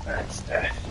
That's death.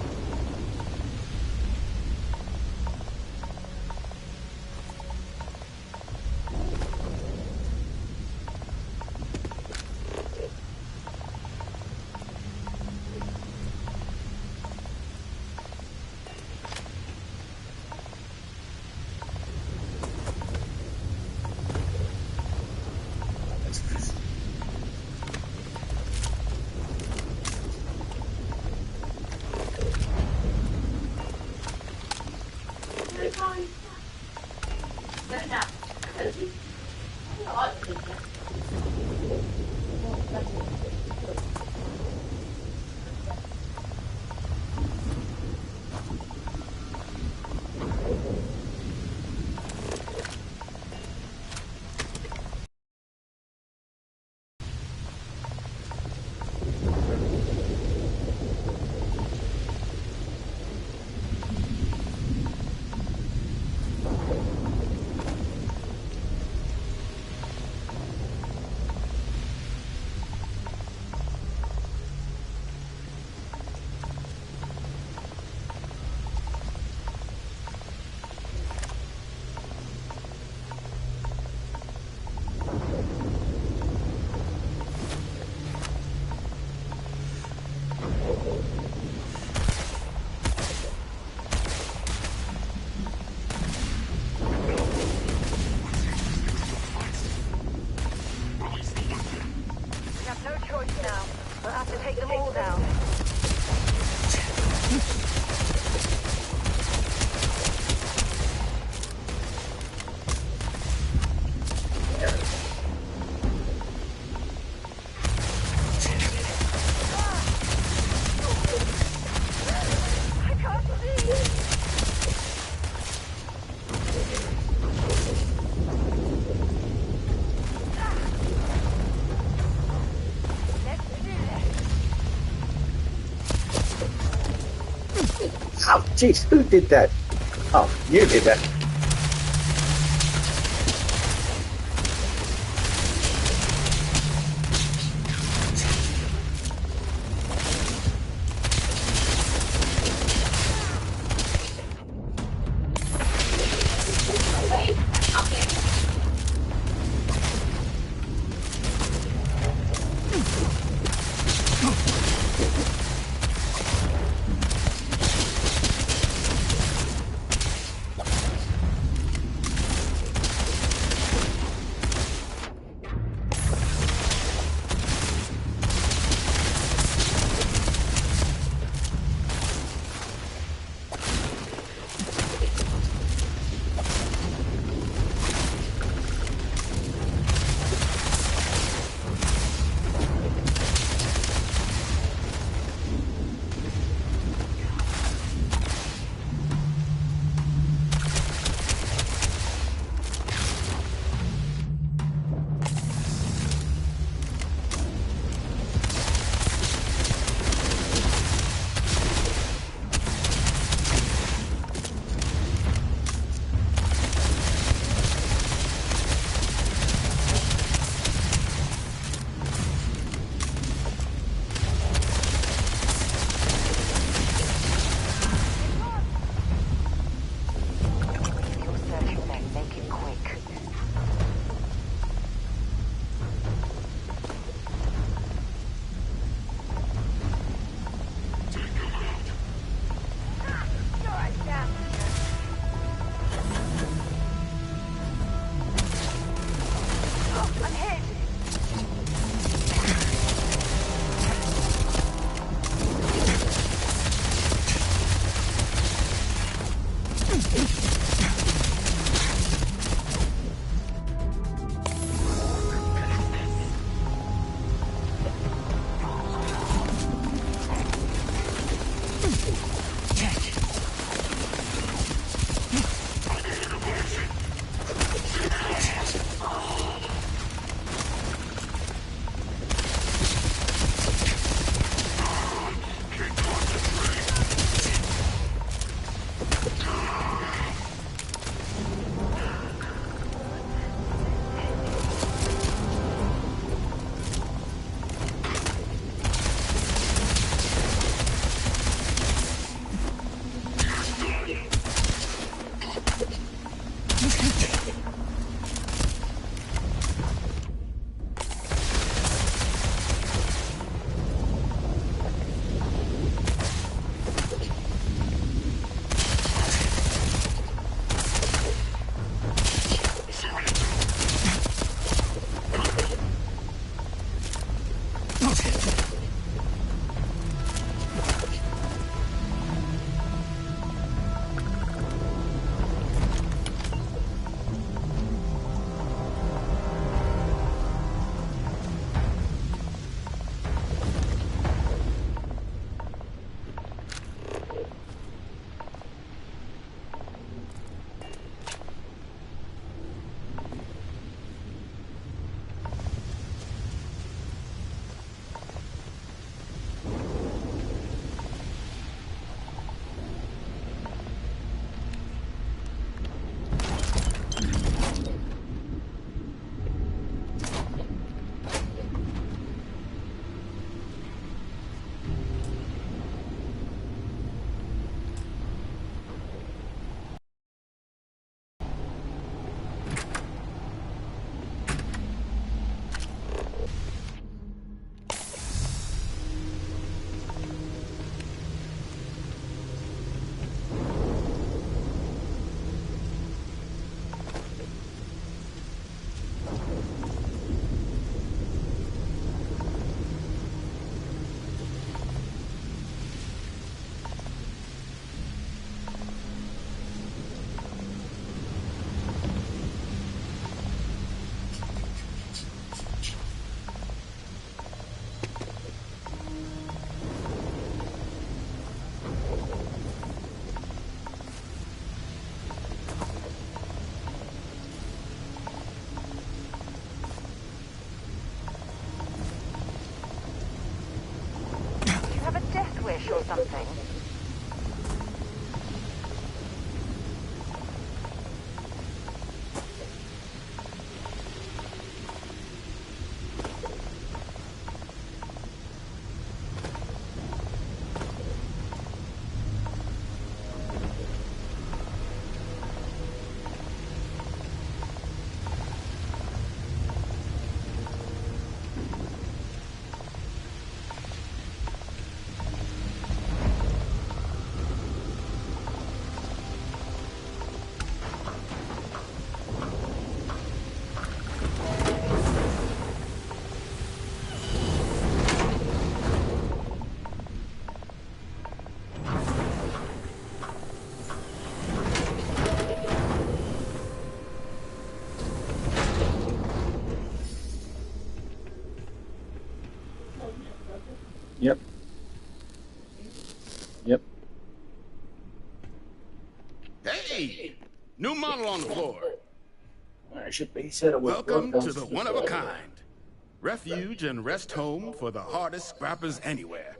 Oh, jeez, who did that? Oh, you did that. Or something. Yep. Yep. Hey! New model on the floor. I should be set with Welcome to the one-of-a-kind. Refuge and rest home for the hardest scrappers anywhere.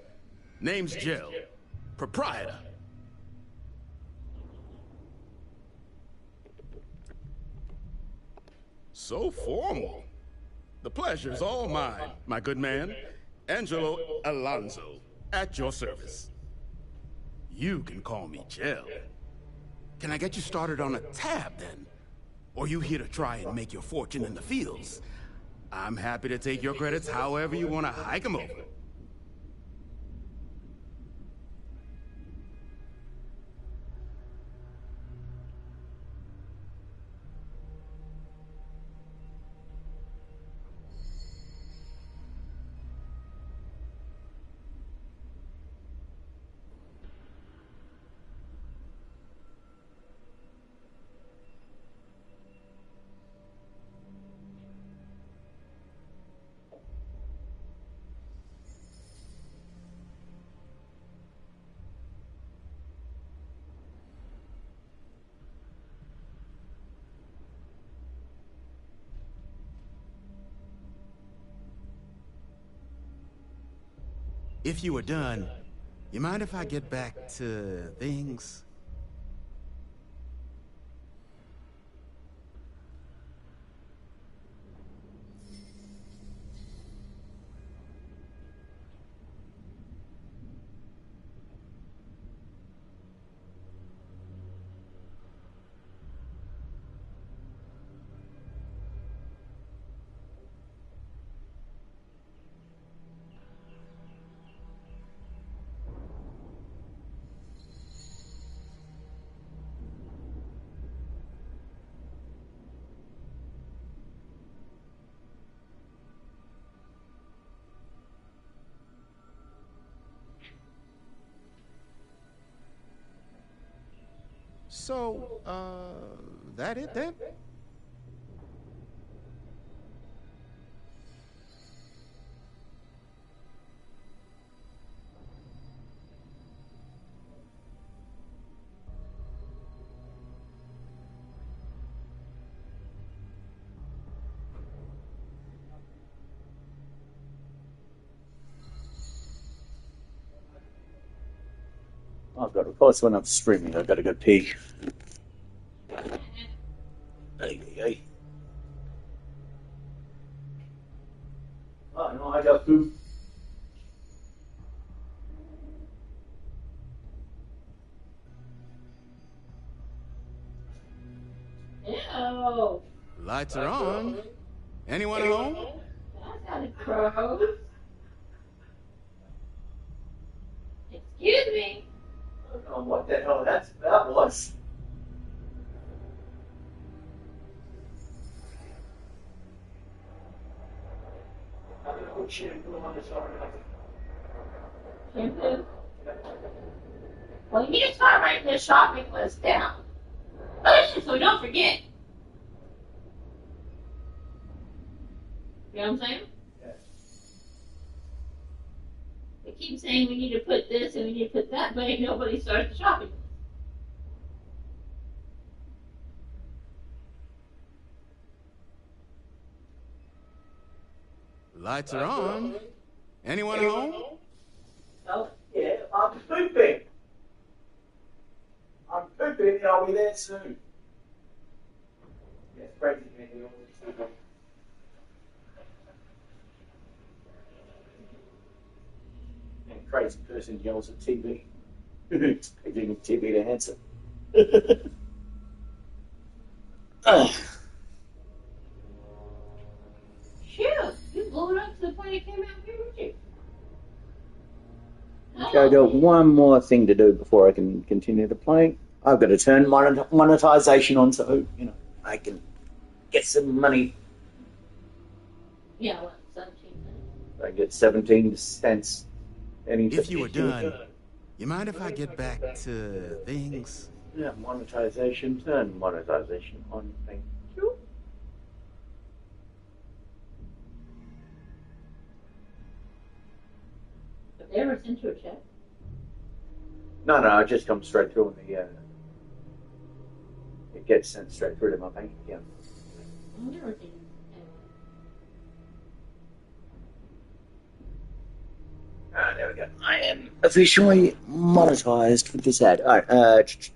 Name's Jill. Proprietor. So formal. The pleasure's all mine, my good man. Angelo Alonso, at your service. You can call me Jill. Can I get you started on a tab, then? Or you here to try and make your fortune in the fields? I'm happy to take your credits however you want to hike them over. If you were done, you mind if I get back to things? So, that it then? I've got, of course, when I'm streaming, I've got to go pee. Hey. Oh, no, I got food. Ew. Lights are on. Anyone home? That's not a crow. Excuse me. I don't know what the hell that was. I don't know what shit going on this Shampoo? Well, you need to start writing this shopping list down. So we don't forget. You know what I'm saying? Yeah. They keep saying we need to put this and we need to put that, but ain't nobody starts the shopping list. Lights are on. Anyone home? Oh, yeah, I'm pooping. I'm pooping and I'll be there soon. Yeah, it's crazy. And crazy person yells at TV. Expecting TV to answer. Shoot, you blew it up to the point it came out here with you. Okay, I've got one more thing to do before I can continue to play. I've got to turn monetization on so, I can get some money. Yeah, what, 17 minutes? I get 17 cents. If you were done, you mind if I get back to things? Yeah, monetization, turn monetization on. Thank you. Have they ever sent you a check? No, it just comes straight through in the, it gets sent straight through to my bank account. I've never seen it. There we go. I am officially monetized with this ad. Alright,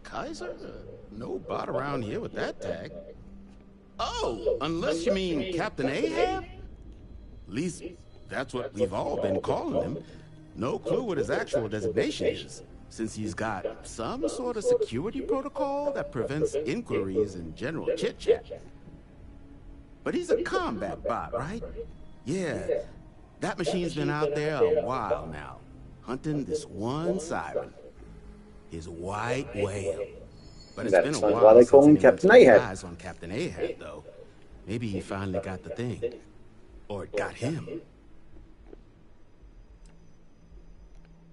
Kaiser? No bot around here with that tag. Oh, unless you mean Captain Ahab? At least that's what we've all been calling him. No clue what his actual designation is, since he's got some sort of security protocol that prevents inquiries and general chit-chat. But he's a combat bot, right? Yeah, that machine's been out there a while now, hunting this one siren, his white whale. But it's been a while why they since call him anyone's Captain laid Ahab. eyes on Captain Ahab, though. Maybe he finally got the thing. Or it got him.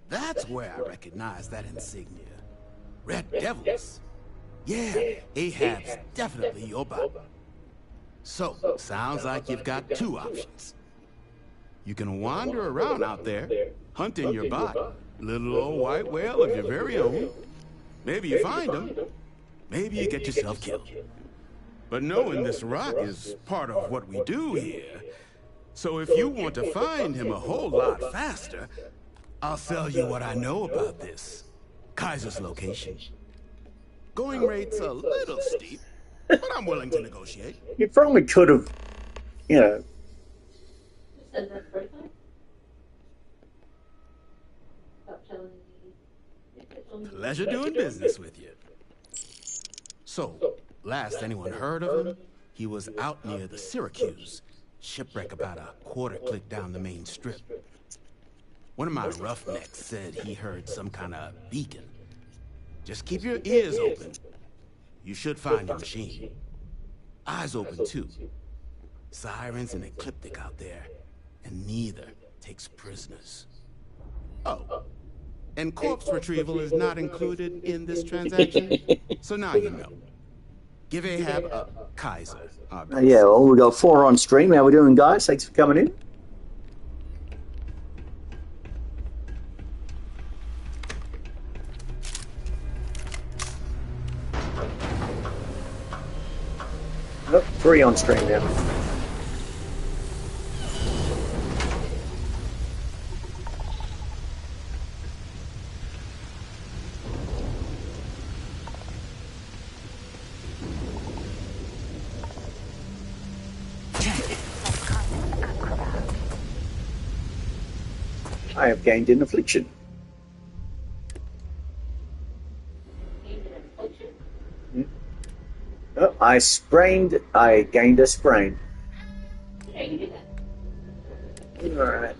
That's where I recognize that insignia. Red Devils. Yeah, Ahab's definitely your bot. So, sounds like you've got two options. You can wander around out there, hunting your bot, little old white whale of your very own. Maybe you find him, maybe you get yourself killed. But knowing this rock is part of what we do here. So if you want to find him a whole lot faster, I'll sell you what I know about this. Kaiser's location. Going rate's a little steep, but I'm willing to negotiate. You probably could have, You said that first time? Stop telling me. Pleasure doing business with you. So, last anyone heard of him, he was out near the Syracuse. Shipwreck about a quarter click down the main strip. One of my roughnecks said he heard some kind of beacon. Just keep your ears open. You should find your machine. Eyes open, too. Sirens and ecliptic out there, and neither takes prisoners. Oh, And corpse retrieval is not included in this transaction. So now you know. Give Ahab a Kaiser. Yeah, well, we got 4 on stream. How we doing, guys? Thanks for coming in. Oh, 3 on stream now. I have gained an affliction. Oh, I gained a sprain. Alright.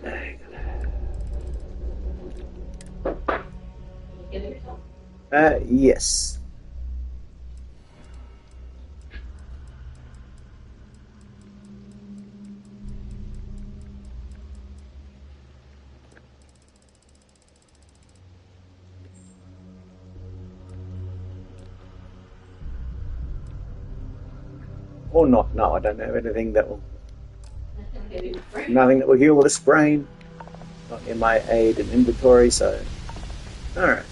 Yes. Or not. No, I don't have anything that will... Nothing that will heal with a sprain. Not in my aid and inventory, so... Alright.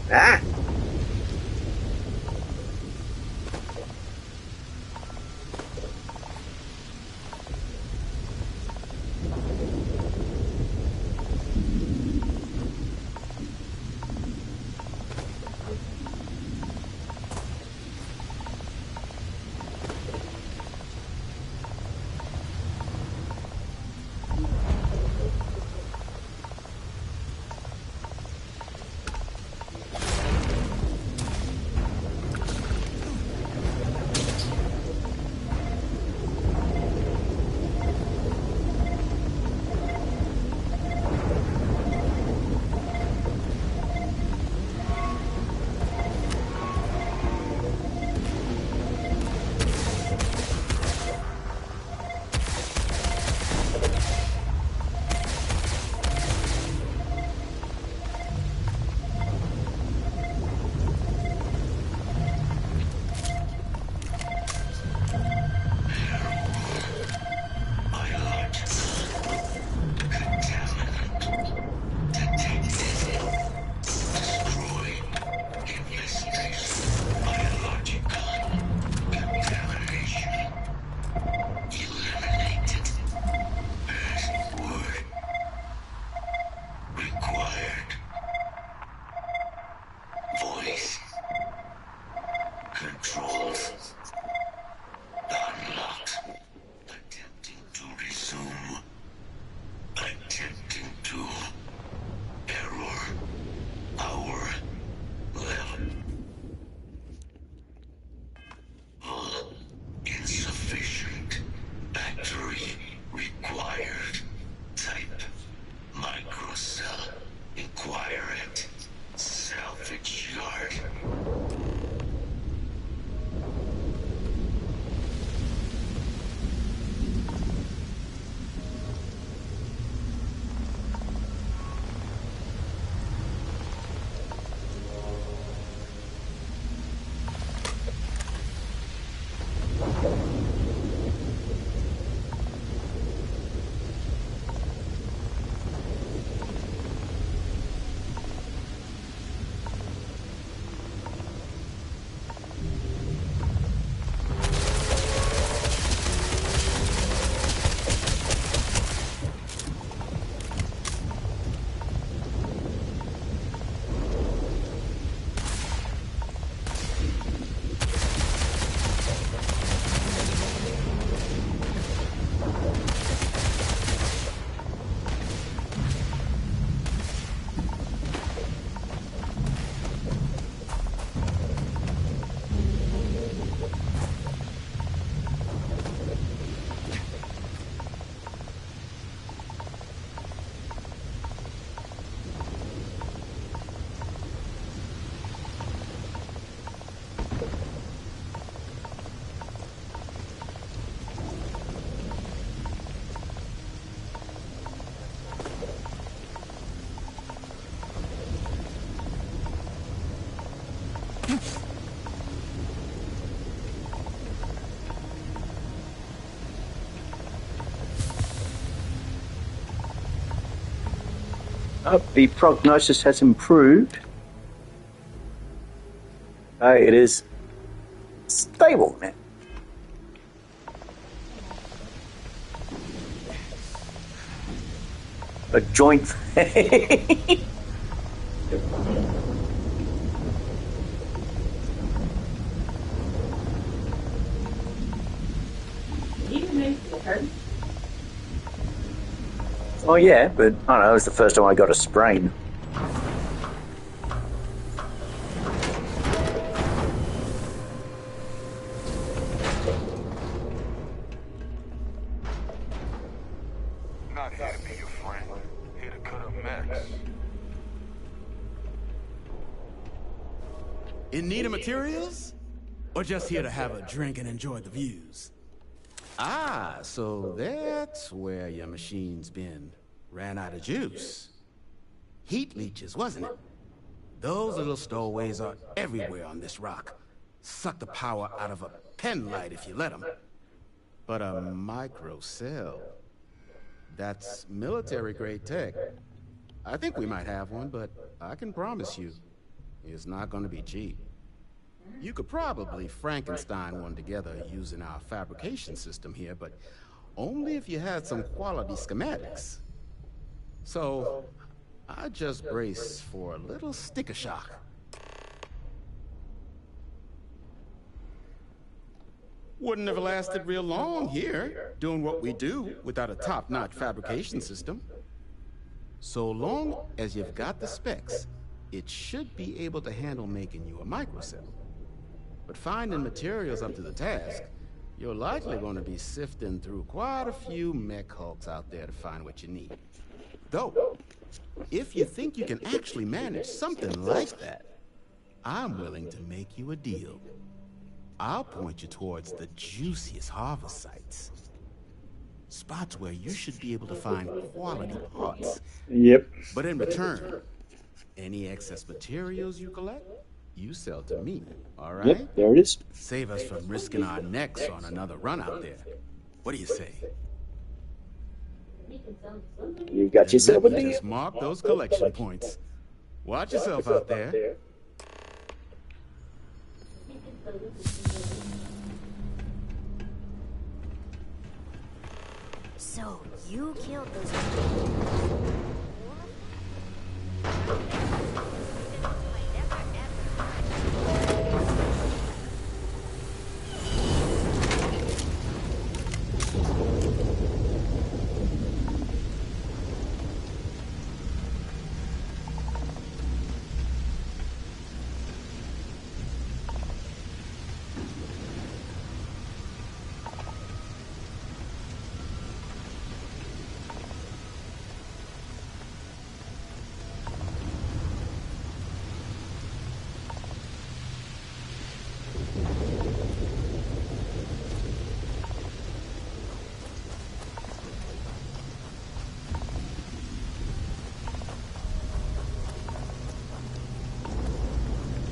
Ah! Oh, the prognosis has improved. It is stable now. A joint. Oh yeah, but I don't know, it was the first time I got a sprain. Not here to be your friend. Here to cut a mess. In need of materials? Or just here to have a drink and enjoy the views? Ah, so that's where your machine's been. Ran out of juice. Heat leeches, wasn't it? Those little stowaways are everywhere on this rock. Suck the power out of a pen light if you let them. But a micro cell. That's military-grade tech. I think we might have one, but I can promise you, it's not going to be cheap. You could probably Frankenstein one together using our fabrication system here, but only if you had some quality schematics. So, I just brace for a little sticker shock. Wouldn't have lasted real long here, doing what we do without a top-notch fabrication system. So long as you've got the specs, it should be able to handle making you a microcell. But finding materials up to the task, you're likely going to be sifting through quite a few mech hulks out there to find what you need. Though, if you think you can actually manage something like that, I'm willing to make you a deal. I'll point you towards the juiciest harvest sites. Spots where you should be able to find quality parts. Yep. But in return, any excess materials you collect, you sell to me, all right? Yep, there it is. Save us from risking our necks on another run out there. What do you say? You got yourself a You deal. just mark those collection points. Watch yourself out there. So, you killed those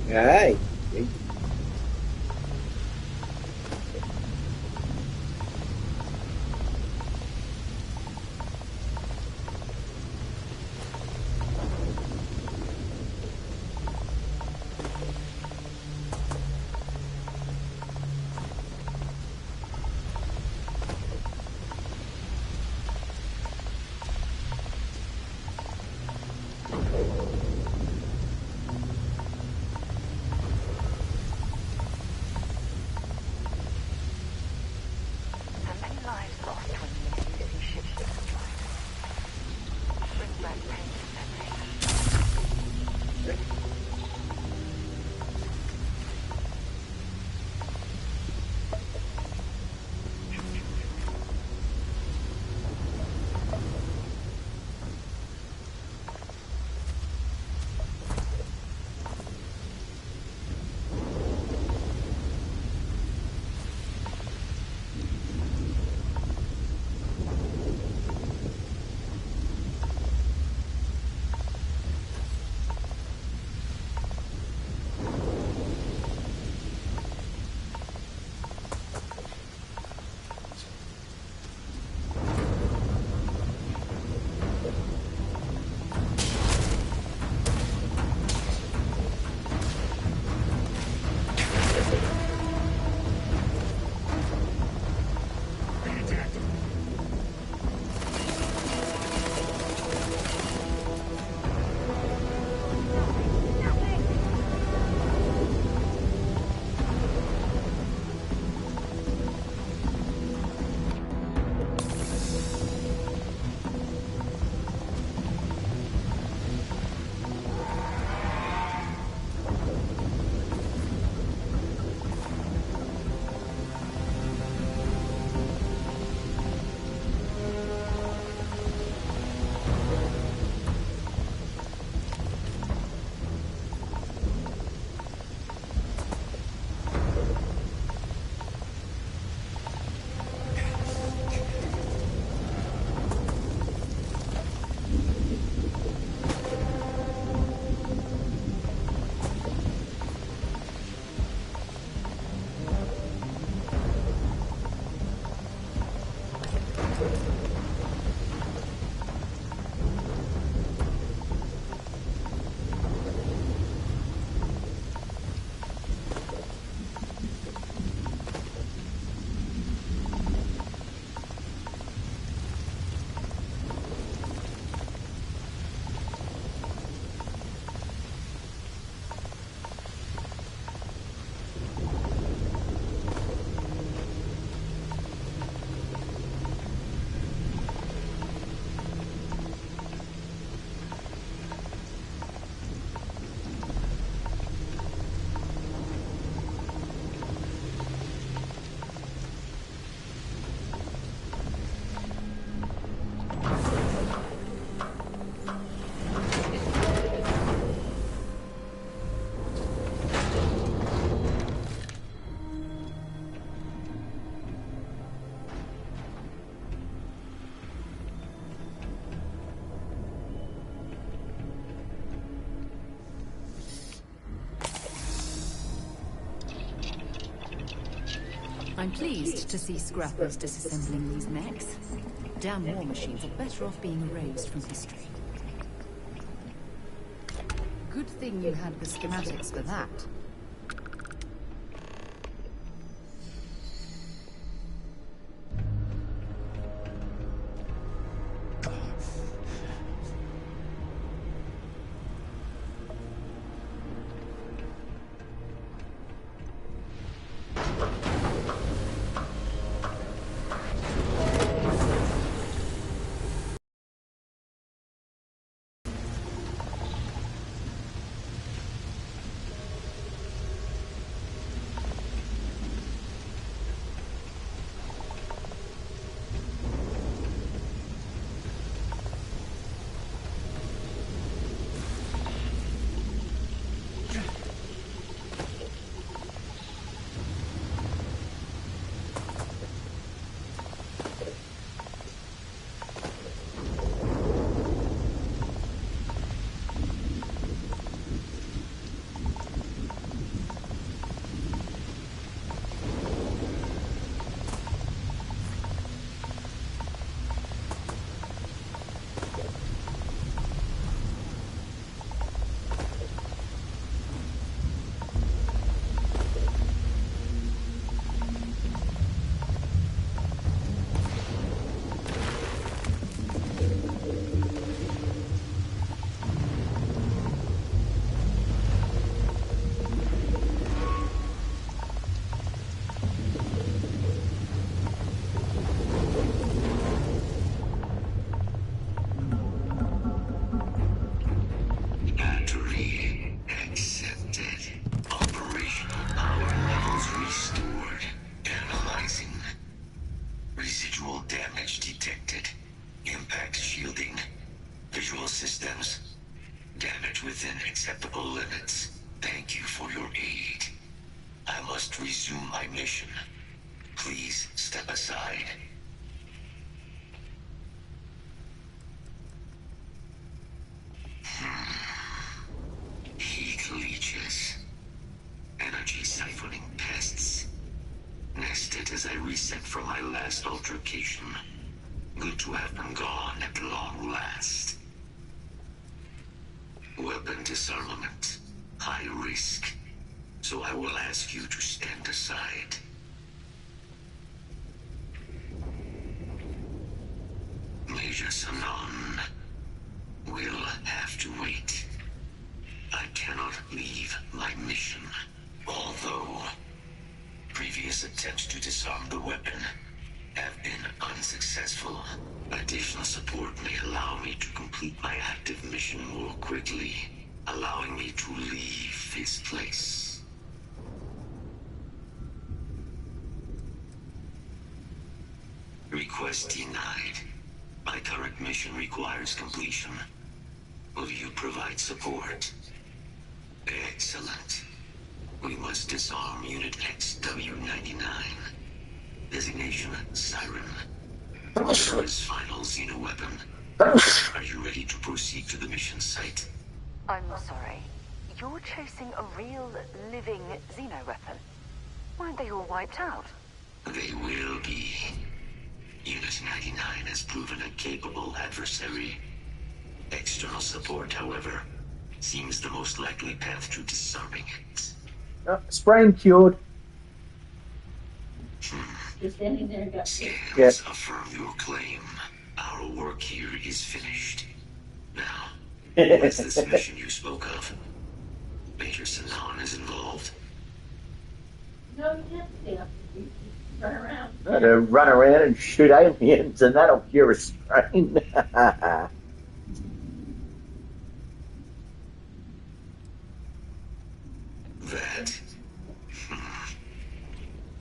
Hey. I'm pleased to see scrappers disassembling these mechs. Damn war machines are better off being erased from history. Good thing you had the schematics for that. Altercation. Good to have them gone at long last. Weapon disarmament. High risk. So I will ask you to stand aside. Major Sanon will have to wait. I cannot leave my mission. Although previous attempts to disarm the weapon have been unsuccessful. Additional support may allow me to complete my active mission more quickly, allowing me to leave this place. Request denied. My current mission requires completion. Will you provide support? Excellent. We must disarm Unit XW-99. Designation Siren. Is final Xeno weapon. Are you ready to proceed to the mission site? I'm sorry. You're chasing a real, living Xeno weapon. Weren't they all wiped out? They will be. Unit 99 has proven a capable adversary. External support, however, seems the most likely path to disarming it. Sprain cured. Just standing there and got Scans affirm your claim. Our work here is finished. Now, what's this mission you spoke of? Major Sanon is involved. No, you can't stay up. You run around. Run around and shoot aliens, and that'll cure a sprain.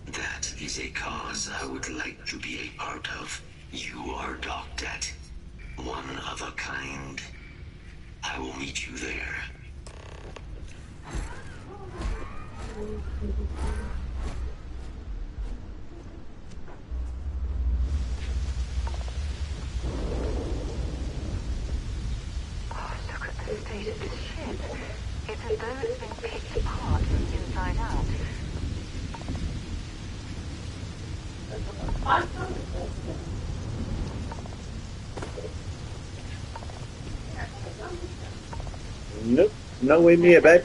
That is a cause I would like to be a part of. You are docked at one of a kind. I will meet you there. Oh, look at the state of this ship. It's as though it's been picked apart from the inside out. Nope, nowhere near, babe.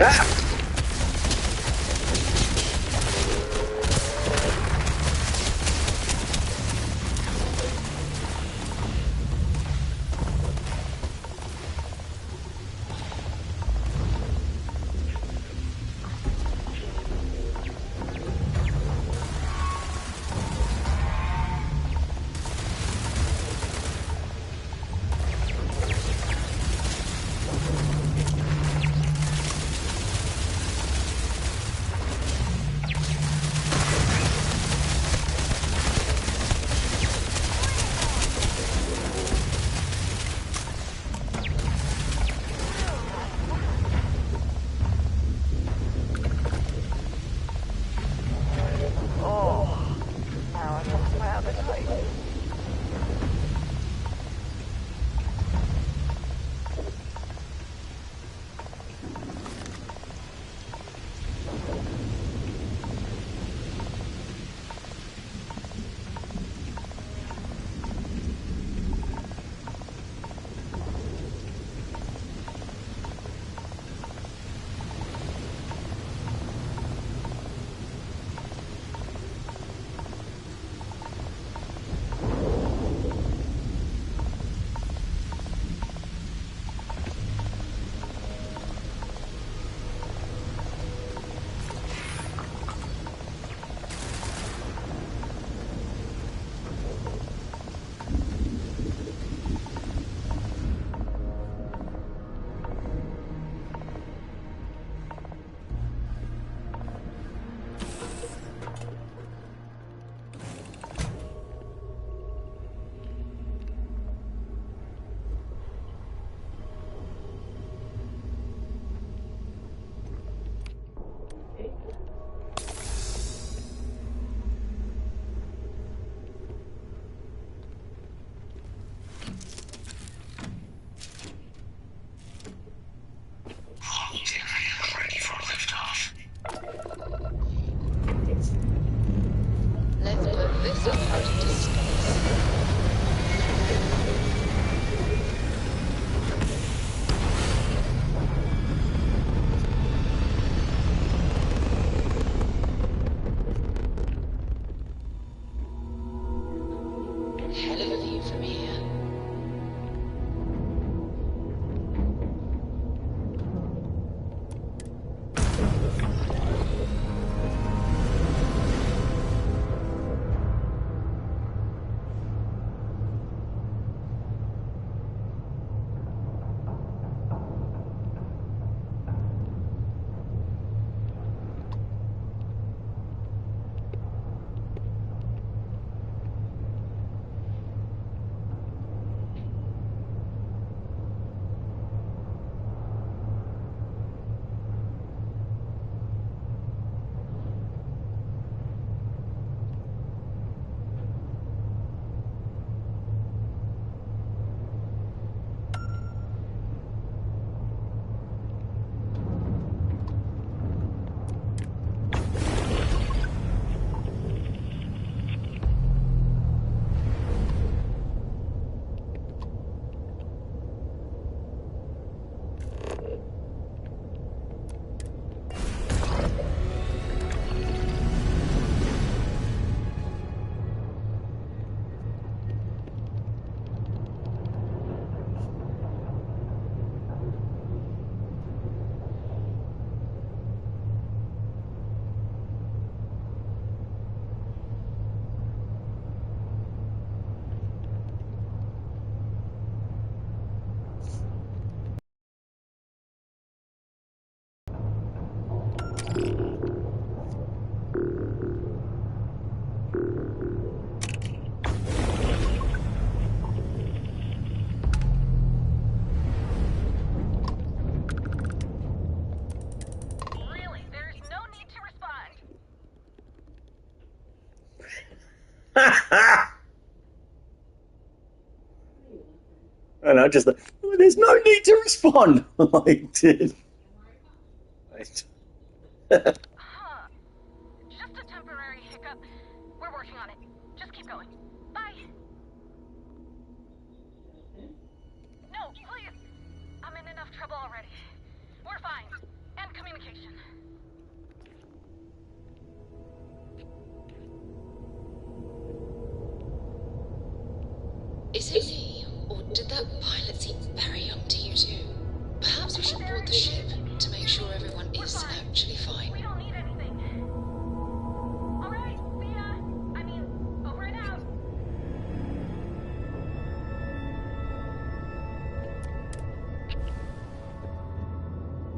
Ah! Ready for liftoff. Let's put this up out into space. Hell of a view from here. And I just thought, well, there's no need to respond. I did. Right. Huh. Just a temporary hiccup. We're working on it. Just keep going. Bye. No, please. I'm in enough trouble already. We're fine. End communication. Is it me, or did that pilot seem very young to you too? Perhaps we should board the ship to make sure everyone is actually fine. We don't need anything. All right, over and out.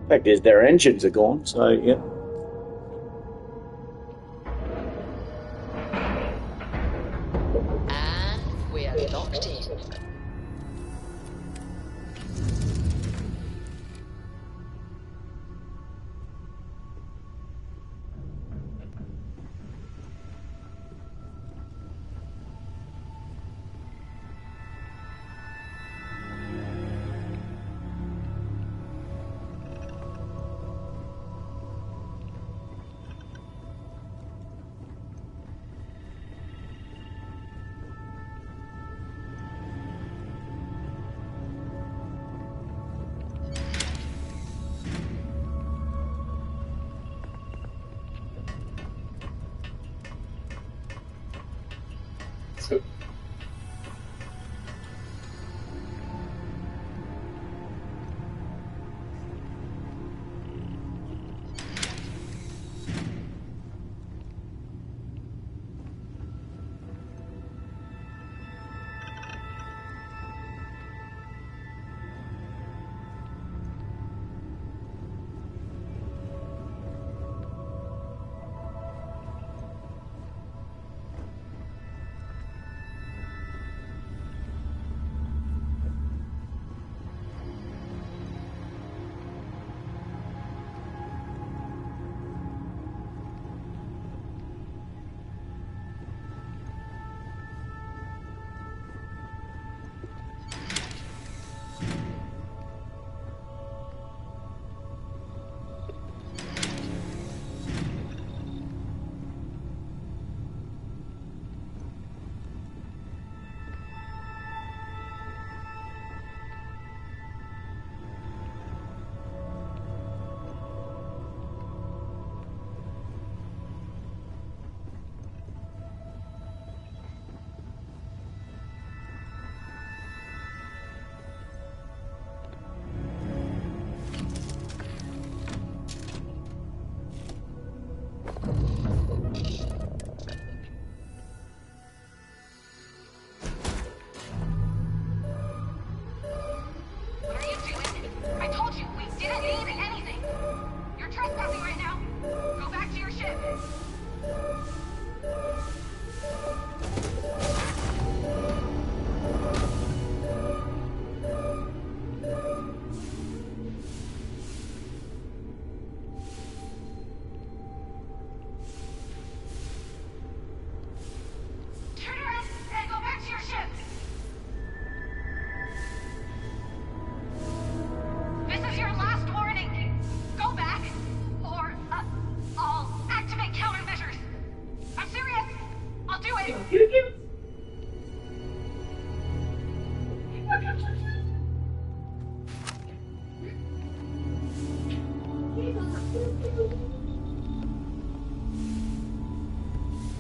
Fact is, their engines are gone, so yeah. And we're locked in.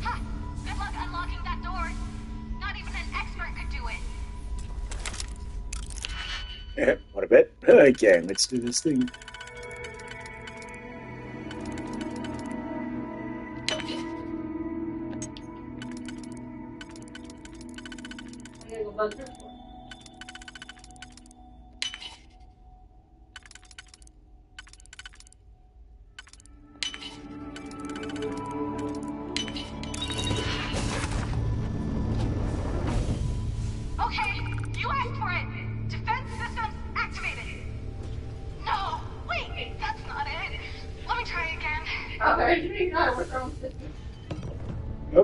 Ha! Good luck unlocking that door. Not even an expert could do it. Yeah, what a bit. Okay, let's do this thing. Okay, you asked for it. Defense systems activated. No, wait, that's not it. Let me try again. Oh,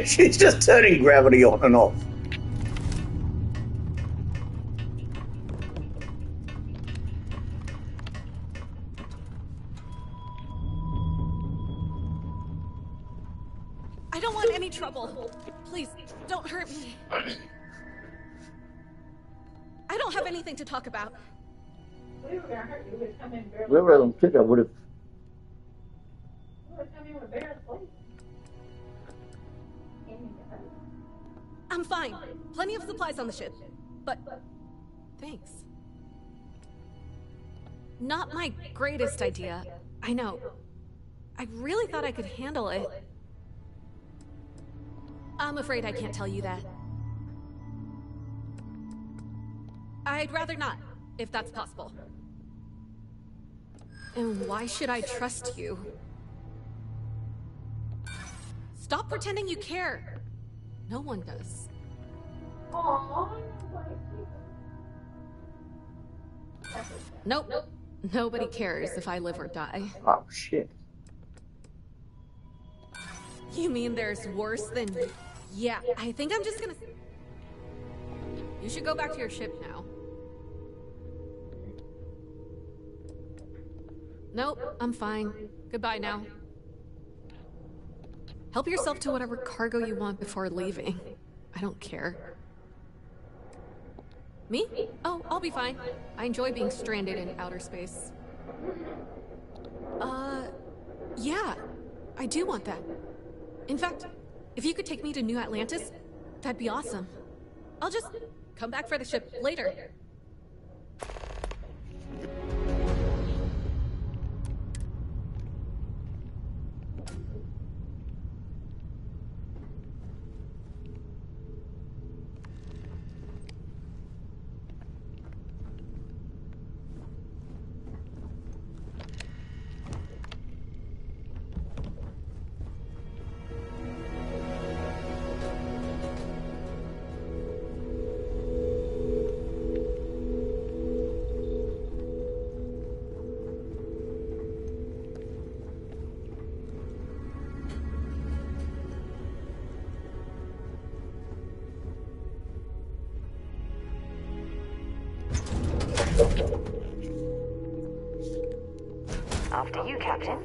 she's just turning gravity on and off. I don't want any trouble. Please, don't hurt me. I don't have anything to talk about. We were gonna hurt you. We'd come in barely. Whoever else took, I would have. We would come in with bare plate. I'm fine. Plenty of supplies on the ship. But thanks. Not my greatest idea. I know. I really thought I could handle it. I'm afraid I can't tell you that. I'd rather not, if that's possible. And why should I trust you? Stop pretending you care. No one does. Aww. Nope. Nobody cares if I live or die. Oh, shit. You mean there's worse than... Yeah, I think I'm just gonna... You should go back to your ship now. Nope, I'm fine. Goodbye now. Help yourself to whatever cargo you want before leaving. I don't care. Me? Oh, I'll be fine. I enjoy being stranded in outer space. Yeah. I do want that. In fact, if you could take me to New Atlantis, that'd be awesome. I'll just come back for the ship later. After you, Captain.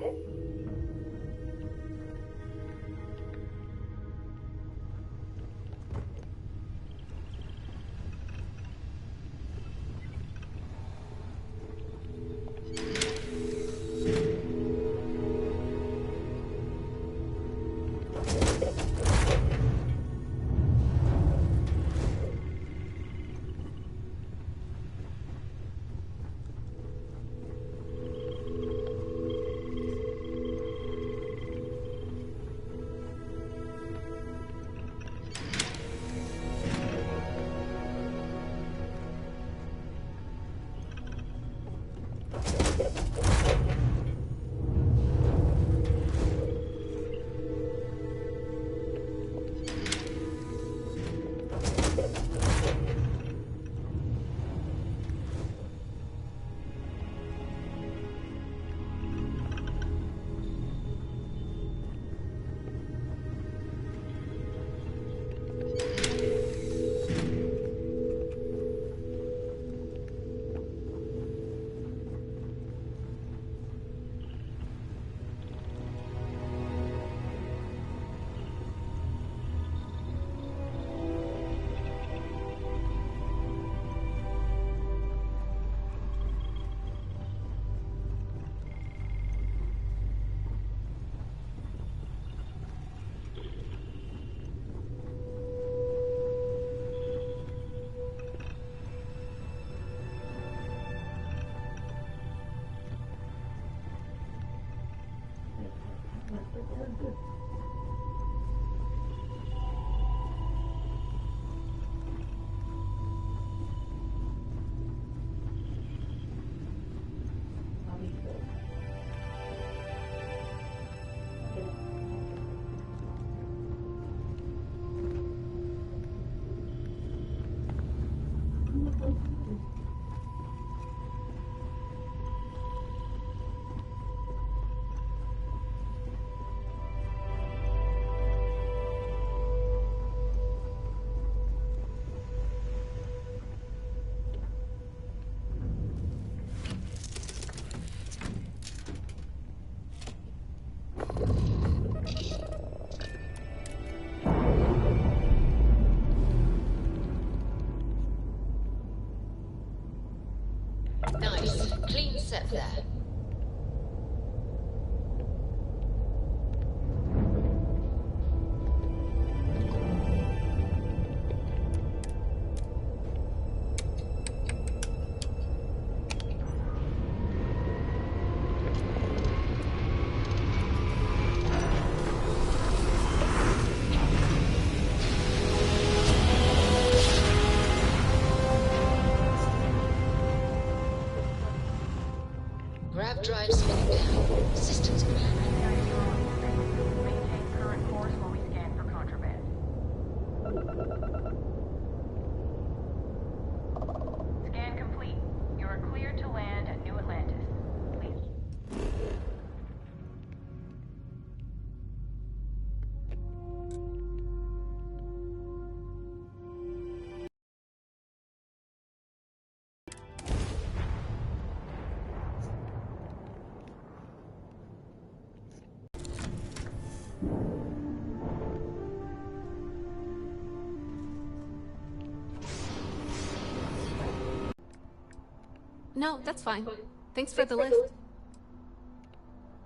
No, that's fine. Thanks for the lift.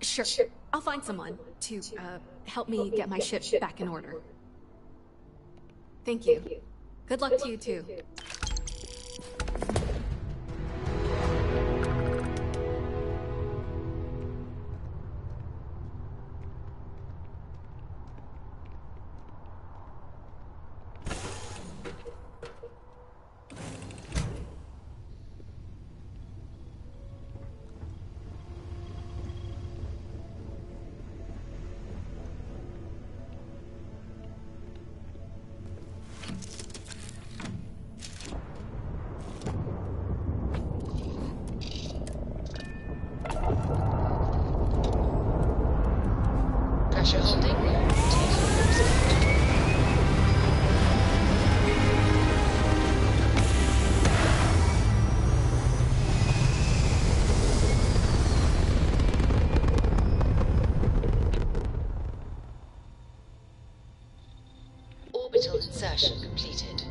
Sure. I'll find someone to, help me get my ship back in order. Thank you. Good luck to you, too. Pressure holding. Orbital insertion completed.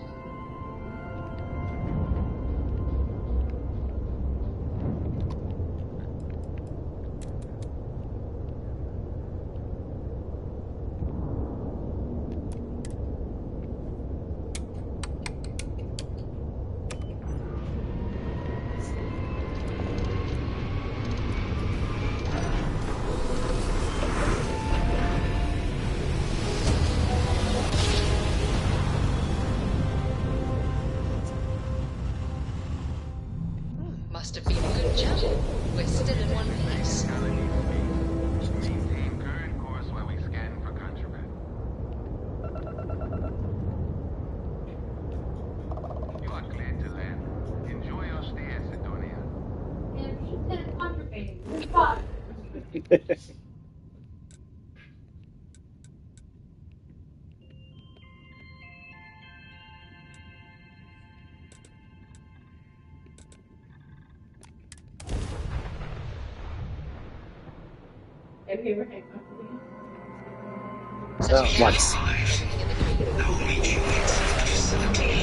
Must have been a good job. We're still in one piece. Maintain current course while we scan for contraband. You are cleared to land. Enjoy your stay at Sidonia. And he said contraband. You're fine. Have you ever had contraband? Once. Everything in the green. I will meet you at the facility.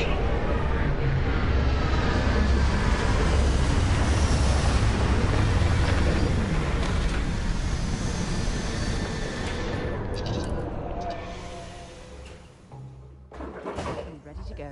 I'm ready to go.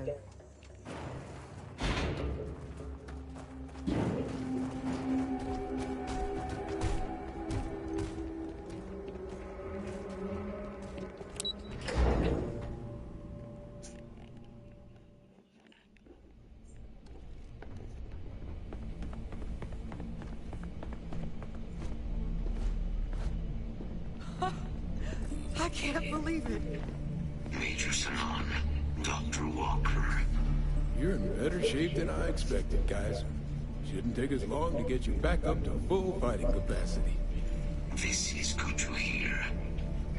I can't believe it. Major Sanon, Dr. Walker. You're in better shape than I expected, guys. Shouldn't take us long to get you back up to full fighting capacity. This is good to hear.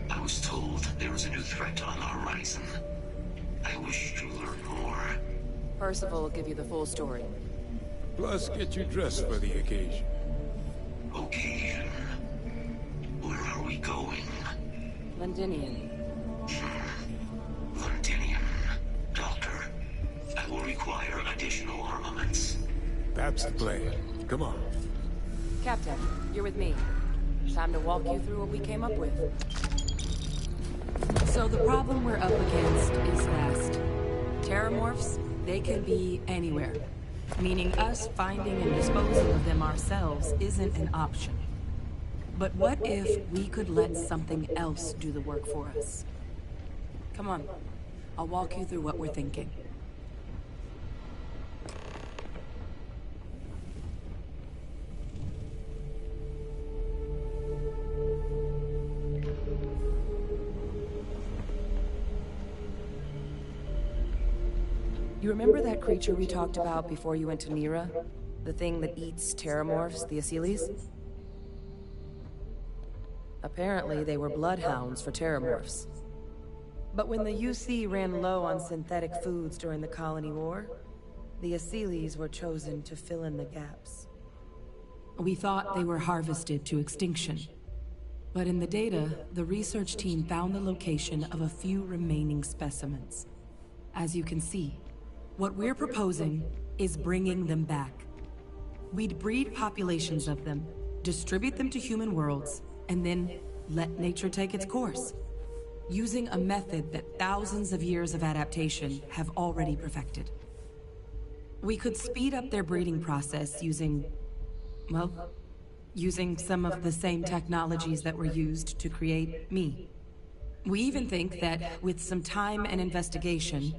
I was told there was a new threat on the horizon. I wish to learn more. Percival will give you the full story. Plus, get you dressed for the occasion. Occasion. Where are we going? Londinian. Londinium. Doctor, I will require additional armaments. That's the plan. Come on. Captain, you're with me. Time to walk you through what we came up with. So the problem we're up against is vast. Terramorphs, they could be anywhere. Meaning us finding and disposing of them ourselves isn't an option. But what if we could let something else do the work for us? Come on, I'll walk you through what we're thinking. You remember that creature we talked about before you went to Nira? The thing that eats terramorphs, the Asyles? Apparently, they were bloodhounds for terramorphs. But when the UC ran low on synthetic foods during the Colony War, the Asyles were chosen to fill in the gaps. We thought they were harvested to extinction. But in the data, the research team found the location of a few remaining specimens. As you can see, what we're proposing is bringing them back. We'd breed populations of them, distribute them to human worlds, and then let nature take its course, using a method that thousands of years of adaptation have already perfected. We could speed up their breeding process using, well, using some of the same technologies that were used to create me. We even think that with some time and investigation,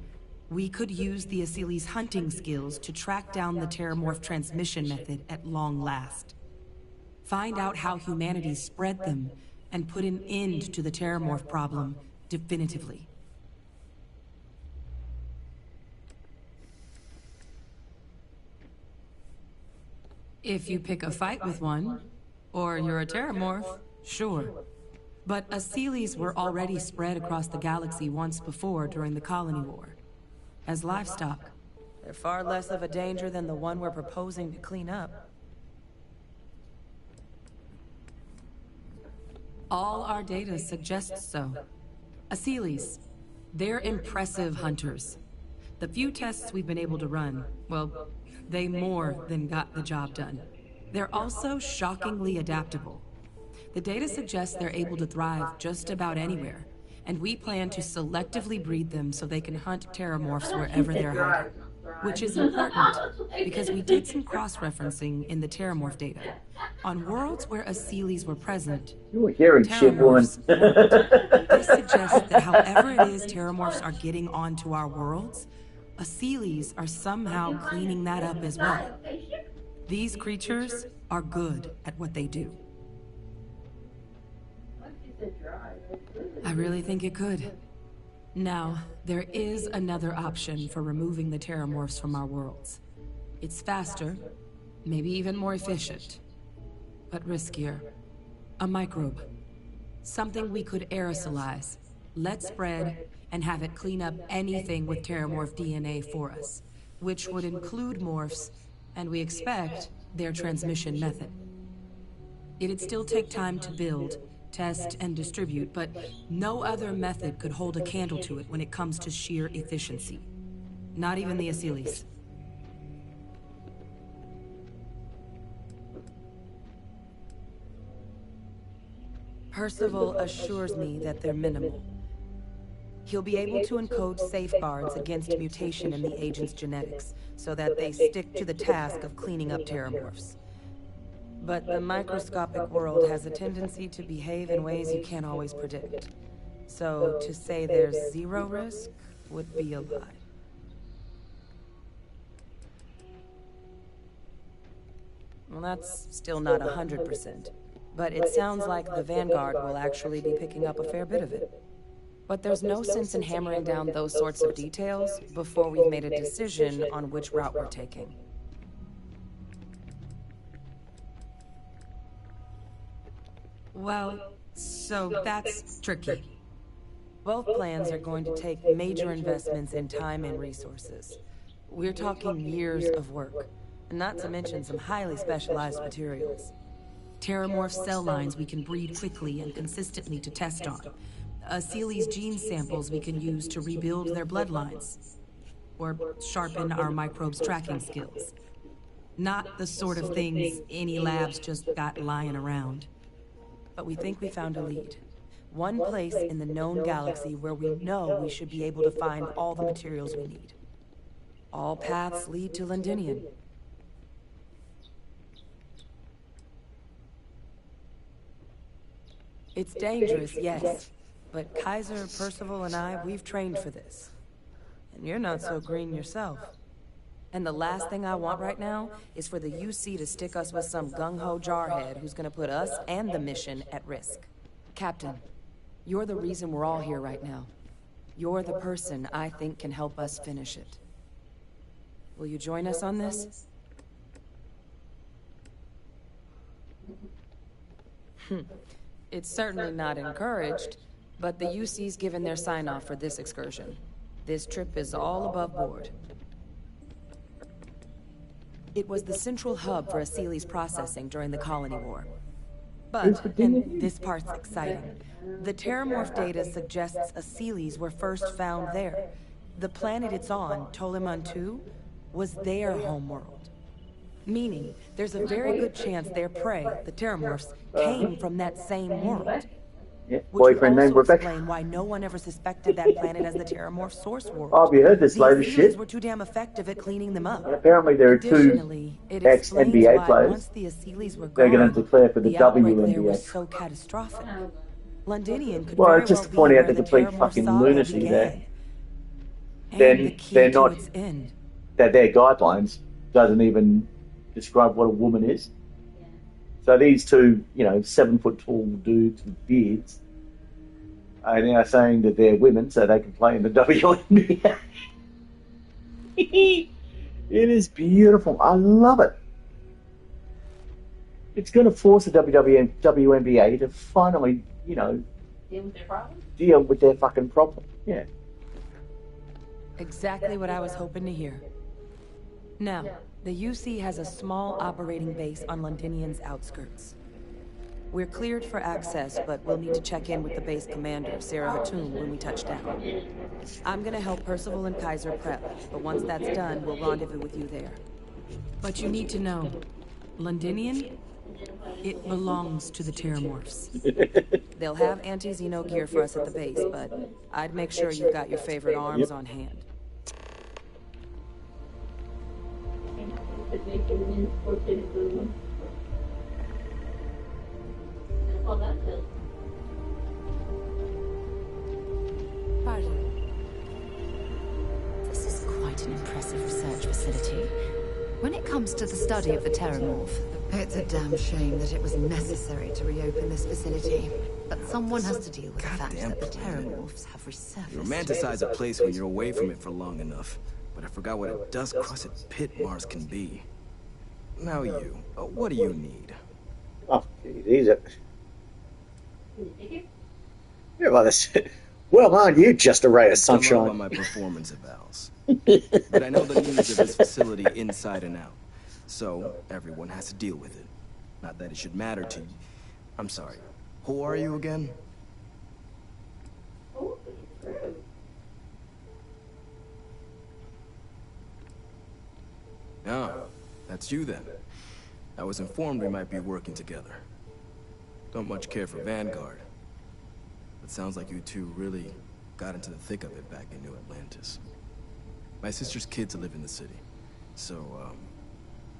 we could use the Asili's hunting skills to track down the Terramorph transmission method at long last. Find out how humanity spread them and put an end to the Terramorph problem definitively. If you pick a fight with one, or you're a Terramorph, sure. But Asilis were already spread across the galaxy once before during the Colony War. As livestock. They're far less of a danger than the one we're proposing to clean up. All our data suggests so. Asilis, they're impressive hunters. The few tests we've been able to run, well, they more than got the job done. They're also shockingly adaptable. The data suggests they're able to thrive just about anywhere, and we plan to selectively breed them so they can hunt Terramorphs wherever they're hiding. Which is important, because we did some cross-referencing in the Terramorph data. On worlds where Asilis were present, You were hearing shit, woman. this suggests that however it is Terramorphs are getting onto our worlds, Asilis are somehow cleaning that up as well. These creatures are good at what they do. I really think it could. Now, there is another option for removing the Terramorphs from our worlds. It's faster, maybe even more efficient, but riskier. A microbe. Something we could aerosolize, let spread, and have it clean up anything with Terramorph DNA for us, which would include morphs, and we expect their transmission method. It'd still take time to build, test, and distribute, but no other method could hold a candle to it when it comes to sheer efficiency. Not even the Asilis. Percival assures me that they're minimal. He'll be able to encode safeguards against mutation in the agent's genetics, so that they stick to the task of cleaning up Terramorphs. But the microscopic world has a tendency to behave in ways you can't always predict. So to say there's zero risk would be a lie. Well, that's still not 100%. But it sounds like the Vanguard will actually be picking up a fair bit of it. But there's no sense in hammering down those sorts of details before we've made a decision on which route we're taking. Well, so that's tricky. Both plans are going to take major investments in time and resources. We're talking years of work, not to mention some highly specialized materials. Terramorph cell lines we can breed quickly and consistently to test on. Asili's gene samples we can use to rebuild their bloodlines. Or sharpen our microbes' tracking skills. Not the sort of things any labs just got lying around. But we think we found a lead. One place in the known galaxy where we know we should be able to find all the materials we need. All paths lead to Londinium. It's dangerous, yes. But Kaiser, Percival, and I, we've trained for this. And you're not so green yourself. And the last thing I want right now is for the UC to stick us with some gung-ho jarhead who's gonna put us and the mission at risk. Captain, you're the reason we're all here right now. You're the person I think can help us finish it. Will you join us on this? It's certainly not encouraged, but the UC's given their sign-off for this excursion. This trip is all above board. It was the central hub for Asili's processing during the Colony War. But, and this part's exciting, the Terramorph data suggests Aseles were first found there. The planet it's on, Toliman 2, was their homeworld. Meaning, there's a very good chance their prey, the Terramorphs, came from that same world. Yeah, Which would boyfriend named also Rebecca. explain why no one ever suspected that planet as the Terramorph source world. Oh, have you heard this The latest Aseles shit? were too damn effective at cleaning them up. And apparently there are two Additionally, it explains ex-NBA why players. once the Aseles were They're going gone, to declare for the outbreak there WNBA. was so catastrophic. Londinian could Well, very just well to point be out where the the complete Terramorph fucking saga lunacy began. there. And Then the key they're to not its end. that their guidelines doesn't even describe what a woman is. So these two, 7 foot tall dudes with beards are now saying that they're women so they can play in the WNBA. It is beautiful. I love it. It's going to force the WNBA to finally, deal with their fucking problem. Yeah. Exactly what I was hoping to hear. Now, the UC has a small operating base on Londinian's outskirts. We're cleared for access, but we'll need to check in with the base commander, Sarah Hatum, when we touch down. I'm gonna help Percival and Kaiser prep, but once that's done, we'll rendezvous with you there. But you need to know, Londinian, it belongs to the Terramorphs. They'll have anti-Xeno gear for us at the base, but I'd make sure you've got your favorite arms on hand. Pardon. This is quite an impressive research facility. When it comes to the study of the Terramorph, it's a damn shame that it was necessary to reopen this facility. But someone has to deal with the fact that the Terramorphs have resurfaced. You romanticize a place when you're away from it for long enough. But I forgot what a dust-crusted pit Mars can be. Now you, what do you need? Oh, geez, yeah, well, aren't you just a ray of Don't know sunshine? about my performance evals. But I know the needs of this facility inside and out. So, everyone has to deal with it. Not that it should matter to you. I'm sorry. Who are you again? Oh, that's you then. I was informed we might be working together. Don't much care for Vanguard. But sounds like you two really got into the thick of it back in New Atlantis. My sister's kids live in the city. So,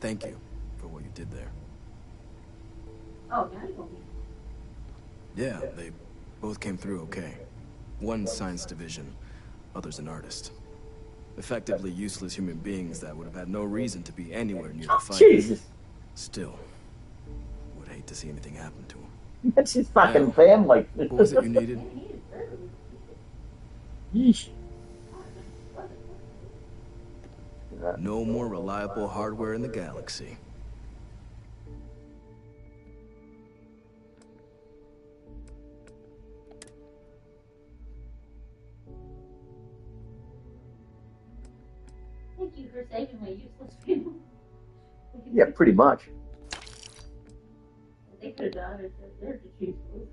thank you for what you did there. Oh, now you want me. Yeah, they both came through okay. One science division, other's an artist. Effectively useless human beings that would have had no reason to be anywhere near the fight. Jesus. Still, would hate to see anything happen to him. That's his fucking family. What was it you needed? Yeesh. No more reliable hardware in the galaxy. Thank you for saving my useless people. Yeah, pretty much. They could have done it. They're just useless.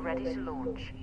Ready to launch.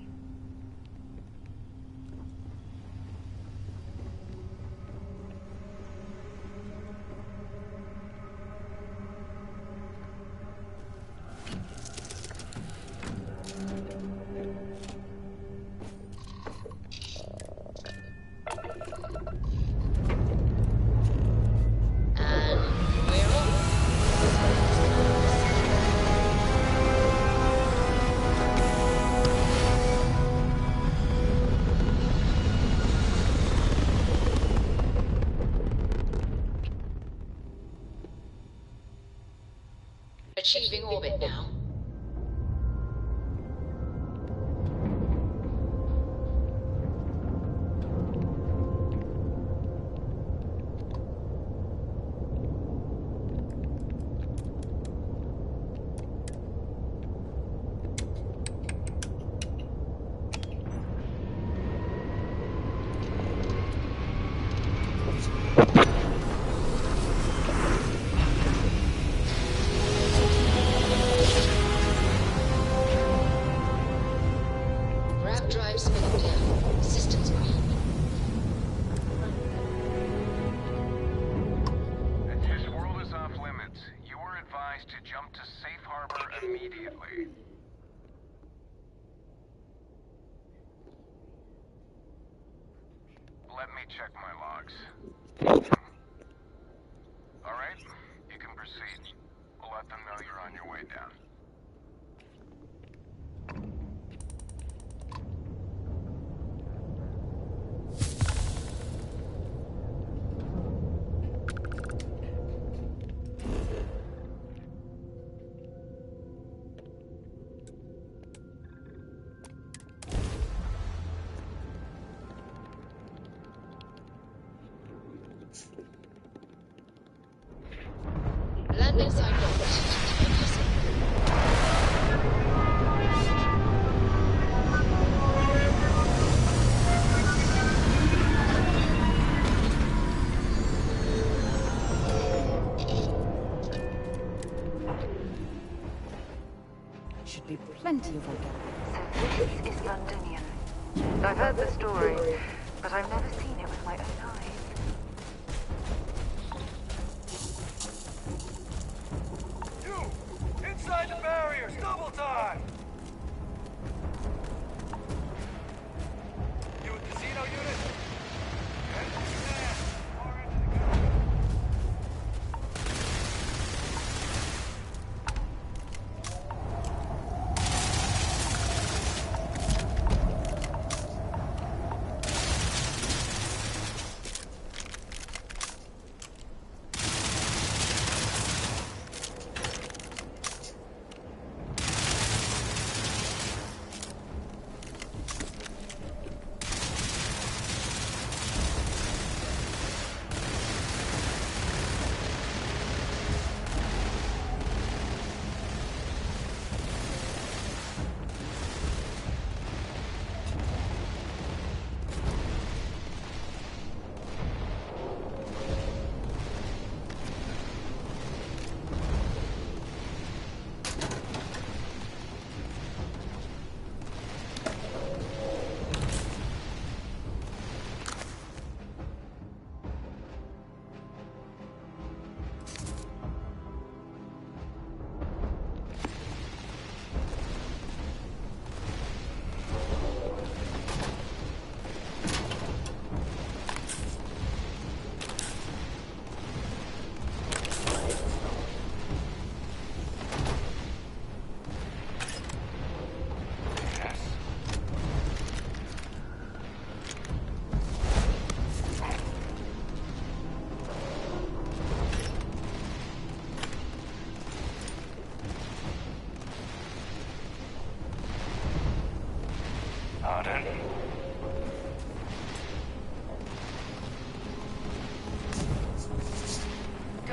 Achieving orbit now. Let me check my logs. Alright, you can proceed. We'll let them know you're on your way down. Landing site locked. Should be plenty of organic. So this is Londonian. I've heard the story, but I've never seen it with my own eyes. Inside the barriers, double time! You a casino unit? Head to command. Far into the gun.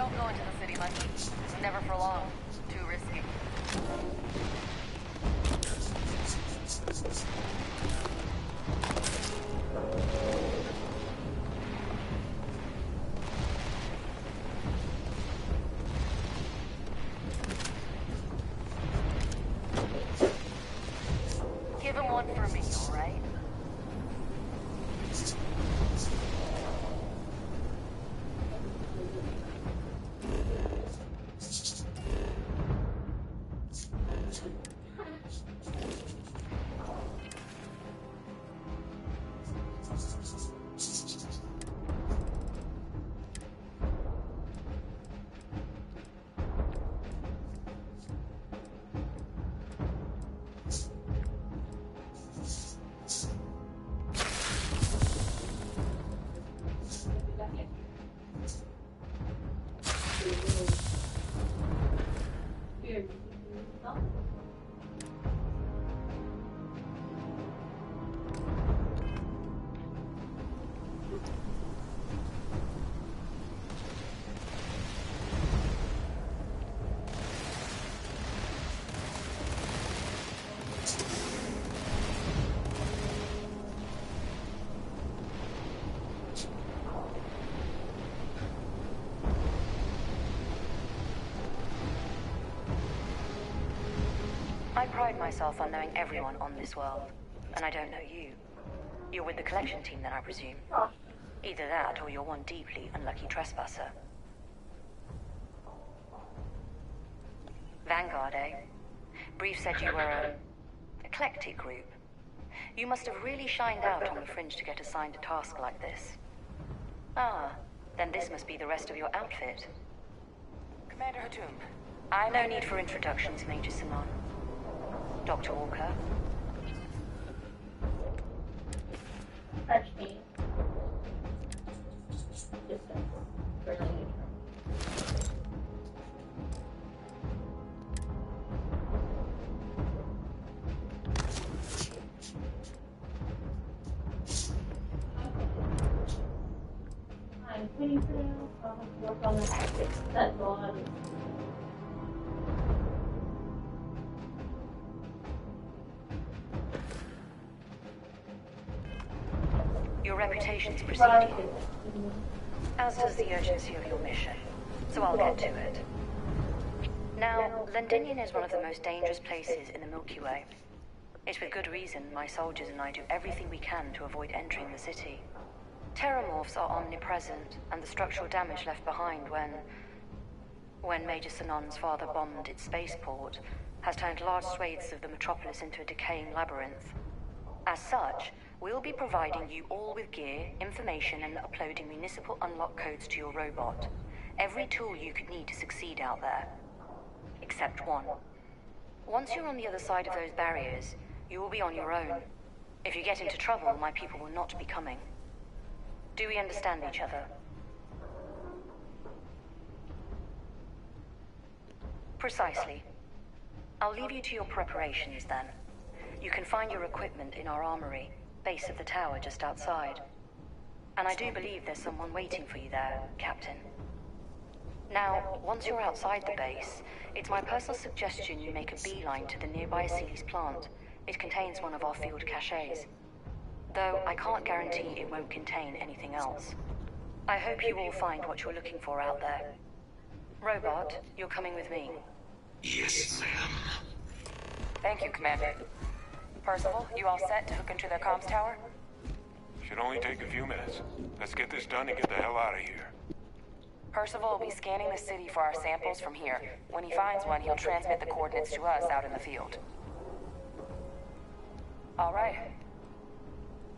Don't go into the city, Lucky. Never for long. Too risky. Give him one for me, all right? I pride myself on knowing everyone on this world, and I don't know you. You're with the collection team then, I presume. Either that, or you're one deeply unlucky trespasser. Vanguard, eh? Brief said you were an eclectic group. You must have really shined out on the fringe to get assigned a task like this. Ah, then this must be the rest of your outfit. Commander Hatum. No need for introductions, Major Sanon. Dr. Walker. Touch me. I'm pretty through. I'll have to work on the tactics. That's all I do. Your reputation's preceding you, as does the urgency of your mission, so I'll get to it. Now, Londinium is one of the most dangerous places in the Milky Way. It's with good reason my soldiers and I do everything we can to avoid entering the city. Terramorphs are omnipresent, and the structural damage left behind when Major Sanon's father bombed its spaceport has turned large swathes of the metropolis into a decaying labyrinth. As such, we'll be providing you all with gear, information, and uploading municipal unlock codes to your robot. Every tool you could need to succeed out there. Except one. Once you're on the other side of those barriers, you will be on your own. If you get into trouble, my people will not be coming. Do we understand each other? Precisely. I'll leave you to your preparations then. You can find your equipment in our armory, base of the tower just outside. And I do believe there's someone waiting for you there, Captain. Now, once you're outside the base, it's my personal suggestion you make a beeline to the nearby Aceles plant. It contains one of our field caches. Though I can't guarantee it won't contain anything else. I hope you all find what you're looking for out there. Robot, you're coming with me. Yes, ma'am. Thank you, Commander. Percival, you all set to hook into their comms tower? Should only take a few minutes. Let's get this done and get the hell out of here. Percival will be scanning the city for our samples from here. When he finds one, he'll transmit the coordinates to us out in the field. All right.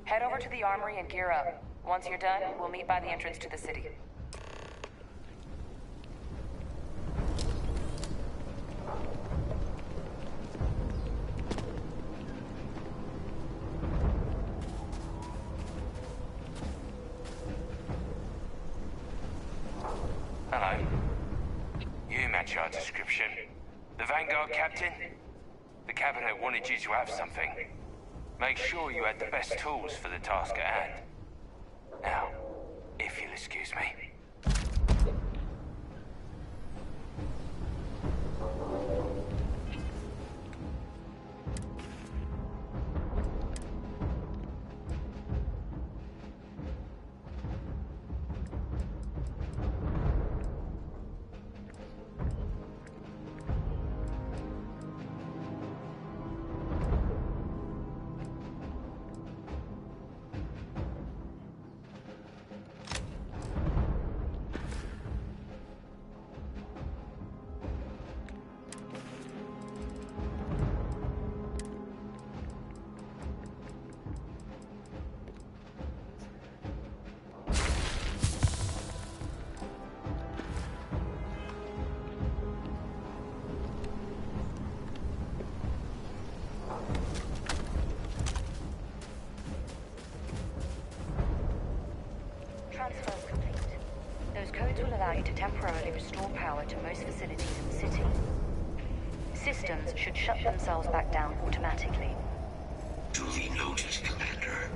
Head over to the armory and gear up. Once you're done, we'll meet by the entrance to the city. Hello. You match our description. The Vanguard captain? The cabinet wanted you to have something. Make sure you had the best tools for the task at hand. Now, if you'll excuse me. restore power to most facilities in the city. Systems should shut themselves back down automatically. Duly noted, Commander.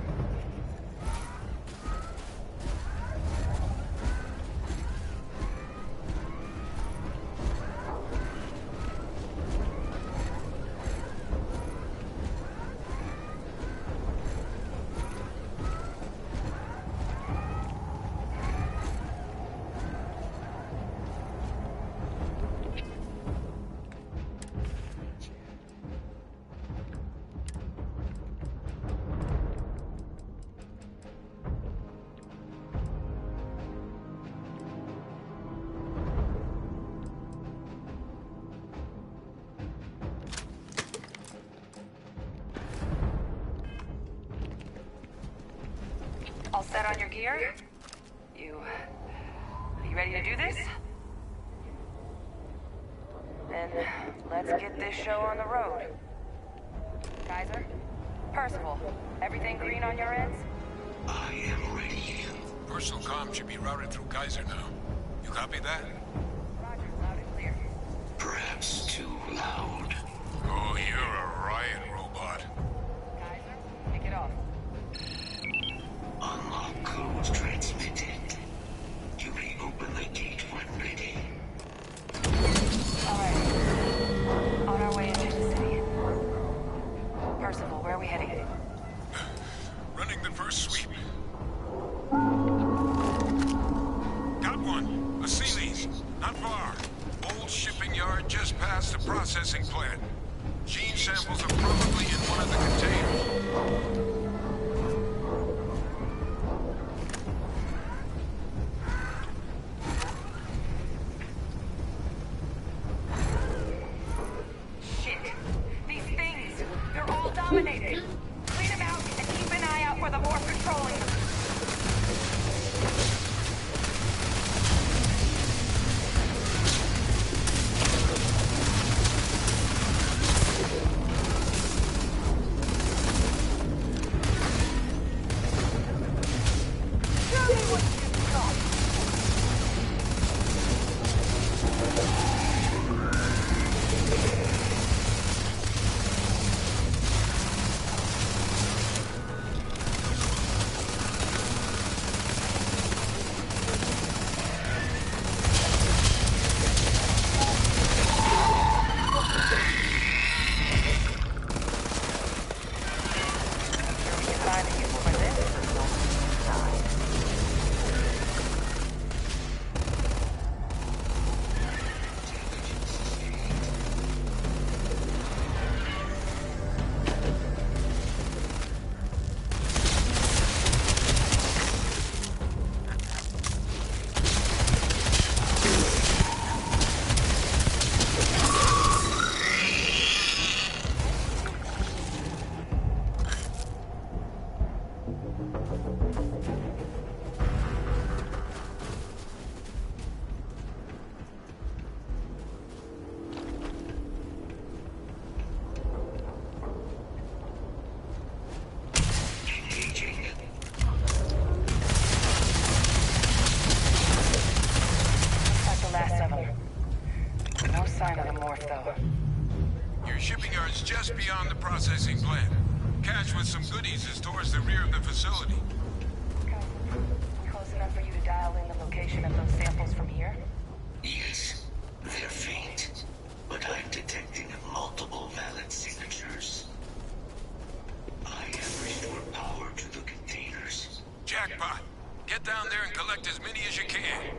All set on your gear? You ready to do this? Then let's get this show on the road. Kaiser? Percival, everything green on your ends? I am ready. Personal comm should be routed through Kaiser now. You copy that? Roger, loud and clear. Perhaps too loud. Oh, you're a riot robot. Kaiser, kick it off. Unlock code transmitted. You may open the gate when ready. Alright. On our way into the city. Percival, where are we heading? Running the first sweep. Got one. A Sealy's. Not far. Old shipping yard just past the processing plant. Gene samples are probably in one of the containers. Shit. These things, they're all dominated. Clean them out and keep an eye out for the Morph controlling them. Your shipping yard's just beyond the processing plant. Cache with some goodies is towards the rear of the facility. Close enough for you to dial in the location of those samples from here? Yes, they're faint, but I'm detecting multiple valid signatures. I have restored power to the containers. Jackpot! Get down there and collect as many as you can.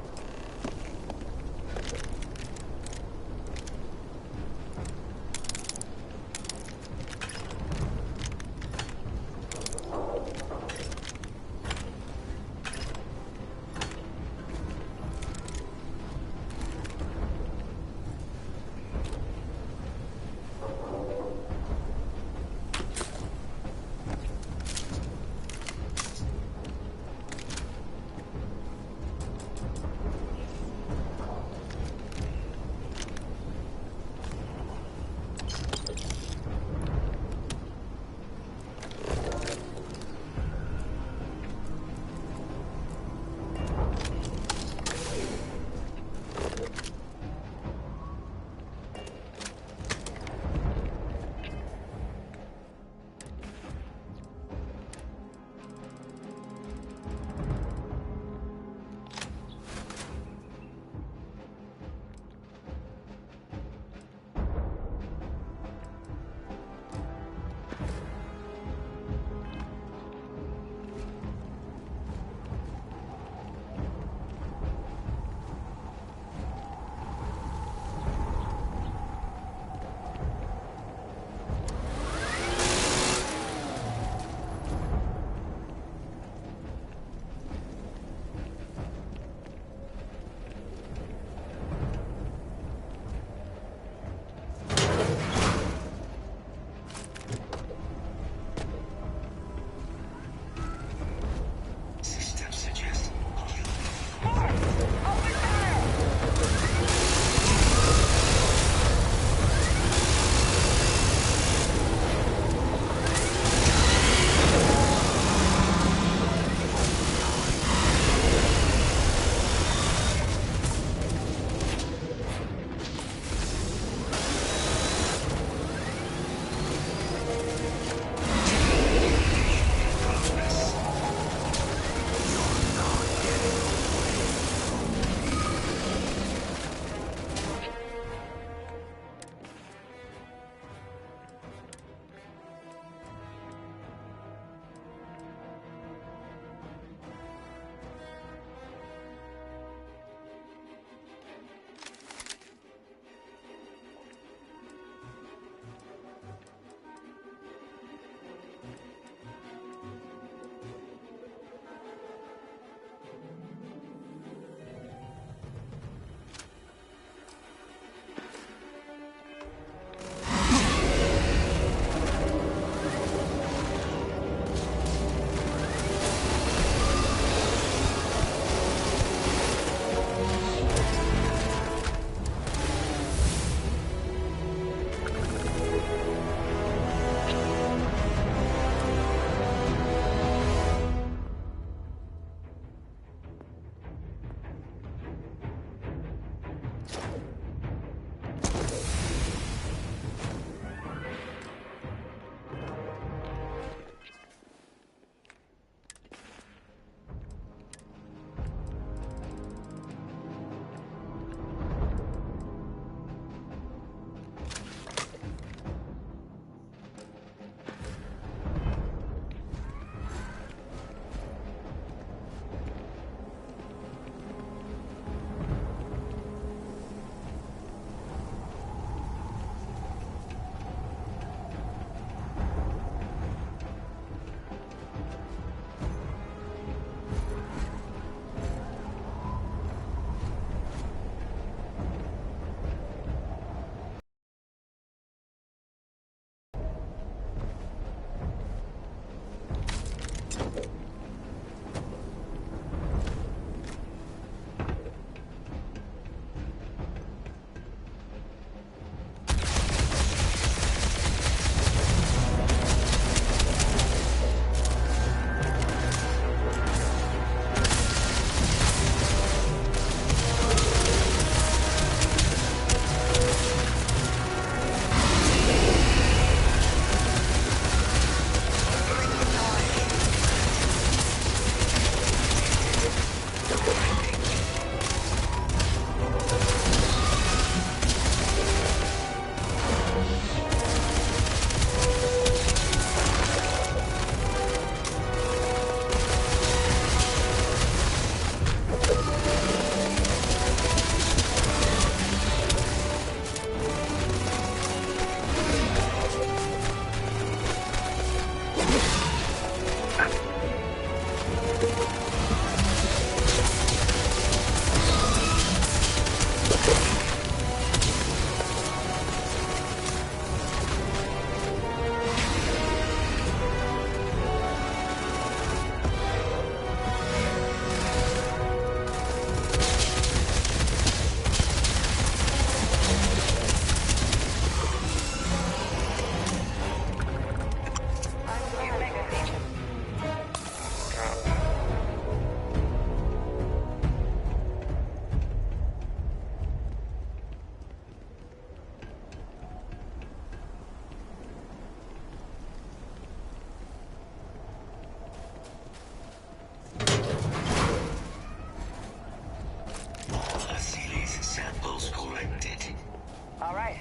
All right.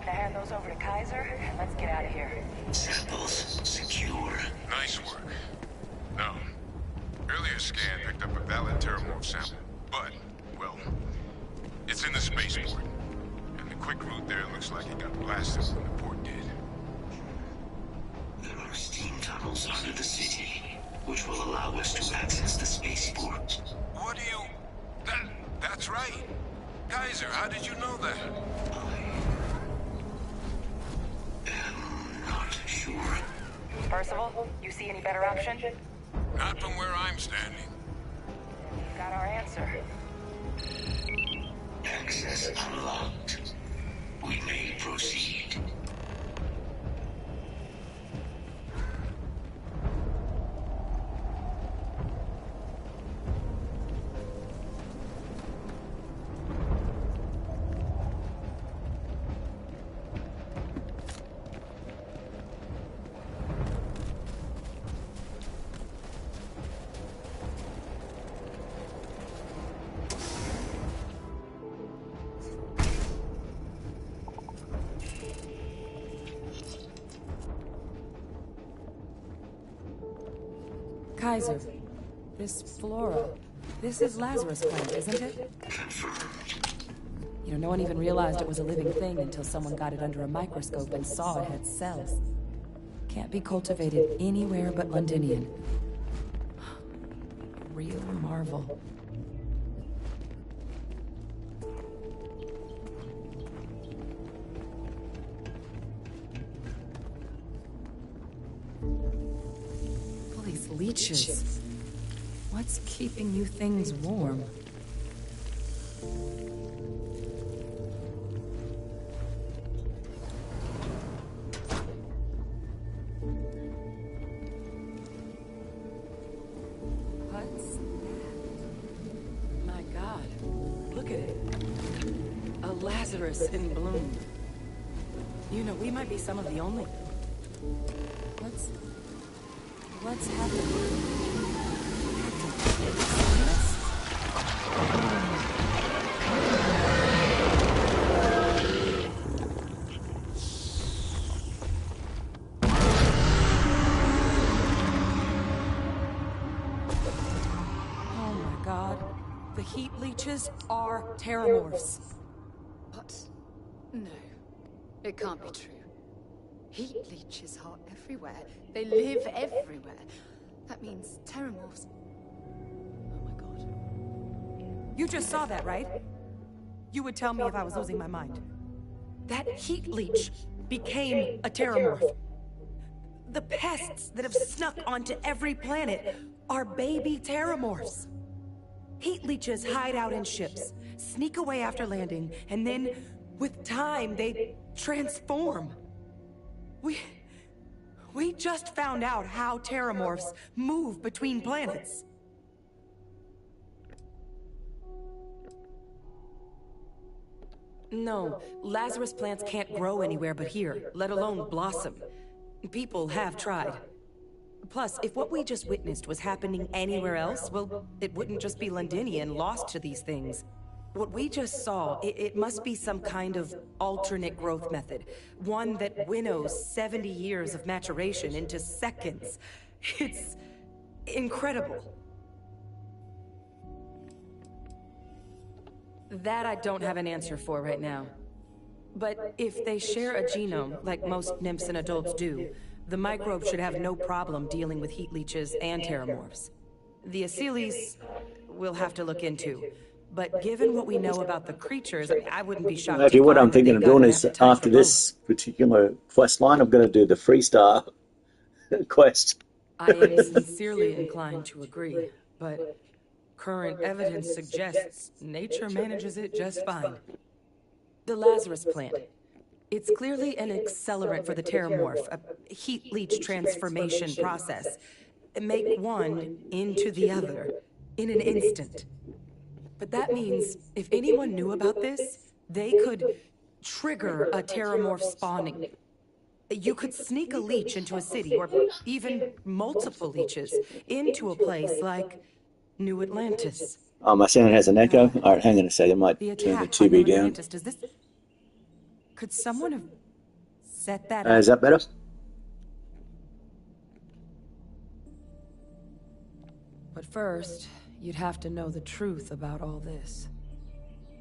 Now hand those over to Kaiser, and let's get out of here. Samples secure. Nice work. No. Earlier scan picked up a valid Terramorph sample, but, well, it's in the spaceport. And the quick route there looks like it got blasted when the port did. There are steam tunnels under the city, which will allow us to access the spaceport. What do you... That's right. Kaiser, how did you know that? I'm not sure. Percival, you see any better option? Not from where I'm standing. We've got our answer. Access unlocked. We may proceed. Kaiser, this flora, this is Lazarus plant, isn't it? You know, no one even realized it was a living thing until someone got it under a microscope and saw it had cells. Can't be cultivated anywhere but Londinian. Real marvel. Leeches. What's keeping you things warm? What's that? My God, look at it. A Lazarus in bloom. You know, we might be some of the only... What's happening? Oh my God. The heat leeches are Terramorphs. What? No. It can't be true. Heat leeches are everywhere. They live everywhere. That means Terramorphs. Oh my God. You just saw that, right? You would tell me if I was losing my mind. That heat leech became a Terramorph. The pests that have snuck onto every planet are baby Terramorphs. Heat leeches hide out in ships, sneak away after landing, and then, with time, they transform. We just found out how Terramorphs move between planets. No, Lazarus plants can't grow anywhere but here, let alone blossom. People have tried. Plus, if what we just witnessed was happening anywhere else, well, it wouldn't just be Londinian lost to these things. What we just saw, it must be some kind of alternate growth method. One that winnows 70 years of maturation into seconds. It's incredible. That I don't have an answer for right now. But if they share a genome, like most nymphs and adults do, the microbe should have no problem dealing with heat leeches and Terramorphs. The Asylees, we'll have to look into. But given what we know about the creatures, I wouldn't be shocked. Maybe what I'm thinking of doing is, after this particular quest line, I'm going to do the Freestar quest. I am sincerely inclined to agree, but current evidence suggests nature manages it just fine. The Lazarus plant. It's clearly an accelerant for the Terramorph, a heat leech transformation process. Make one into the other in an instant. But that means if anyone knew about this, they could trigger a Terramorph spawning. You could sneak a leech into a city, or even multiple leeches, into a place like New Atlantis. Oh, my sound has an echo? Alright, hang on a second, I might turn the TV down. Does this... Could someone have set that Is that better? But first, you'd have to know the truth about all this.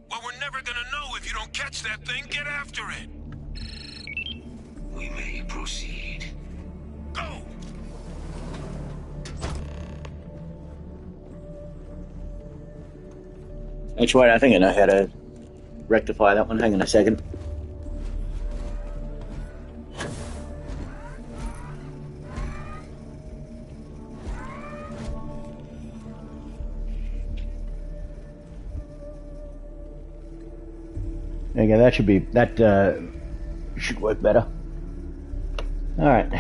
Well, we're never gonna know if you don't catch that thing. Get after it. We may proceed. Go! Actually, I think I know how to rectify that one. Hang on a second. Okay, that should work better. All right.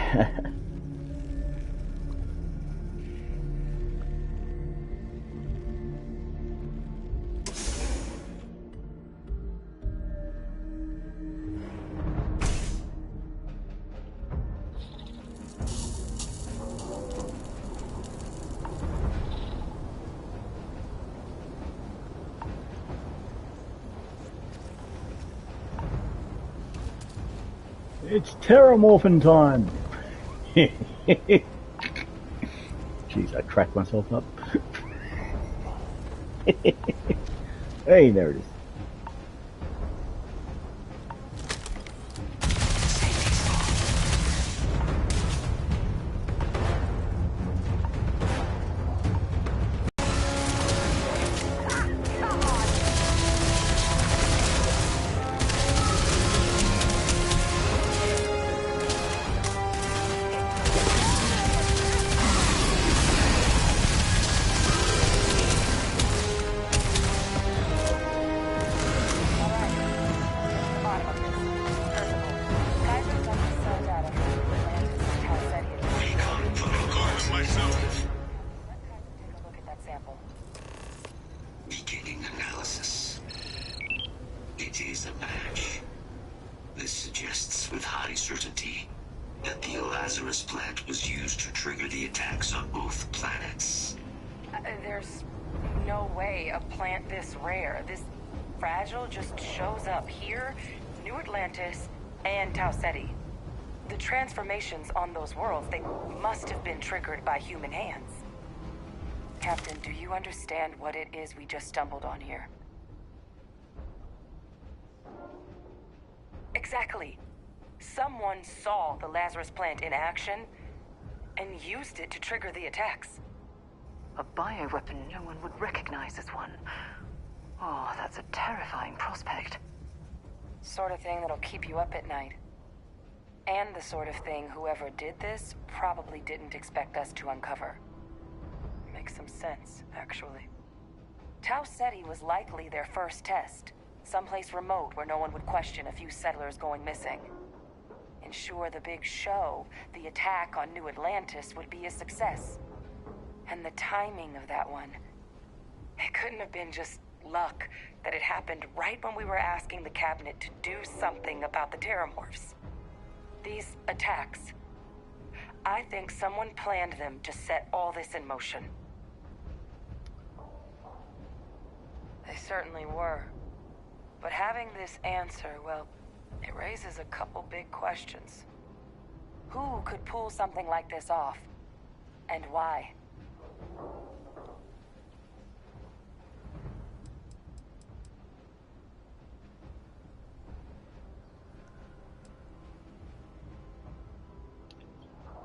It's Terramorphin time! Jeez, I cracked myself up. Hey, there it is. Beginning analysis. It is a match. This suggests with high certainty that the Lazarus plant was used to trigger the attacks on both planets. There's no way a plant this rare, this fragile, just shows up here, New Atlantis, and Tau Ceti. The transformations on those worlds, they must have been triggered by human hands. Captain, do you understand what it is we just stumbled on here? Exactly. Someone saw the Lazarus plant in action and used it to trigger the attacks. A bioweapon no one would recognize as one. Oh, that's a terrifying prospect. Sort of thing that'll keep you up at night. And the sort of thing whoever did this probably didn't expect us to uncover. Makes some sense, actually. Tau Ceti was likely their first test. Someplace remote where no one would question a few settlers going missing. Ensure the big show, the attack on New Atlantis, would be a success. And the timing of that one, it couldn't have been just luck that it happened right when we were asking the cabinet to do something about the Terramorphs. These attacks, I think someone planned them to set all this in motion. They certainly were. But having this answer, well, it raises a couple big questions. Who could pull something like this off? And why?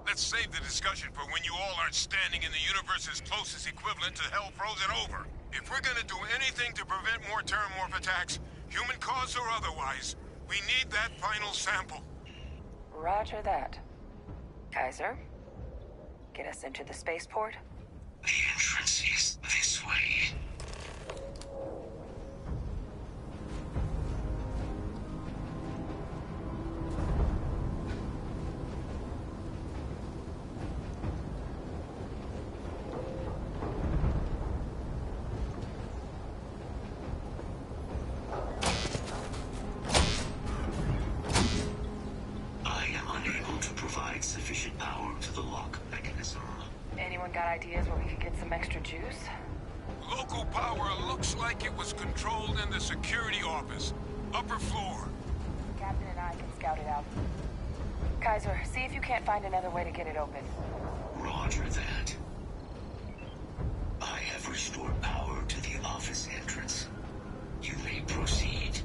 Let's save the discussion for when you all aren't standing in the universe's closest equivalent to hell frozen over. If we're gonna do anything to prevent more Terramorph attacks, human cause or otherwise, we need that final sample. Roger that. Kaiser, get us into the spaceport? The entrance is this way. Sufficient power to the lock mechanism. Anyone got ideas where we could get some extra juice? Local power looks like it was controlled in the security office. Upper floor. Captain I can scout it out. Kaiser, see if you can't find another way to get it open. Roger that. I have restored power to the office entrance. You may proceed.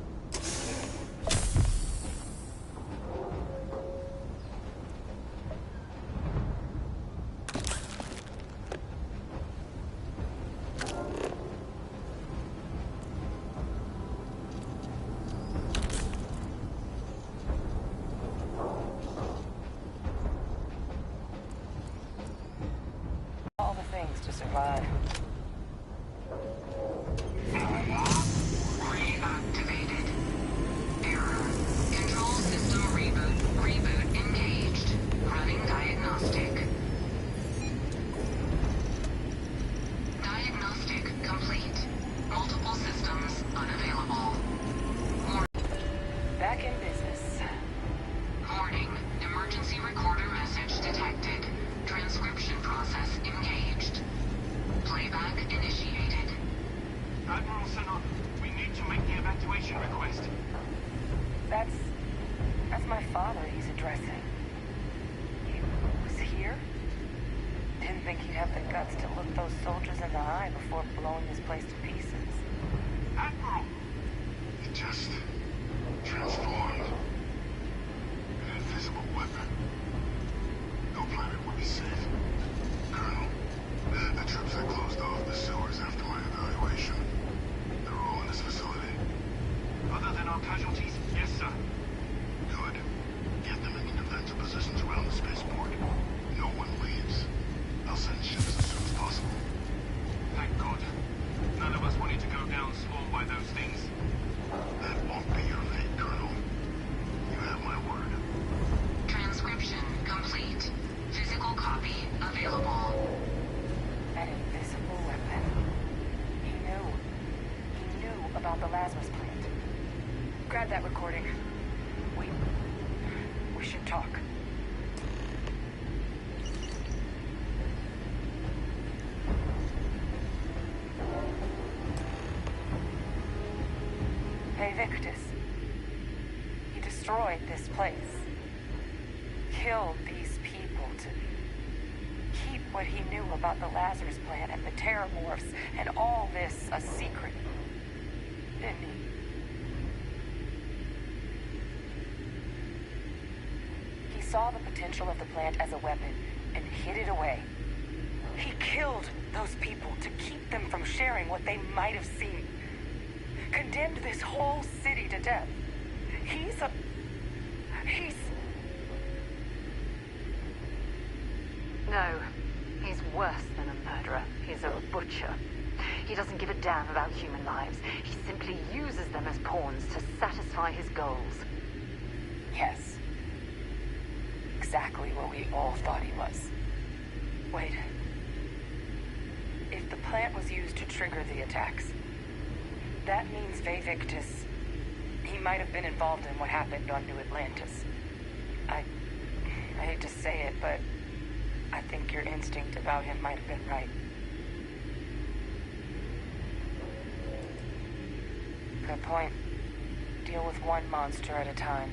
All the things to survive. Reactivated. Error. Control system reboot. Reboot engaged. Running diagnostic. Diagnostic complete. Multiple systems unavailable. Back in business. Warning. Emergency recorder message detected. Transcription process engaged. Playback initiated. Admiral Sinon, we need to make the evacuation request. That's my father he's addressing. He was here? Didn't think he'd have the guts to look those soldiers in the eye before blowing this place to pieces. Admiral! It just transformed. An invisible weapon. No planet would be safe. Colonel, the troops had closed off the sewers after my evaluation. They're all in this facility. Other than our casualties? Yes, sir. Good. Get them into defensive positions around the spaceport. No one leaves. I'll send ships as soon as possible. Thank God. None of us wanted to go down swarmed by those things. That won't be your fate, Colonel. You have my word. Transcription complete. Physical copy available. An invisible weapon. He knew about the Lazarus plant. Grab that recording. We should talk. Hey, Victus. He destroyed this place. Killed these people to keep what he knew about the Lazarus plant and the Terramorphs and all this a secret. Didn't he? He saw the potential of the plant as a weapon and hid it away. He killed those people to keep them from sharing what they might have seen. Condemned this whole city to death. He's No, he's worse than a murderer. He's a butcher. He doesn't give a damn about human lives. He simply uses them as pawns to satisfy his goals. Yes. Exactly what we all thought he was. Wait. If the plant was used to trigger the attacks, that means Victus, he might have been involved in what happened on New Atlantis. I hate to say it, but I think your instinct about him might have been right. Good point. Deal with one monster at a time.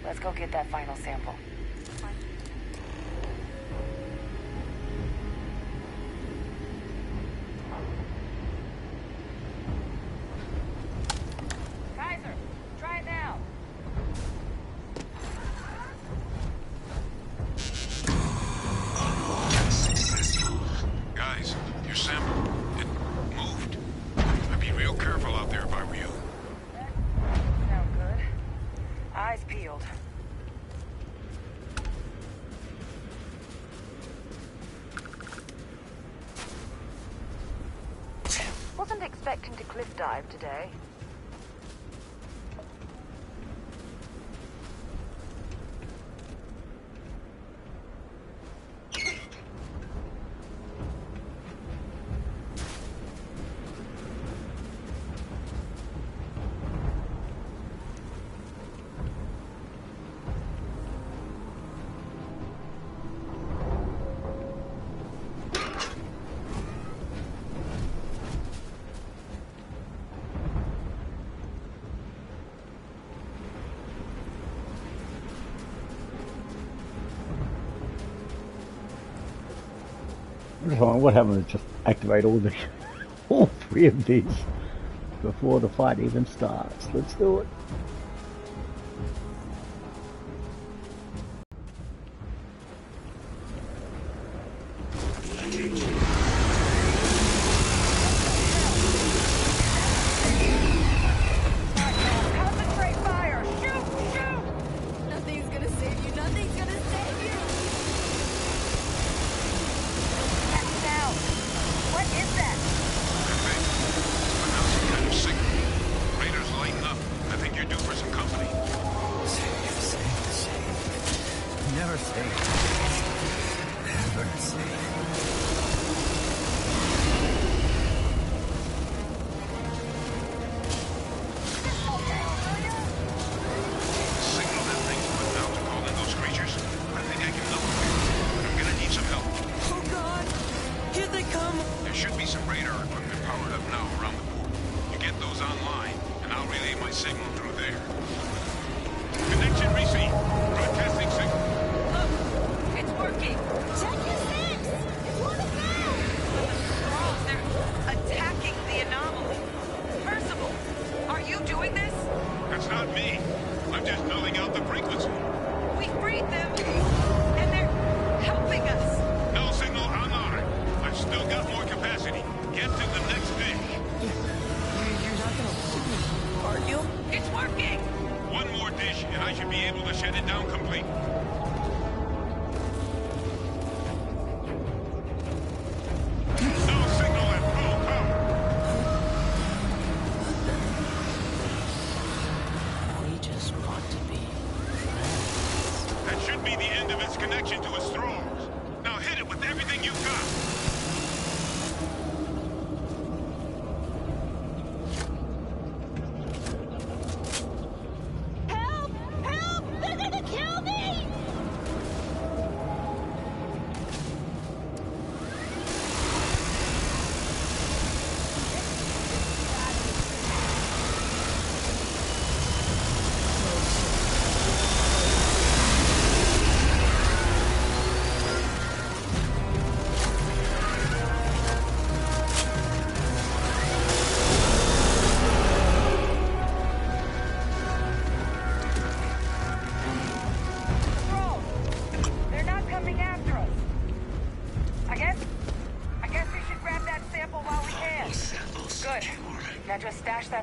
Let's go get that final sample. Kaiser, try it now. Guys, your sample, it moved. I'd be real careful out there if I were you. Sound good. Eyes peeled. Wasn't expecting to cliff dive today. What happened to just activate all three of these before the fight even starts? Let's do it.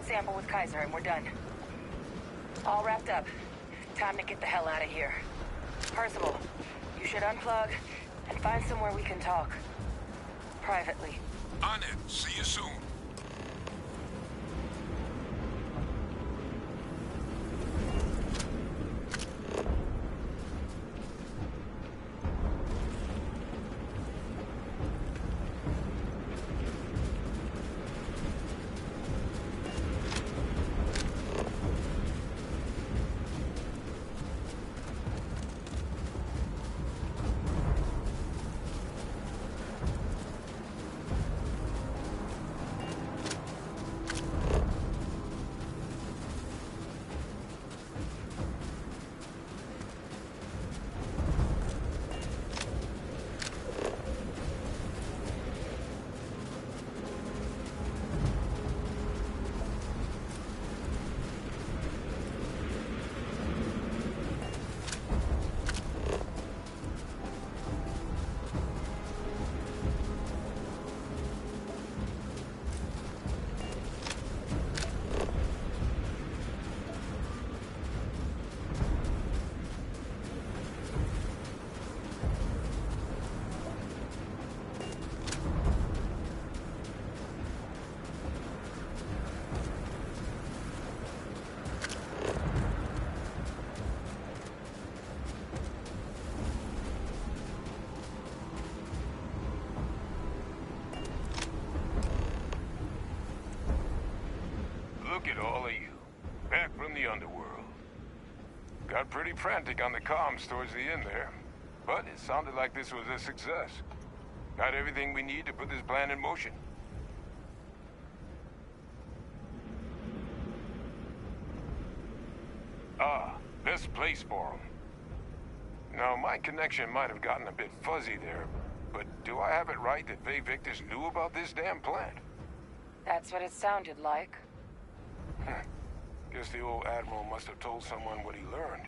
Sample with Kaiser and we're done. All wrapped up. Time to get the hell out of here. Percival, you should unplug and find somewhere we can talk. Privately. On it. See you soon. Look at all of you. Back from the underworld. Got pretty frantic on the comms towards the end there. But it sounded like this was a success. Got everything we need to put this plan in motion. Ah, best place for them. Now, my connection might have gotten a bit fuzzy there. But do I have it right that Faye Victus knew about this damn plant? That's what it sounded like. Guess the old Admiral must have told someone what he learned.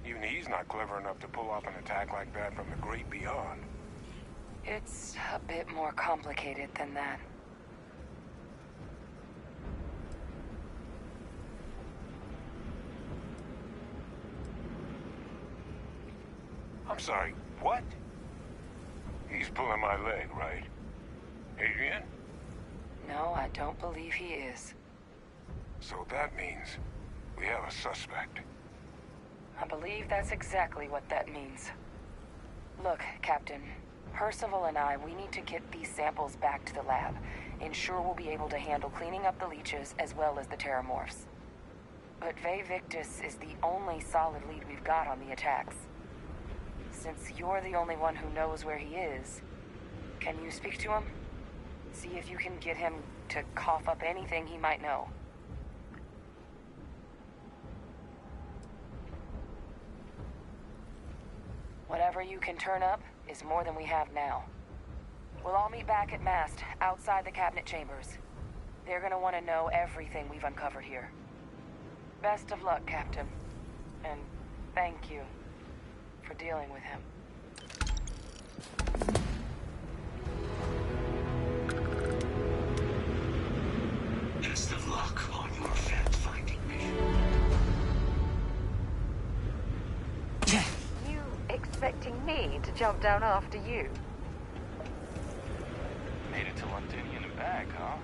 Even he's not clever enough to pull off an attack like that from the great beyond. It's a bit more complicated than that. I'm sorry, what? He's pulling my leg, right? Adrian? No, I don't believe he is. So that means we have a suspect. I believe that's exactly what that means. Look, Captain, Percival and I, we need to get these samples back to the lab. Ensure we'll be able to handle cleaning up the leeches as well as the Terramorphs. But Faye Victus is the only solid lead we've got on the attacks. Since you're the only one who knows where he is, can you speak to him? See if you can get him to cough up anything he might know. Whatever you can turn up is more than we have now. We'll all meet back at Mast, outside the cabinet chambers. They're gonna want to know everything we've uncovered here. Best of luck, Captain. And thank you for dealing with him. Best of luck on your fact-finding mission. You expecting me to jump down after you? Made it to Londinian and back, huh?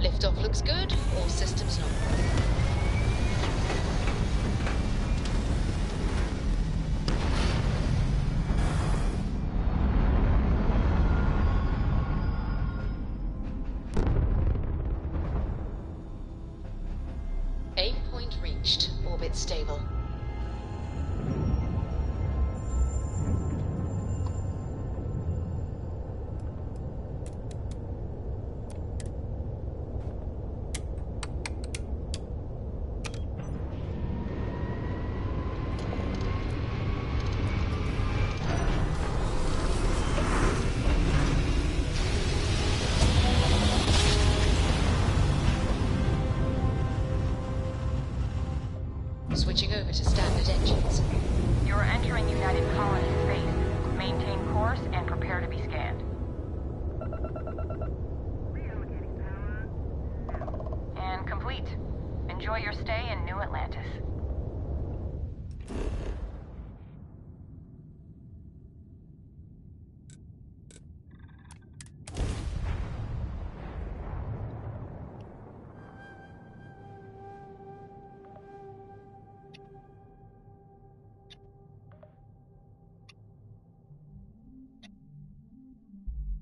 Liftoff looks good, all systems normal. Aim point reached. Orbit stable. Switching over to standard engines. You're entering United Colony space. Maintain course and prepare to be scanned. And complete. Enjoy your stay in New Atlantis.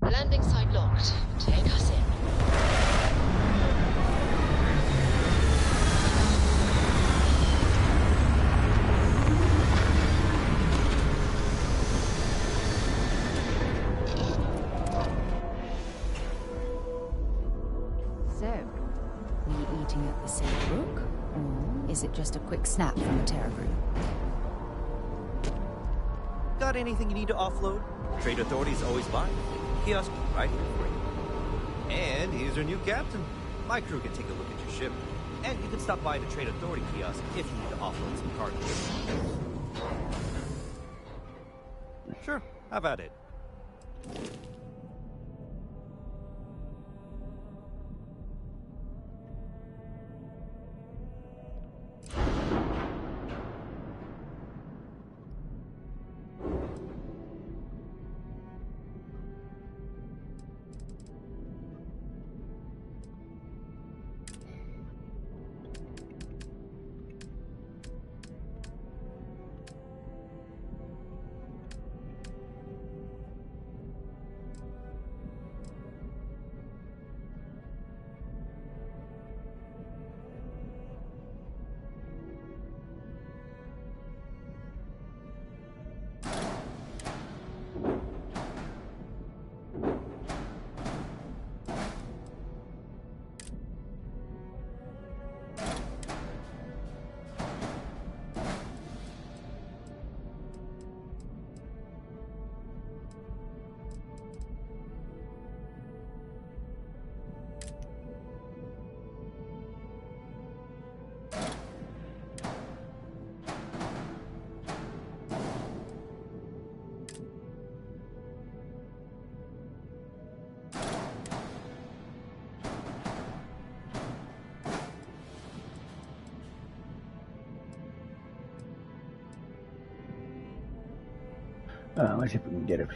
Landing site locked. Take us in. So, we eating looking at the Seabrook? Or is it just a quick snap from the Terra Group? Got anything you need to offload? Trade Authority's always buying. Kiosk right here for you. And here's our new captain. My crew can take a look at your ship. And you can stop by the Trade Authority kiosk if you need to offload some cargo. Sure, have at it. Let's see if we can get it.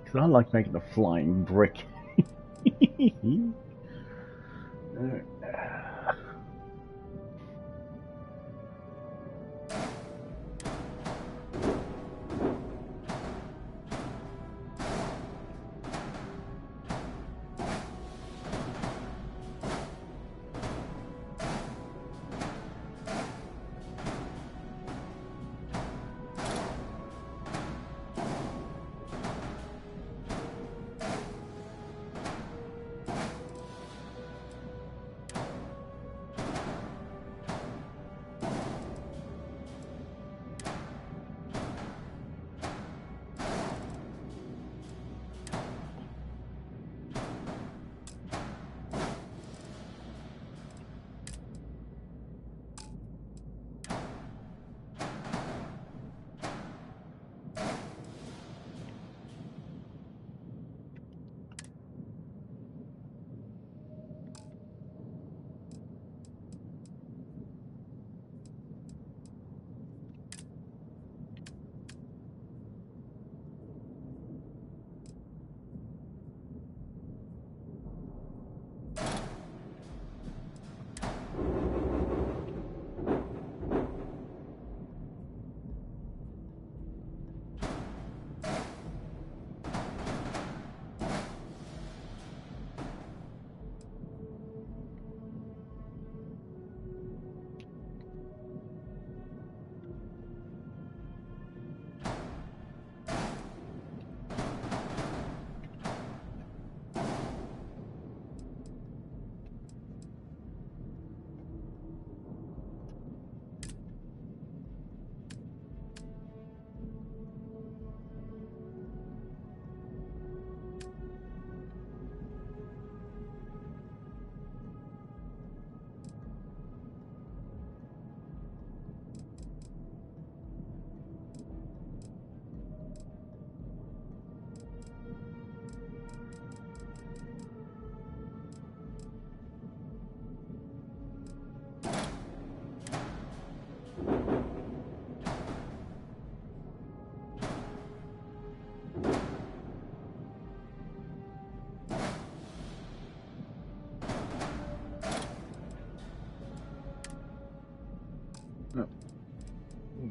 Because I like making a flying brick.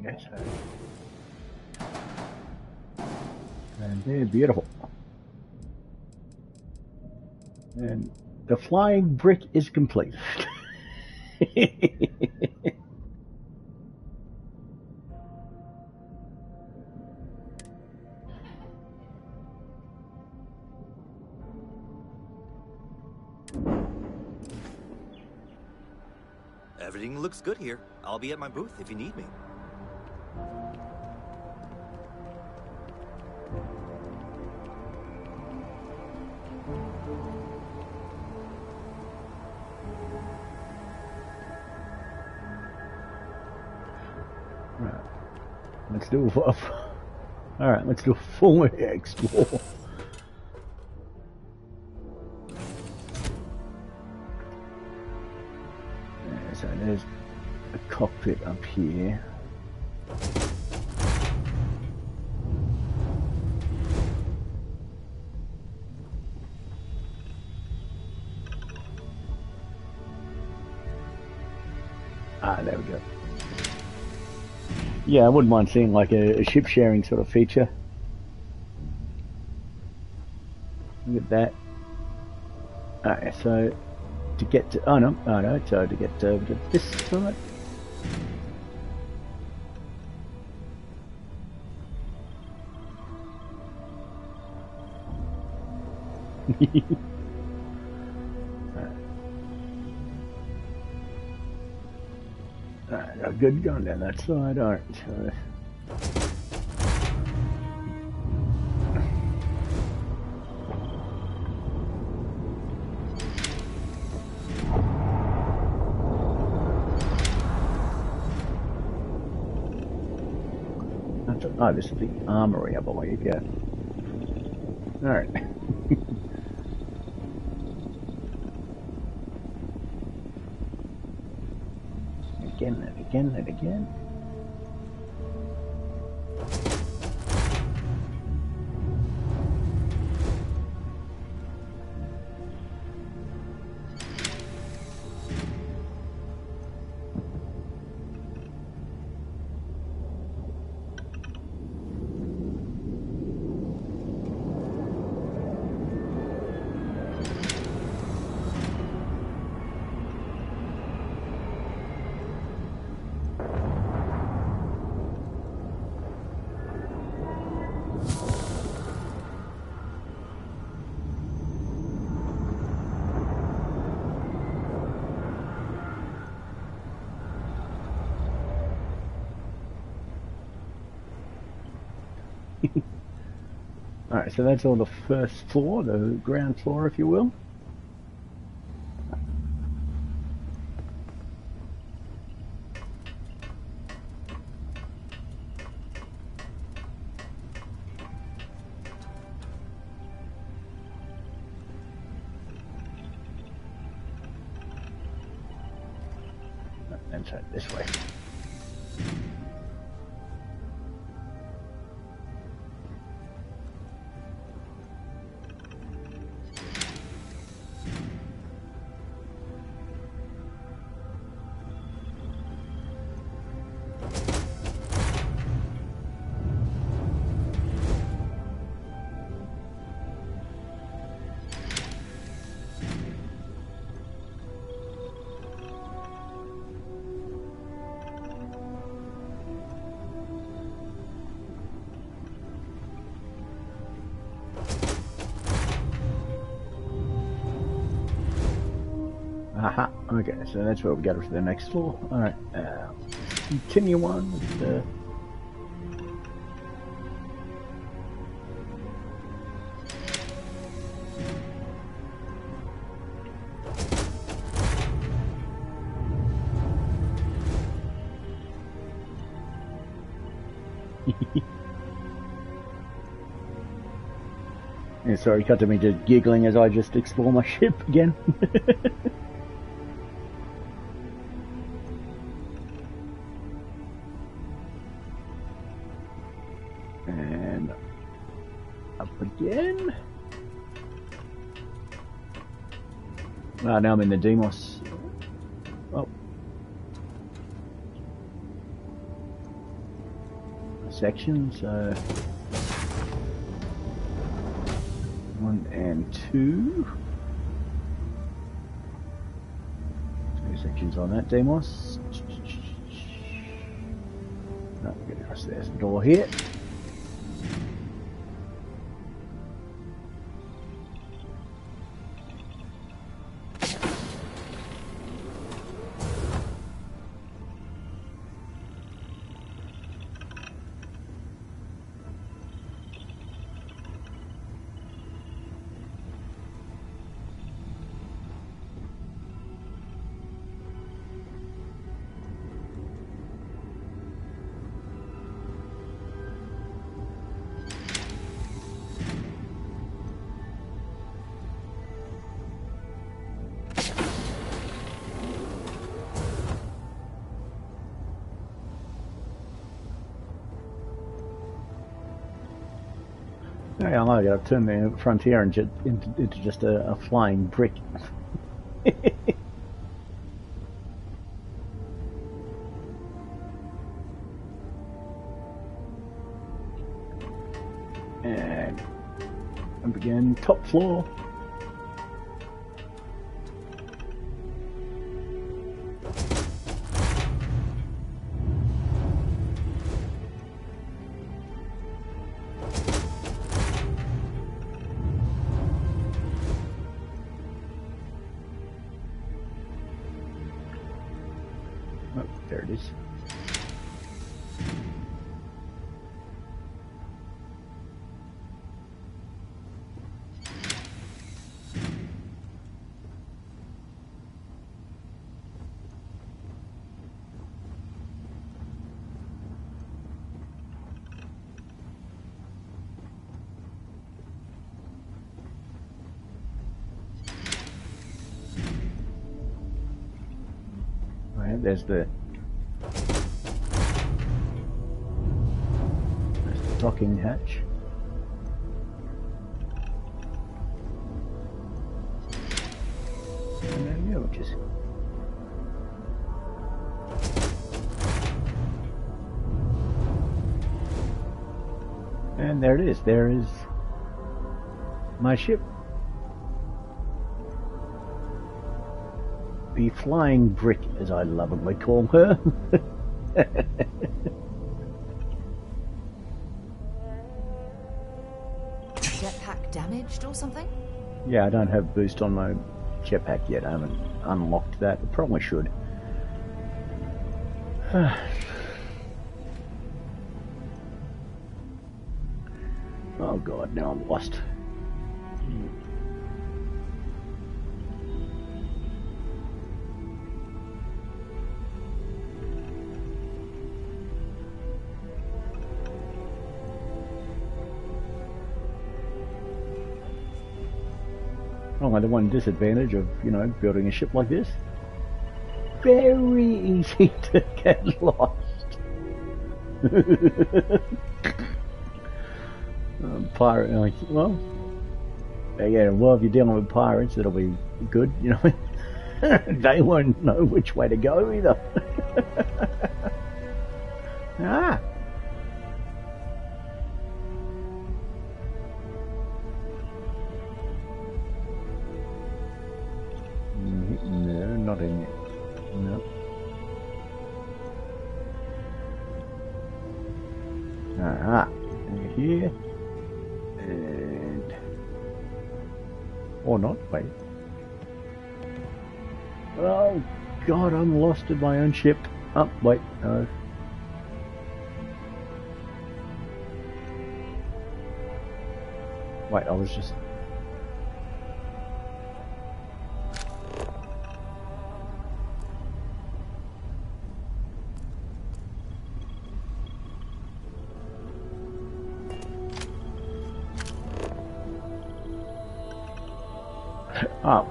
Yes. And they're beautiful. And the flying brick is complete. Everything looks good here. I'll be at my booth if you need me. Right. Let's do a alright, let's do a full explore. Yeah, so there's a cockpit up here. Ah, there we go. Yeah, I wouldn't mind seeing like a ship sharing sort of feature. Look at that. Alright, so to get to so to get over to this side. Alright, good going down that side, alright. So. Oh, this is the armory, I believe, yeah. Alright. Again and again and again. Alright, so that's all the first floor, the ground floor, if you will. And so this way. Aha, okay, so that's where we got to the next floor. Alright, continue on with the... Yeah, sorry, cut to me just giggling as I just explore my ship again. And up again. Ah, now I'm in the Demos. Oh. section, so 1 and 2. 2 sections on that, Demos. No, get across there's the door here. Yeah, I know, I've turned the Frontier into just a flying brick. And up again, top floor. There it is. Right, there's the docking hatch. And then yeah, which is and there it is. There is my ship. The flying brick, as I lovingly call her. Jetpack damaged or something? Yeah, I don't have boost on my jetpack yet. I haven't unlocked that. I probably should. Oh god, now I'm lost. Only the one disadvantage of, you know, building a ship like this. Very easy to get lost. Pirate, like, well, yeah, well, if you're dealing with pirates, it'll be good, you know. They won't know which way to go either. Ah. No, not in it. No. Aha. Here. And... or not, wait. Oh, God, I'm lost in my own ship. Oh, wait, no. Wait, I was just... up.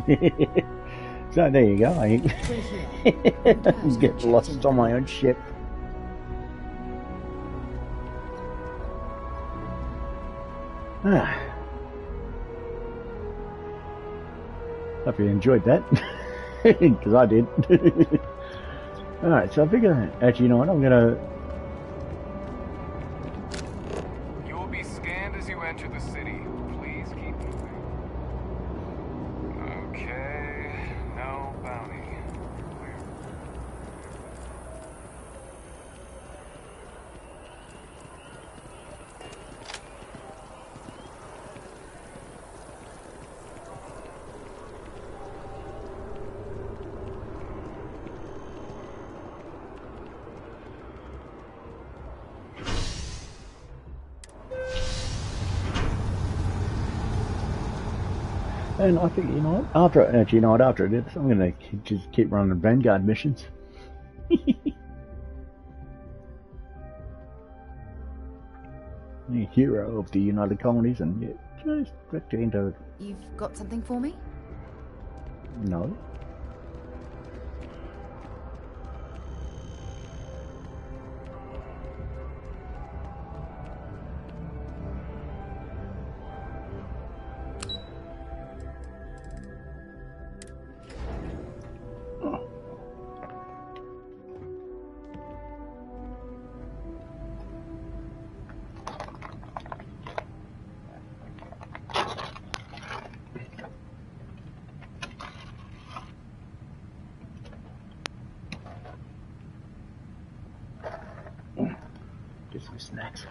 So there you go. I get lost on my own ship. Hope you enjoyed that, because I did. Alright, so I figure, actually, you know what, I'm gonna... You will be scanned as you enter the city. Please keep moving. Okay, no bounty. And I think, you know what, after this, I'm gonna just keep running Vanguard missions. Hero of the United Colonies, and yeah, just direct into... You've got something for me? No. Get some snacks.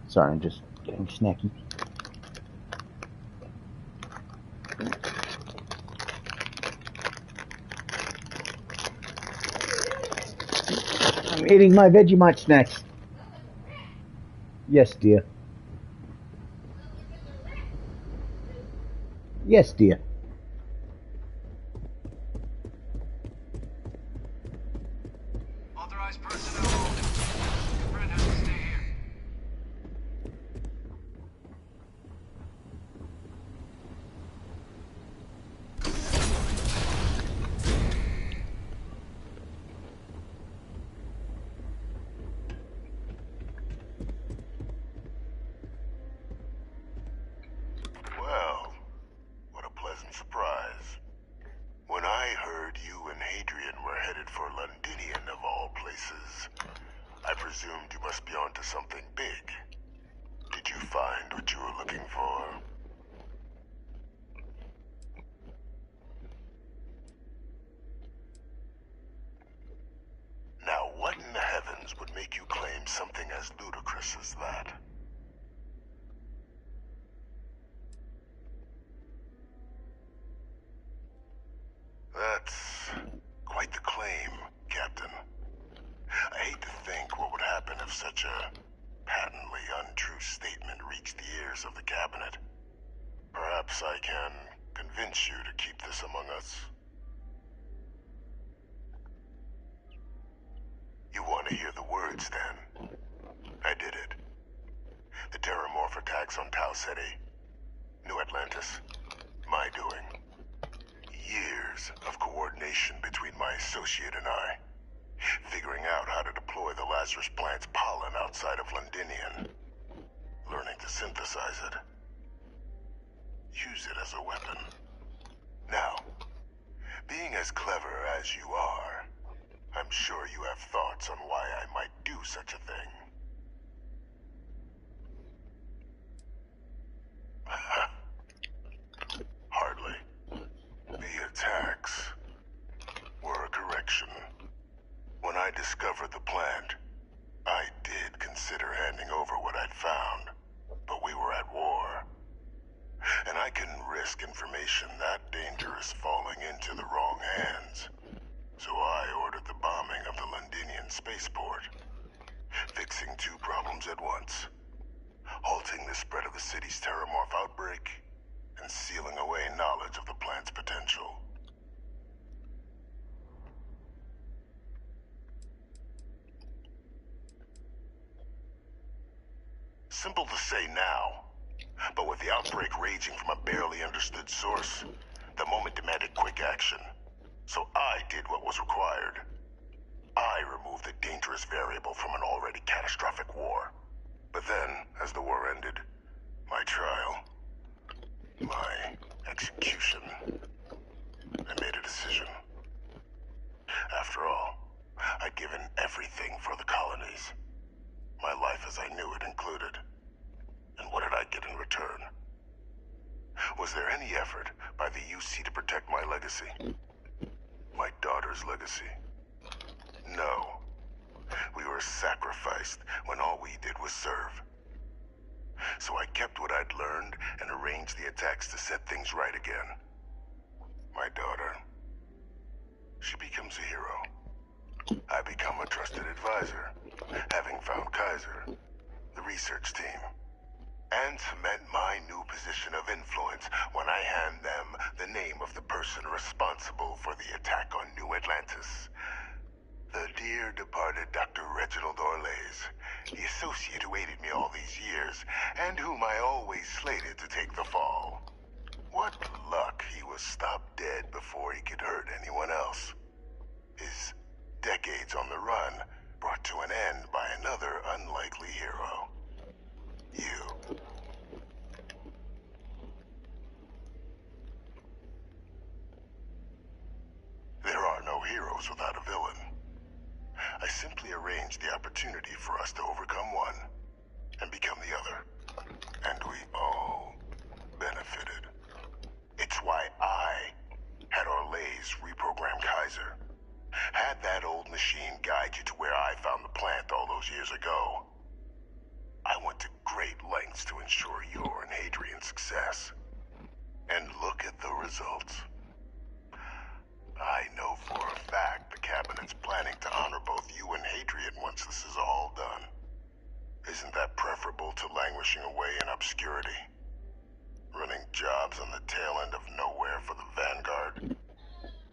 Sorry, I'm just getting snacky. I'm eating my Vegemite snacks. Yes, dear. Yes, dear. Authorized personnel. Your friend has to stay here. Well, what a pleasant surprise. When I heard you and Hadrian were headed for Londinian of all places, I presumed you must be onto something big. Did you find what you were looking for? Now, what in the heavens would make you claim something as ludicrous as that? That's quite the claim, Captain. I hate to think what would happen if such a patently untrue statement reached the ears of the Cabinet. Perhaps I can convince you to keep this among us. You want to hear the words, then? I did it. The Terramorph attacks on Tau Ceti. New Atlantis. My doing. Years of coordination between my associate and I. Figuring out how to deploy the Lazarus plant's pollen outside of Londinian. Learning to synthesize it. Use it as a weapon. Now, being as clever as you are, I'm sure you have thoughts on why I might do such a thing. Hardly. The attacks were a correction. When I discovered the plant, I did consider handing over what I'd found, but we were at war. And I couldn't risk information that dangerous falling into the wrong hands. So I ordered the bombing of the Londinian spaceport, fixing two problems at once. Halting the spread of the city's Terramorph outbreak, and sealing away knowledge of the plant's potential. Simple to say now. But with the outbreak raging from a barely understood source, the moment demanded quick action. So I did what was required. I removed the dangerous variable from an already catastrophic war. But then, as the war ended, my trial, my execution, I made a decision. After all, I'd given everything for the colonies. My life as I knew it included. And what did I get in return? Was there any effort by the UC to protect my legacy? My daughter's legacy? No. We were sacrificed when all we did was serve. So I kept what I'd learned and arranged the attacks to set things right again. My daughter, she becomes a hero. I become a trusted advisor, having found Kaiser, the research team, and cement my new position of influence when I hand them the name of the person responsible for the attack on New Atlantis. The dear departed Dr. Reginald Orlays, the associate who aided me all these years, and whom I always slated to take the fall. What luck he was stopped dead before he could hurt anyone else. His decades on the run brought to an end by another unlikely hero. You. There are no heroes without a villain. I simply arranged the opportunity for us to overcome one and become the other. And we all benefited. It's why I had Orlays reprogram Kaiser. Had that old machine guide you to where I found the plant all those years ago. I went to great lengths to ensure your and Hadrian's success. And look at the results. I know for a fact the Cabinet's planning to honor both you and Hadrian once this is all done. Isn't that preferable to languishing away in obscurity? Running jobs on the tail end of nowhere for the Vanguard?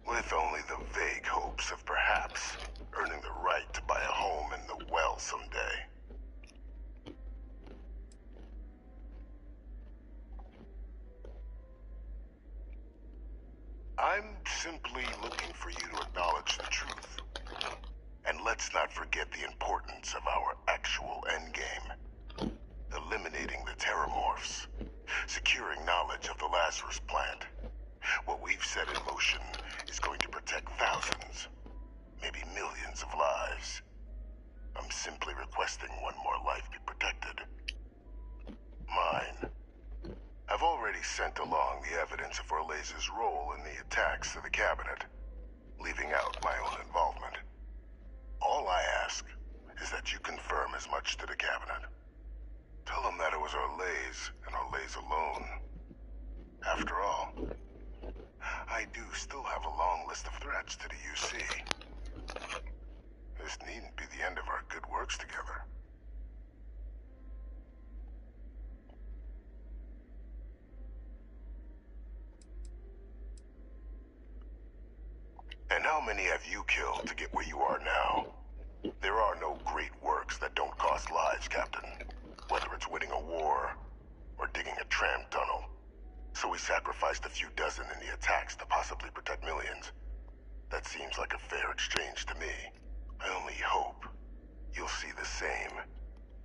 With only the vague hopes of perhaps earning the right to buy a home in the well someday. I'm simply looking for you to acknowledge the truth. And let's not forget the importance of our actual endgame. Eliminating the Terramorphs. Securing knowledge of the Lazarus plant. What we've set in motion is going to protect thousands, maybe millions of lives. I'm simply requesting one more life be protected. Mine. I've already sent along the evidence of Orlays' role in the attacks to the Cabinet, leaving out my own involvement. All I ask is that you confirm as much to the Cabinet. Tell them that it was Orlays and Orlays alone. After all, I do still have a long list of threats to the UC. This needn't be the end of our good works together. And how many have you killed to get where you are now? There are no great works that don't cost lives, Captain. Whether it's winning a war or digging a tram tunnel. So we sacrificed a few dozen in the attacks to possibly protect millions. That seems like a fair exchange to me. I only hope you'll see the same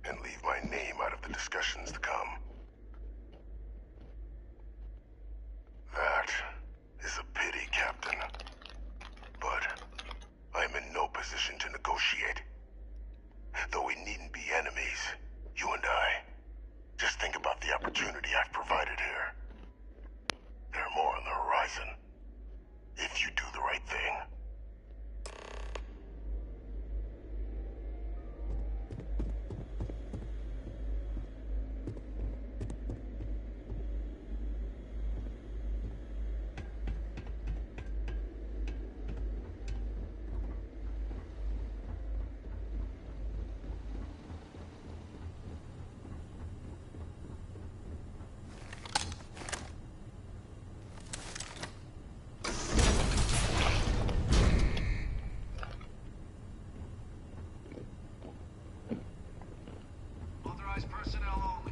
and leave my name out of the discussions to come. That is a pity, Captain. But I'm in no position to negotiate. Though we needn't be enemies, you and I. Just think about the opportunity I've provided here. There are more on the horizon. If you do the right thing. Authorized personnel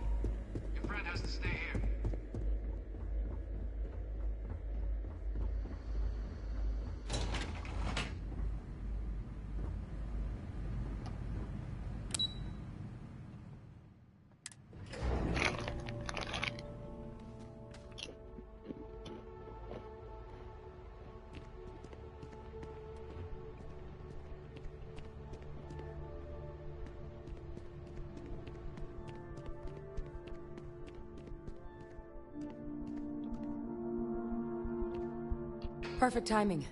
Perfect timing.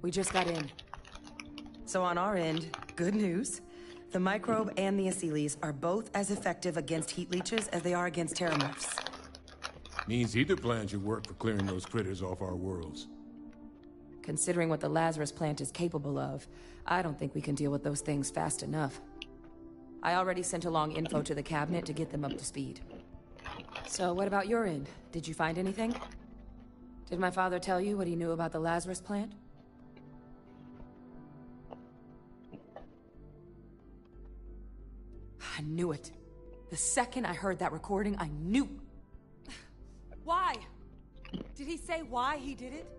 We just got in. So on our end, good news. The microbe and the Asylees are both as effective against heat leeches as they are against terramorphs. Means either plan should work for clearing those critters off our worlds. Considering what the Lazarus plant is capable of, I don't think we can deal with those things fast enough. I already sent along info to the cabinet to get them up to speed. So what about your end? Did you find anything? Did my father tell you what he knew about the Lazarus plant? I knew it. The second I heard that recording, I knew. Why? Did he say why he did it?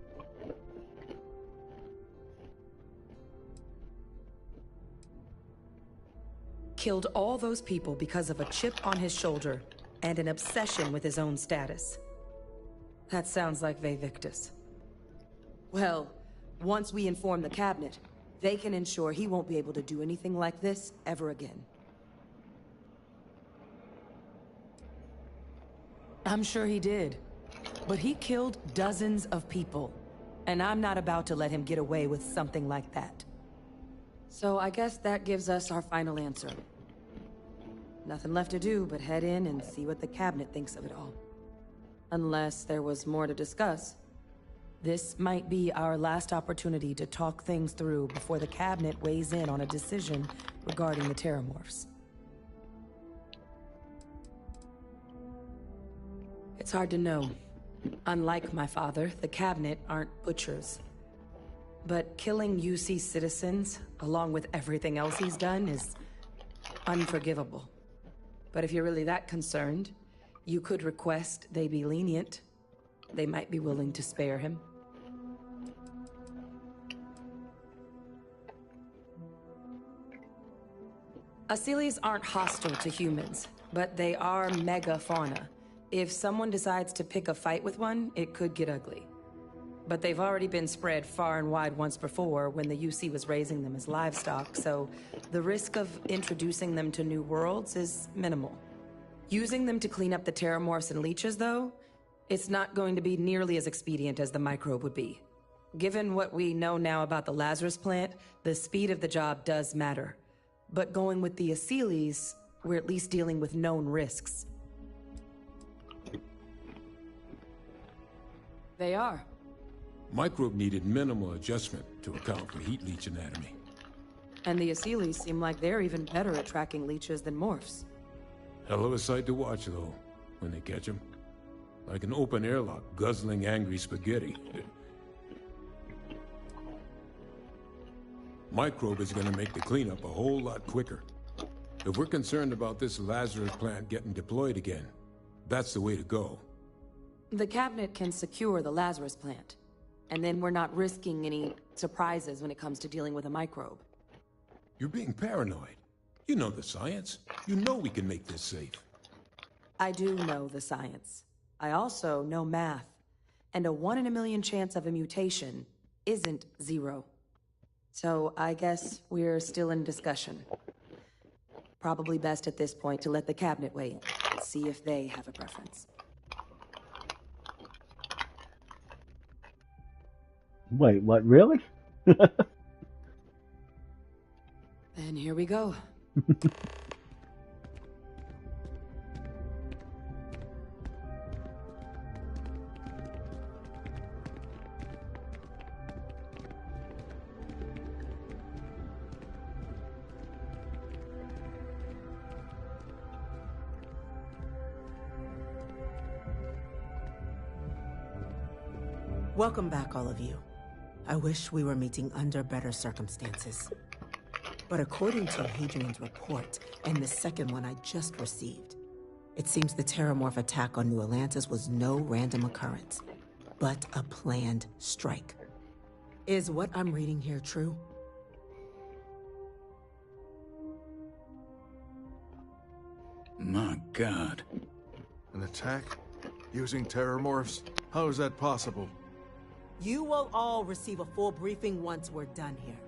Killed all those people because of a chip on his shoulder and an obsession with his own status. That sounds like Victus. Well, once we inform the cabinet, they can ensure he won't be able to do anything like this ever again. I'm sure he did. But he killed dozens of people. And I'm not about to let him get away with something like that. So I guess that gives us our final answer. Nothing left to do but head in and see what the cabinet thinks of it all. Unless there was more to discuss. This might be our last opportunity to talk things through before the cabinet weighs in on a decision regarding the terramorphs. It's hard to know. Unlike my father, the cabinet aren't butchers. But killing UC citizens, along with everything else he's done, is unforgivable. But if you're really that concerned, you could request they be lenient. They might be willing to spare him. Asylees aren't hostile to humans, but they are megafauna. If someone decides to pick a fight with one, it could get ugly. But they've already been spread far and wide once before when the UC was raising them as livestock, so the risk of introducing them to new worlds is minimal. Using them to clean up the terramorphs and leeches, though, it's not going to be nearly as expedient as the microbe would be. Given what we know now about the Lazarus plant, the speed of the job does matter. But going with the Asylees, we're at least dealing with known risks. They are. Microbe needed minimal adjustment to account for heat leech anatomy. And the Asylees seem like they're even better at tracking leeches than morphs. Hell of a sight to watch, though, when they catch them. Like an open airlock guzzling angry spaghetti. Microbe is gonna make the cleanup a whole lot quicker. If we're concerned about this Lazarus plant getting deployed again, that's the way to go. The cabinet can secure the Lazarus plant. And then we're not risking any surprises when it comes to dealing with a microbe. You're being paranoid. You know the science. You know we can make this safe. I do know the science. I also know math. And a 1 in a million chance of a mutation isn't 0. So I guess we're still in discussion. Probably best at this point to let the cabinet wait, see if they have a preference. Wait, what, really? Then here we go. Welcome back, all of you. I wish we were meeting under better circumstances. But according to Hadrian's report, and the second one I just received, it seems the Terramorph attack on New Atlantis was no random occurrence, but a planned strike. Is what I'm reading here true? My God. An attack? Using Terramorphs? How is that possible? You will all receive a full briefing once we're done here.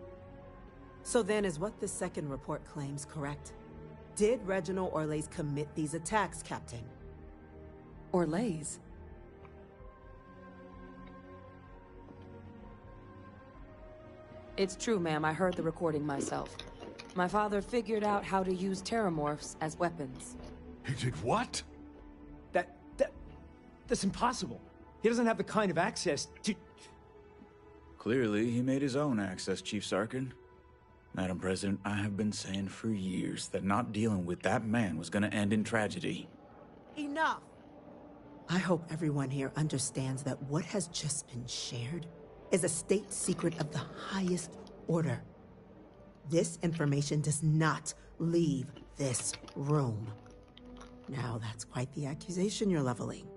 So then, is what the second report claims correct? Did Reginald Orlays commit these attacks, Captain? Orlays? It's true, ma'am. I heard the recording myself. My father figured out how to use terramorphs as weapons. He did what? That's impossible. He doesn't have the kind of access to... Clearly, he made his own access, Chief Sarkin. Madam President, I have been saying for years that not dealing with that man was gonna end in tragedy. Enough! I hope everyone here understands that what has just been shared is a state secret of the highest order. This information does not leave this room. Now, that's quite the accusation you're leveling,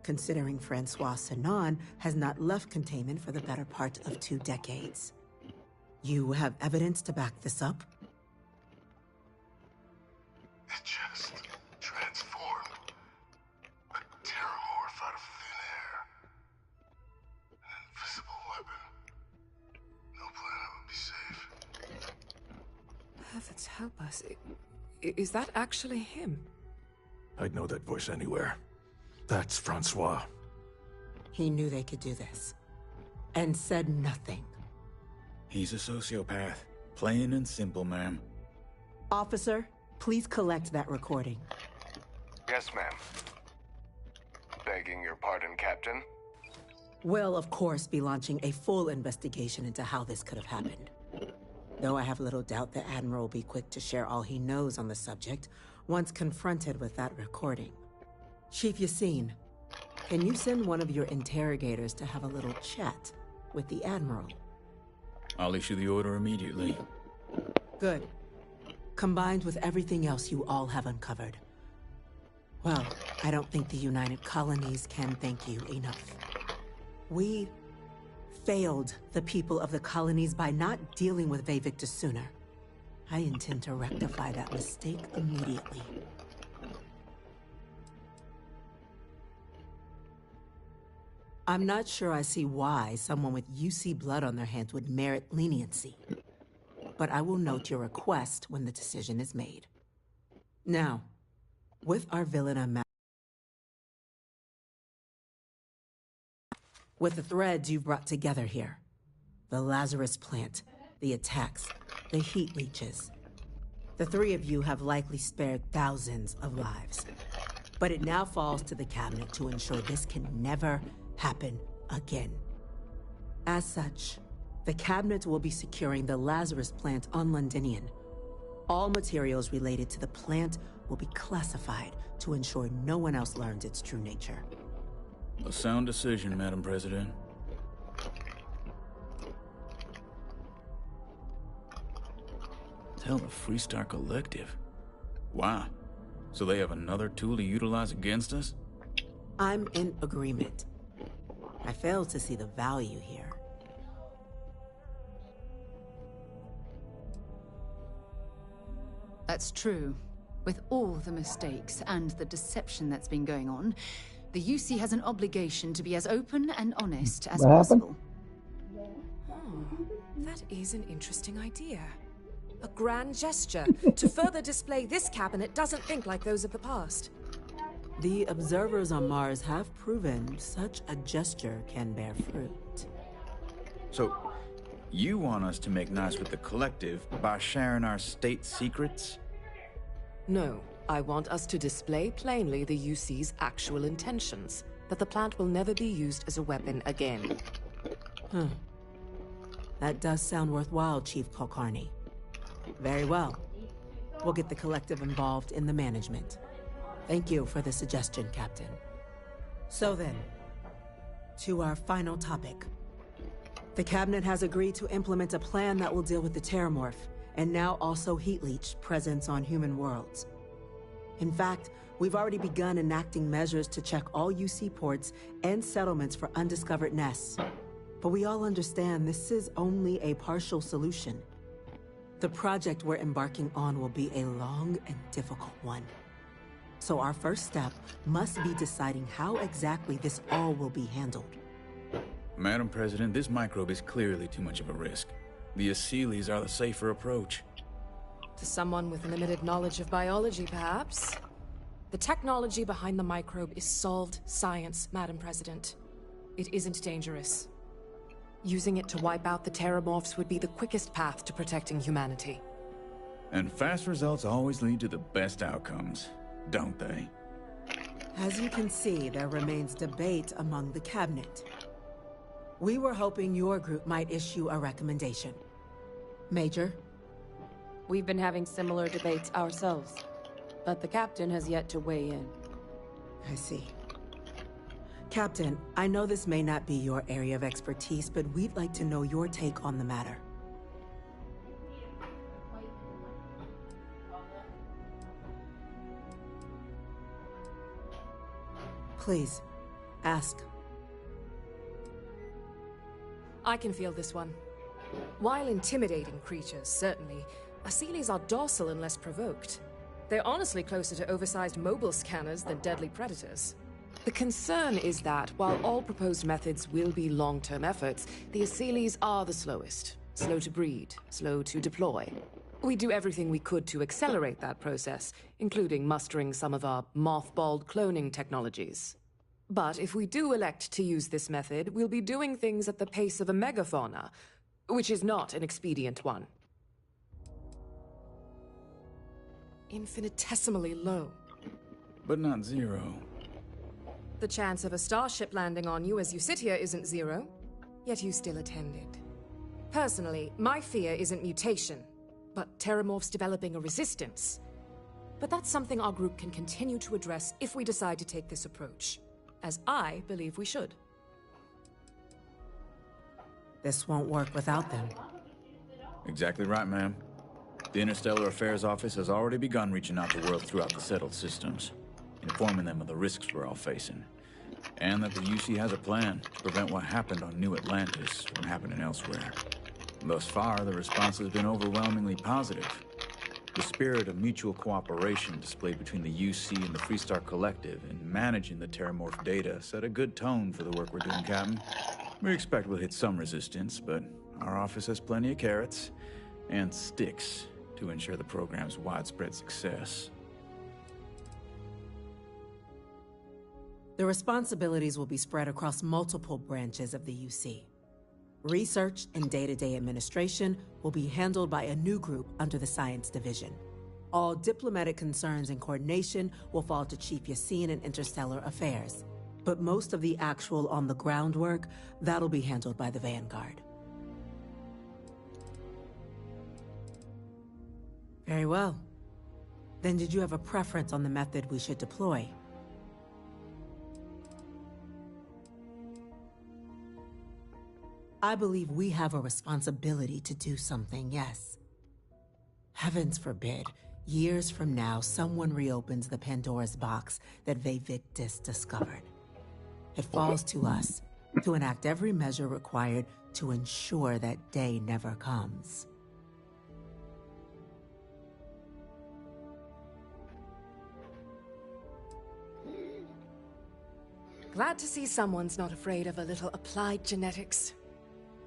considering Francois Sanon has not left containment for the better part of 2 decades. You have evidence to back this up? It just transformed. A terramorph out of thin air. An invisible weapon. No planet would be safe. Heavens help us. Is that actually him? I'd know that voice anywhere. That's Francois. He knew they could do this, and said nothing. He's a sociopath. Plain and simple, ma'am. Officer, please collect that recording. Yes, ma'am. Begging your pardon, Captain. We'll, of course, be launching a full investigation into how this could have happened. Though I have little doubt the Admiral will be quick to share all he knows on the subject once confronted with that recording. Chief Yassine, can you send one of your interrogators to have a little chat with the Admiral? I'll issue the order immediately. Good. Combined with everything else you all have uncovered. Well, I don't think the United Colonies can thank you enough. We failed the people of the colonies by not dealing with Vavictus sooner. I intend to rectify that mistake immediately. I'm not sure I see why someone with UC blood on their hands would merit leniency. But I will note your request when the decision is made. Now, with our villain unmasked, with the threads you've brought together here, the Lazarus plant, the attacks, the heat leeches, the 3 of you have likely spared thousands of lives. But it now falls to the Cabinet to ensure this can never happen again. As such, the Cabinet will be securing the Lazarus plant on Londinian. All materials related to the plant will be classified to ensure no one else learns its true nature. A sound decision, Madam President. Tell the Freestar Collective. Wow. So they have another tool to utilize against us? I'm in agreement. I fail to see the value here. That's true. With all the mistakes and the deception that's been going on, the UC has an obligation to be as open and honest as possible. That is an interesting idea. A grand gesture to further display this cabinet doesn't think like those of the past. The observers on Mars have proven such a gesture can bear fruit. So, you want us to make nice with the Collective by sharing our state secrets? No, I want us to display plainly the UC's actual intentions, that the plant will never be used as a weapon again. That does sound worthwhile, Chief Kulkarni. Very well. We'll get the Collective involved in the management. Thank you for the suggestion, Captain. So then, to our final topic. The Cabinet has agreed to implement a plan that will deal with the Terramorph, and now also Heat Leech presence on human worlds. In fact, we've already begun enacting measures to check all UC ports and settlements for undiscovered nests. But we all understand this is only a partial solution. The project we're embarking on will be a long and difficult one. So our first step must be deciding how exactly this all will be handled. Madam President, this microbe is clearly too much of a risk. The Aseles are the safer approach. To someone with limited knowledge of biology, perhaps? The technology behind the microbe is solved science, Madam President. It isn't dangerous. Using it to wipe out the Terramorphs would be the quickest path to protecting humanity. And fast results always lead to the best outcomes, don't they? As you can see, there remains debate among the cabinet. We were hoping your group might issue a recommendation. Major? We've been having similar debates ourselves, but the captain has yet to weigh in. I see. Captain, I know this may not be your area of expertise, but we'd like to know your take on the matter. Please, ask. I can feel this one. While intimidating creatures, certainly, Asylees are docile unless provoked. They're honestly closer to oversized mobile scanners than deadly predators. The concern is that, while all proposed methods will be long-term efforts, the Asylees are the slowest. Slow to breed, slow to deploy. We do everything we could to accelerate that process, including mustering some of our mothballed cloning technologies. But if we do elect to use this method, we'll be doing things at the pace of a megafauna, which is not an expedient one. Infinitesimally low. But not zero. The chance of a starship landing on you as you sit here isn't zero, yet you still attended. Personally, my fear isn't mutation, but Terramorphs developing a resistance. But that's something our group can continue to address if we decide to take this approach, as I believe we should. This won't work without them. Exactly right, ma'am. The Interstellar Affairs Office has already begun reaching out to worlds throughout the settled systems, informing them of the risks we're all facing, and that the UC has a plan to prevent what happened on New Atlantis from happening elsewhere. Thus far, the response has been overwhelmingly positive. The spirit of mutual cooperation displayed between the UC and the Freestar Collective in managing the Terramorph data set a good tone for the work we're doing, Captain. We expect we'll hit some resistance, but our office has plenty of carrots and sticks to ensure the program's widespread success. The responsibilities will be spread across multiple branches of the UC. Research and day-to-day administration will be handled by a new group under the Science Division. All diplomatic concerns and coordination will fall to Chief Yassine and Interstellar Affairs. But most of the actual on-the-ground work, that'll be handled by the Vanguard. Very well. Then did you have a preference on the method we should deploy? I believe we have a responsibility to do something, yes. Heavens forbid, years from now, someone reopens the Pandora's box that Vevictus discovered. It falls to us to enact every measure required to ensure that day never comes. Glad to see someone's not afraid of a little applied genetics.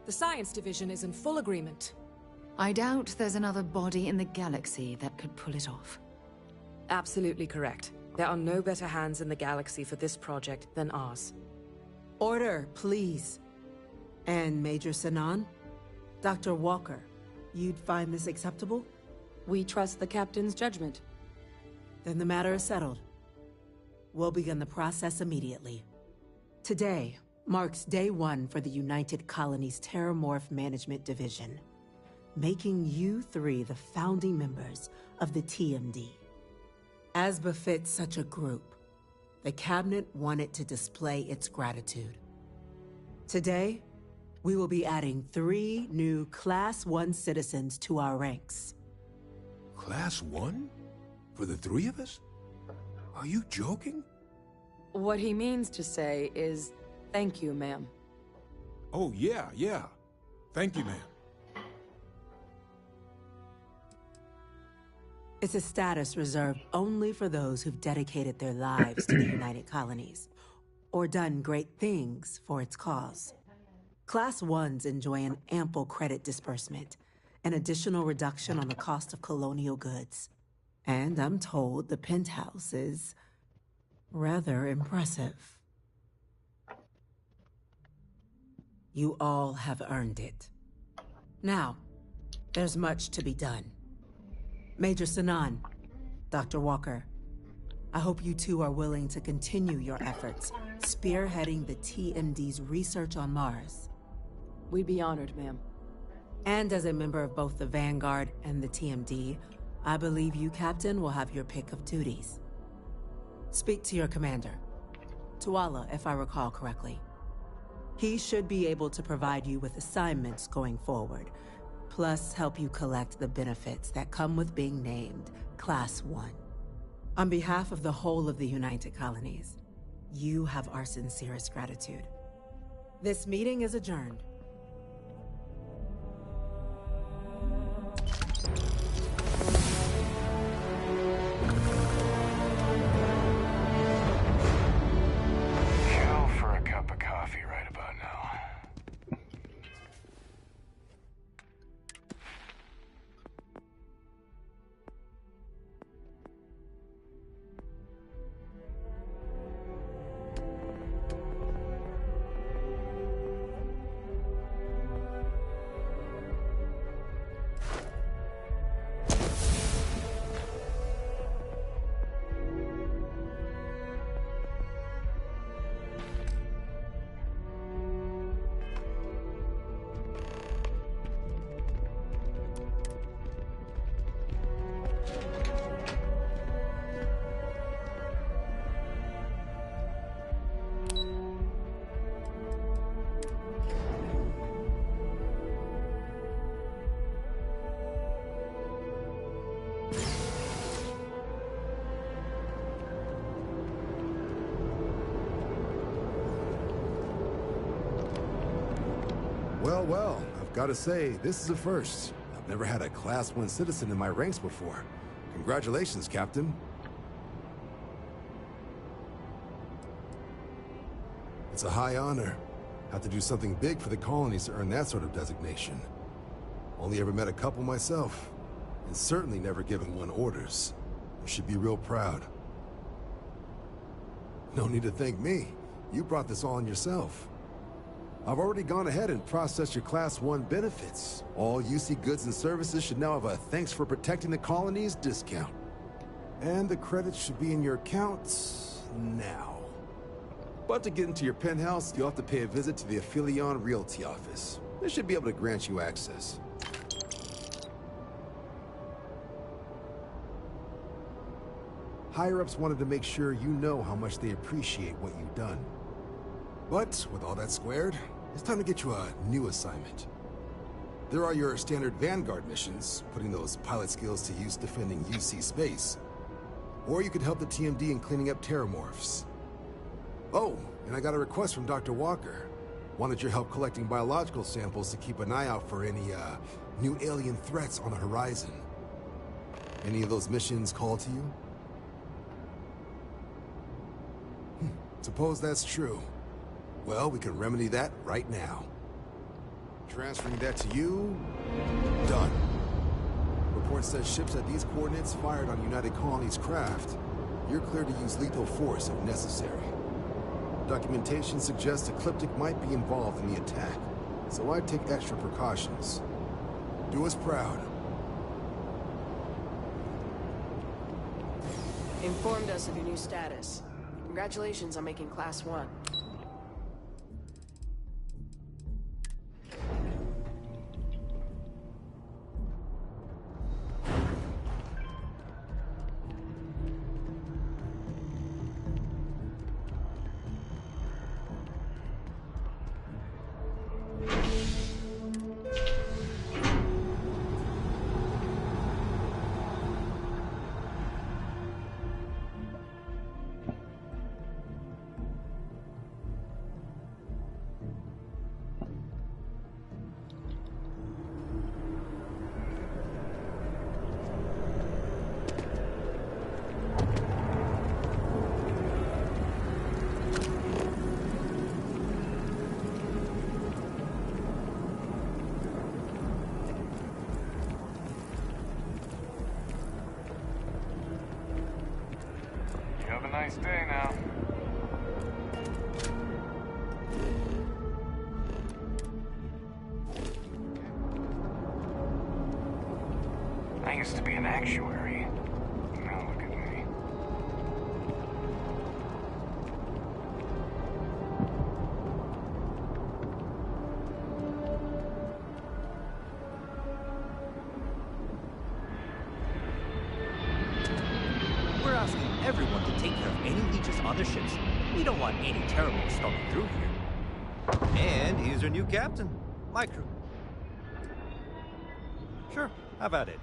The Science Division is in full agreement. I doubt there's another body in the galaxy that could pull it off. Absolutely correct. There are no better hands in the galaxy for this project than ours. Order, please. And Major Sinan? Dr. Walker, you'd find this acceptable? We trust the captain's judgment. Then the matter is settled. We'll begin the process immediately. Today marks day one for the United Colonies Terramorph Management Division, making you three the founding members of the TMD. As befits such a group, the Cabinet wanted to display its gratitude. Today, we will be adding 3 new Class 1 citizens to our ranks. Class 1? For the 3 of us? Are you joking? What he means to say is, thank you, ma'am. Oh, yeah. Thank you, ma'am. It's a status reserved only for those who've dedicated their lives to the United Colonies, or done great things for its cause. Class 1s enjoy an ample credit disbursement, an additional reduction on the cost of colonial goods. And I'm told the penthouse is rather impressive. You all have earned it. Now, there's much to be done. Major Sanan, Dr. Walker, I hope you two are willing to continue your efforts, spearheading the TMD's research on Mars. We'd be honored, ma'am. And as a member of both the Vanguard and the TMD, I believe you, Captain, will have your pick of duties. Speak to your commander, Tuala, if I recall correctly. He should be able to provide you with assignments going forward, plus help you collect the benefits that come with being named Class 1. On behalf of the whole of the United Colonies, you have our sincerest gratitude. This meeting is adjourned. Kill for a cup of coffee right about now. Well, I've got to say, this is a first. I've never had a Class 1 citizen in my ranks before. Congratulations, Captain. It's a high honor. Have to do something big for the colonies to earn that sort of designation. Only ever met a couple myself, and certainly never given one orders. You should be real proud. No need to thank me. You brought this all on yourself. I've already gone ahead and processed your Class 1 benefits. All UC goods and services should now have a thanks for protecting the colonies discount. And the credits should be in your accounts now. But to get into your penthouse, you'll have to pay a visit to the Aphelion Realty office. They should be able to grant you access. Higher-ups wanted to make sure you know how much they appreciate what you've done. But with all that squared, it's time to get you a new assignment. There are your standard Vanguard missions, putting those pilot skills to use defending UC space. Or you could help the TMD in cleaning up terramorphs. Oh, and I got a request from Dr. Walker. Wanted your help collecting biological samples to keep an eye out for any, new alien threats on the horizon. Any of those missions call to you? Suppose that's true. Well, we can remedy that right now. Transferring that to you... done. Report says ships at these coordinates fired on United Colonies craft. You're cleared to use lethal force if necessary. Documentation suggests Ecliptic might be involved in the attack, so I'd take extra precautions. Do us proud. Informed us of your new status. Congratulations on making Class 1. Nice day now. used to be an actuary. Now look at me. We're asking everyone to take care of any leeches on their ships. We don't want any terrible storming through here. And here's our new captain, my crew. Sure, how about it?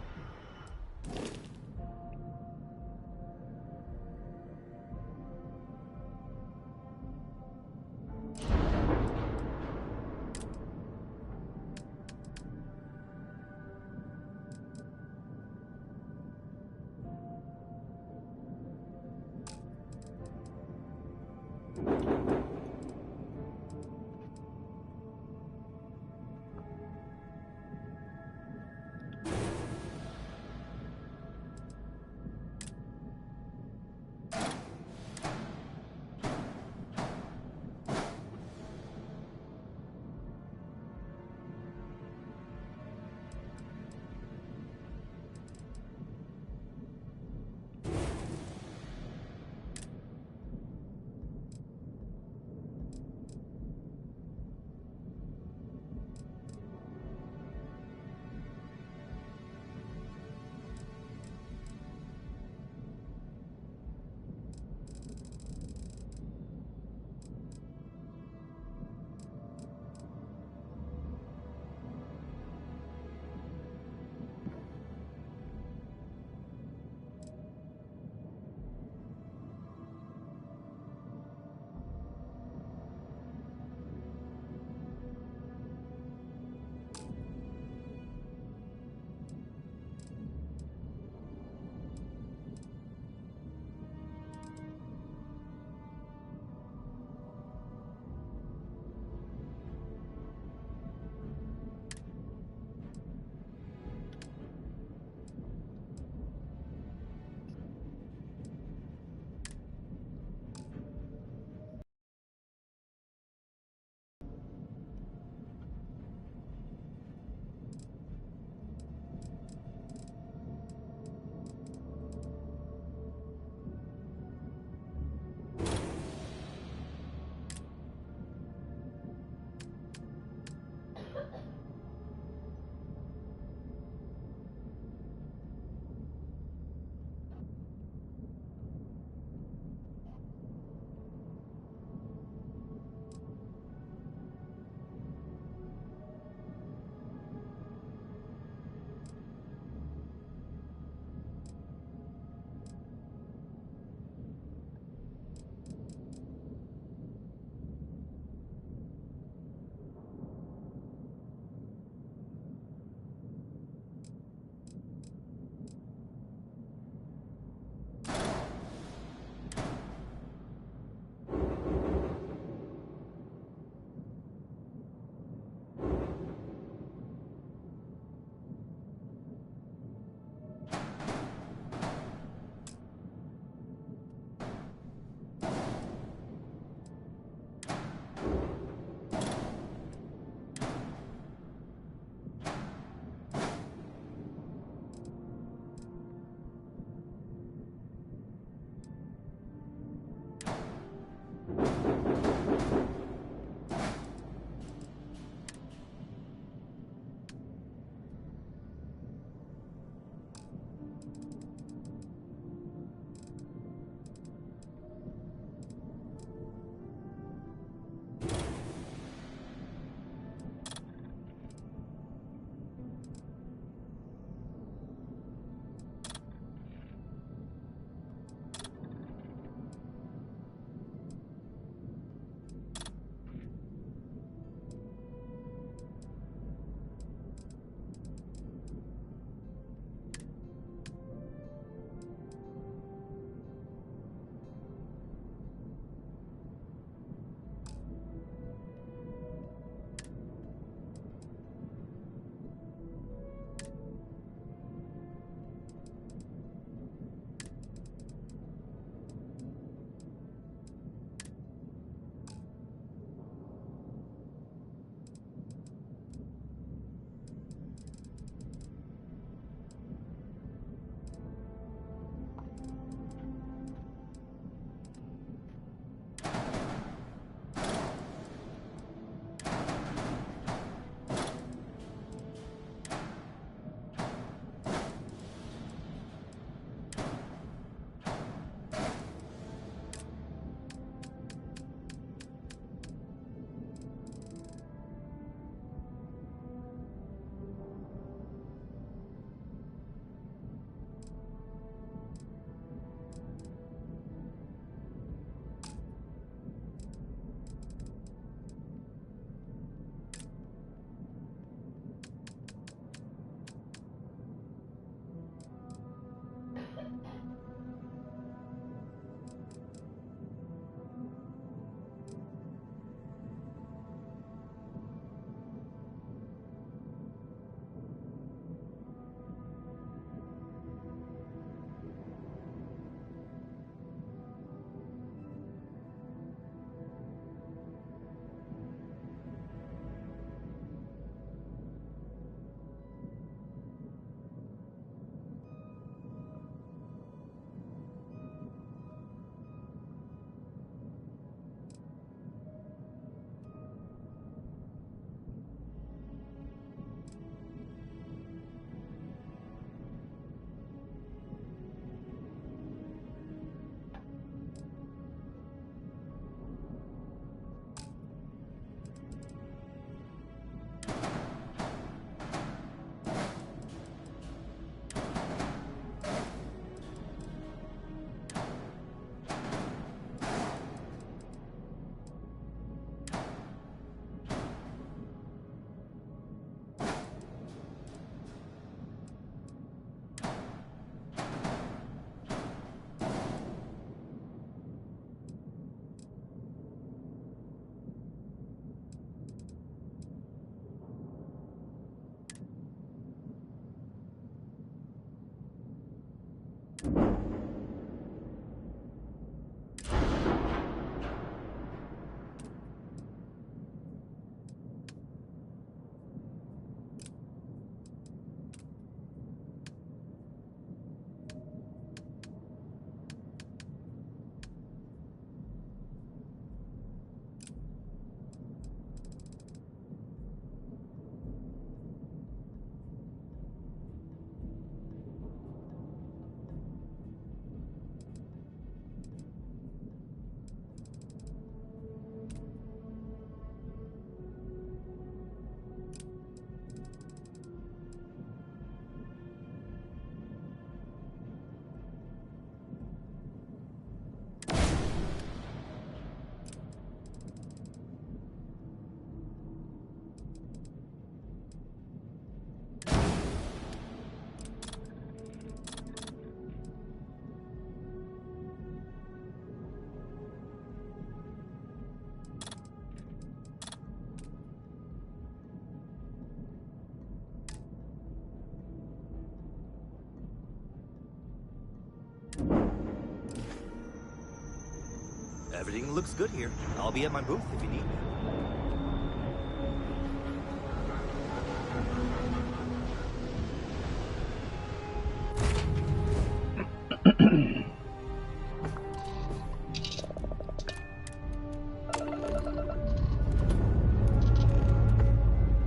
Everything looks good here. I'll be at my booth if you need me.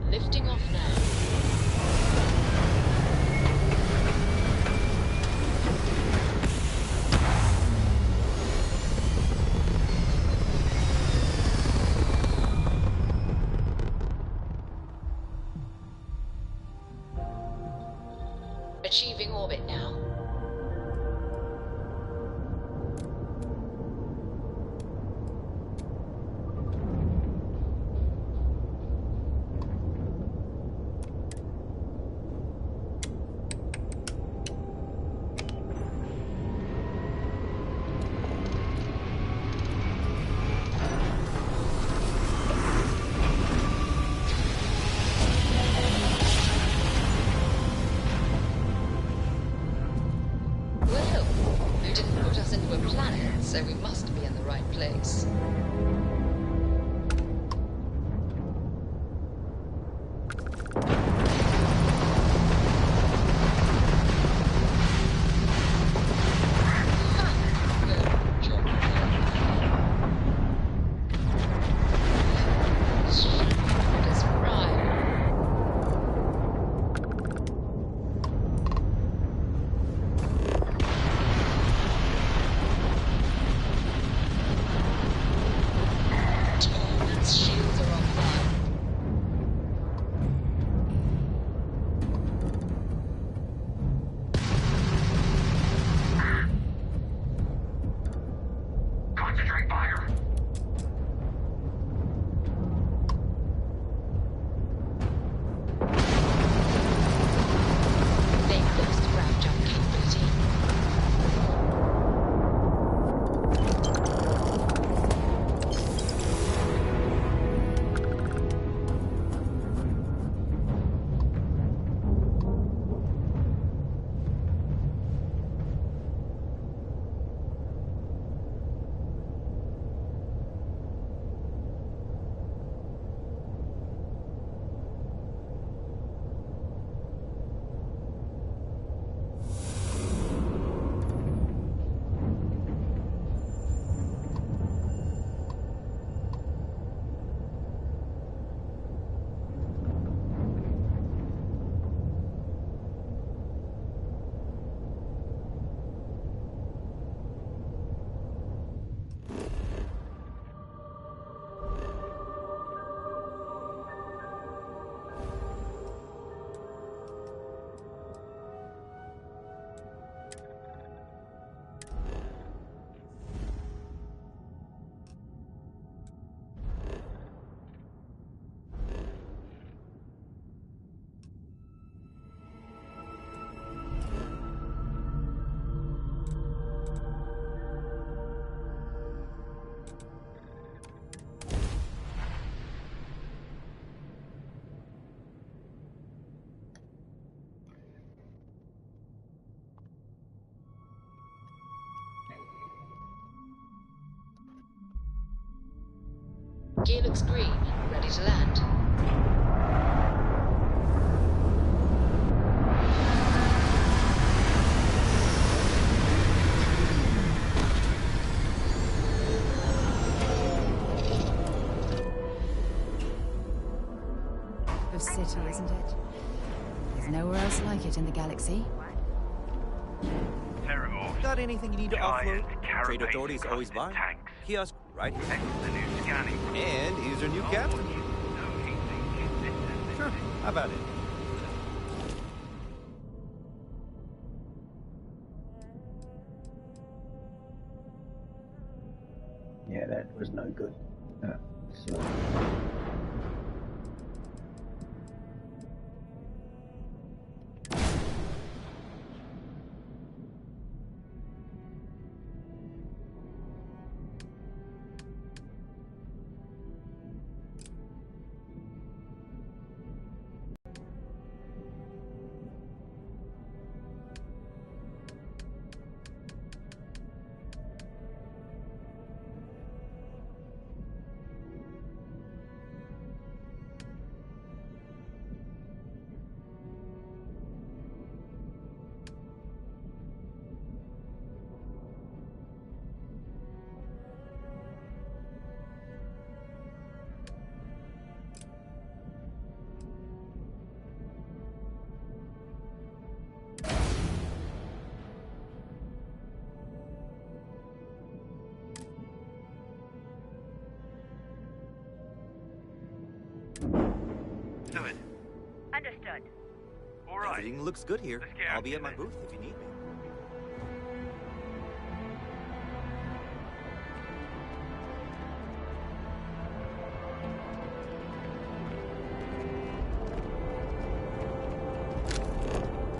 Lifting off now. Achieving orbit now. Well, you didn't put us into a planet, so we must be in the right place. That's right. Torment's shields are offline. Concentrate fire. They've lost ground jump capability. Gear looks green, ready to land. Of city, isn't it? There's nowhere else like it in the galaxy. Got anything you need to offload? Trade authorities always buy. Kiosk right here. And here's our new captain. Sure, how about it? Yeah, that was no good. So. Understood. Understood. All right. Everything looks good here. Let's get I'll out be of at my here. booth if you need me.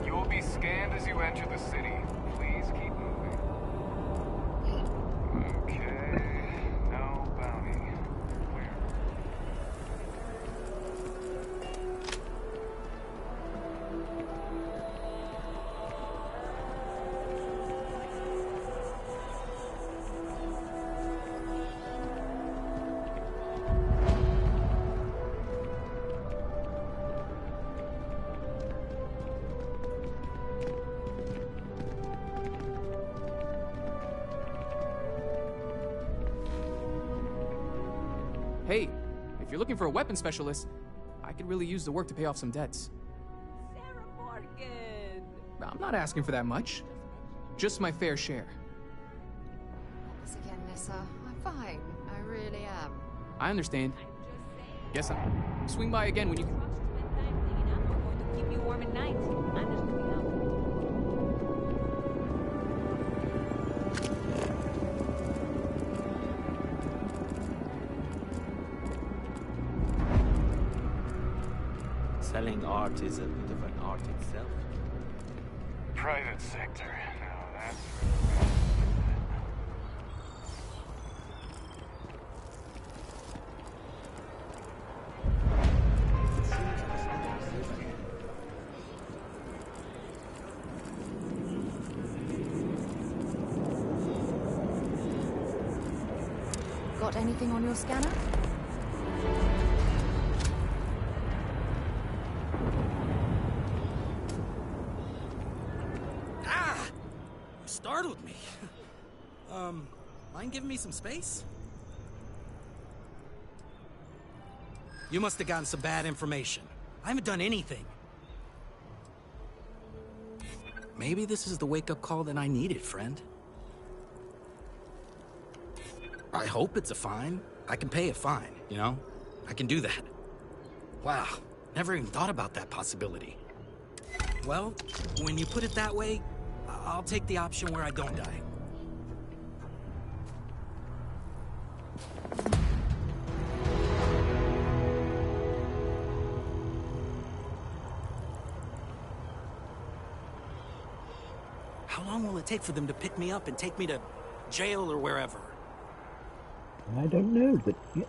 You will be scanned as you enter the city. Please keep moving. Okay. No bounty. Clear. Hey, if you're looking for a weapon specialist, I could really use the work to pay off some debts. Sarah Morgan! I'm not asking for that much. Just my fair share. This again, Nissa. I'm fine. I really am. I understand. Guess I'll swing by again when you can. Keep you warm at night. I'm just looking out. Selling art is a bit of an art itself. Private sector. Now that's... Got anything on your scanner? Startled me. Mind giving me some space? You must have gotten some bad information. I haven't done anything. Maybe this is the wake-up call that I needed, friend. I hope it's a fine. I can pay a fine, you know? I can do that. Wow, never even thought about that possibility. Well, when you put it that way, I'll take the option where I don't die. How long will it take for them to pick me up and take me to jail or wherever? I don't know, but yeah.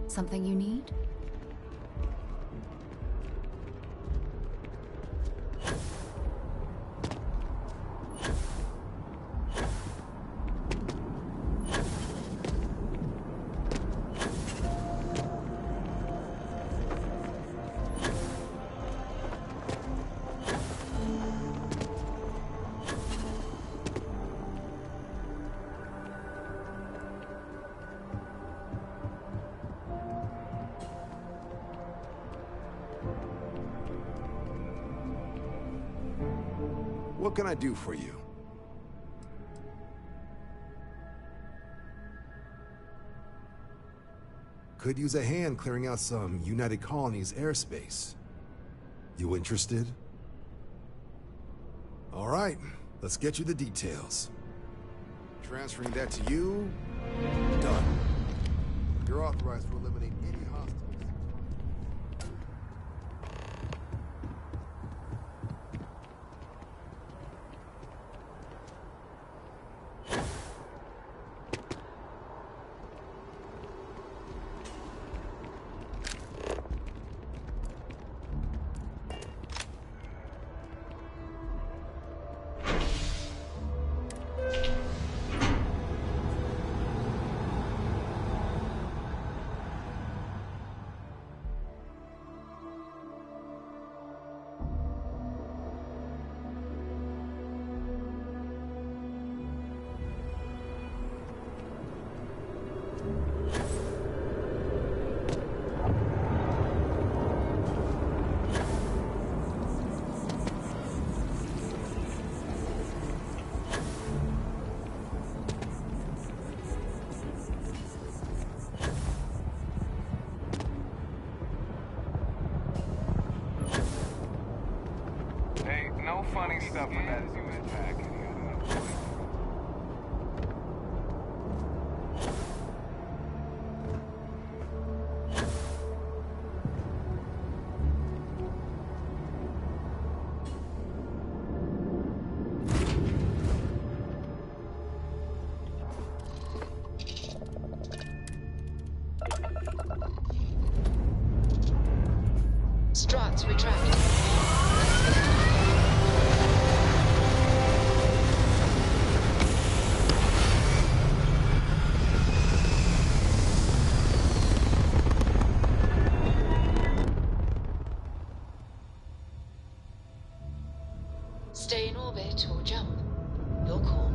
Something you need? What can I do for you? Could use a hand clearing out some United Colonies airspace. You interested? All right, let's get you the details. Transferring that to you. Done. You're authorized to eliminate any hostiles. Interesting stuff with that zoo attack. Struts retract. Stay in orbit or jump. Your call.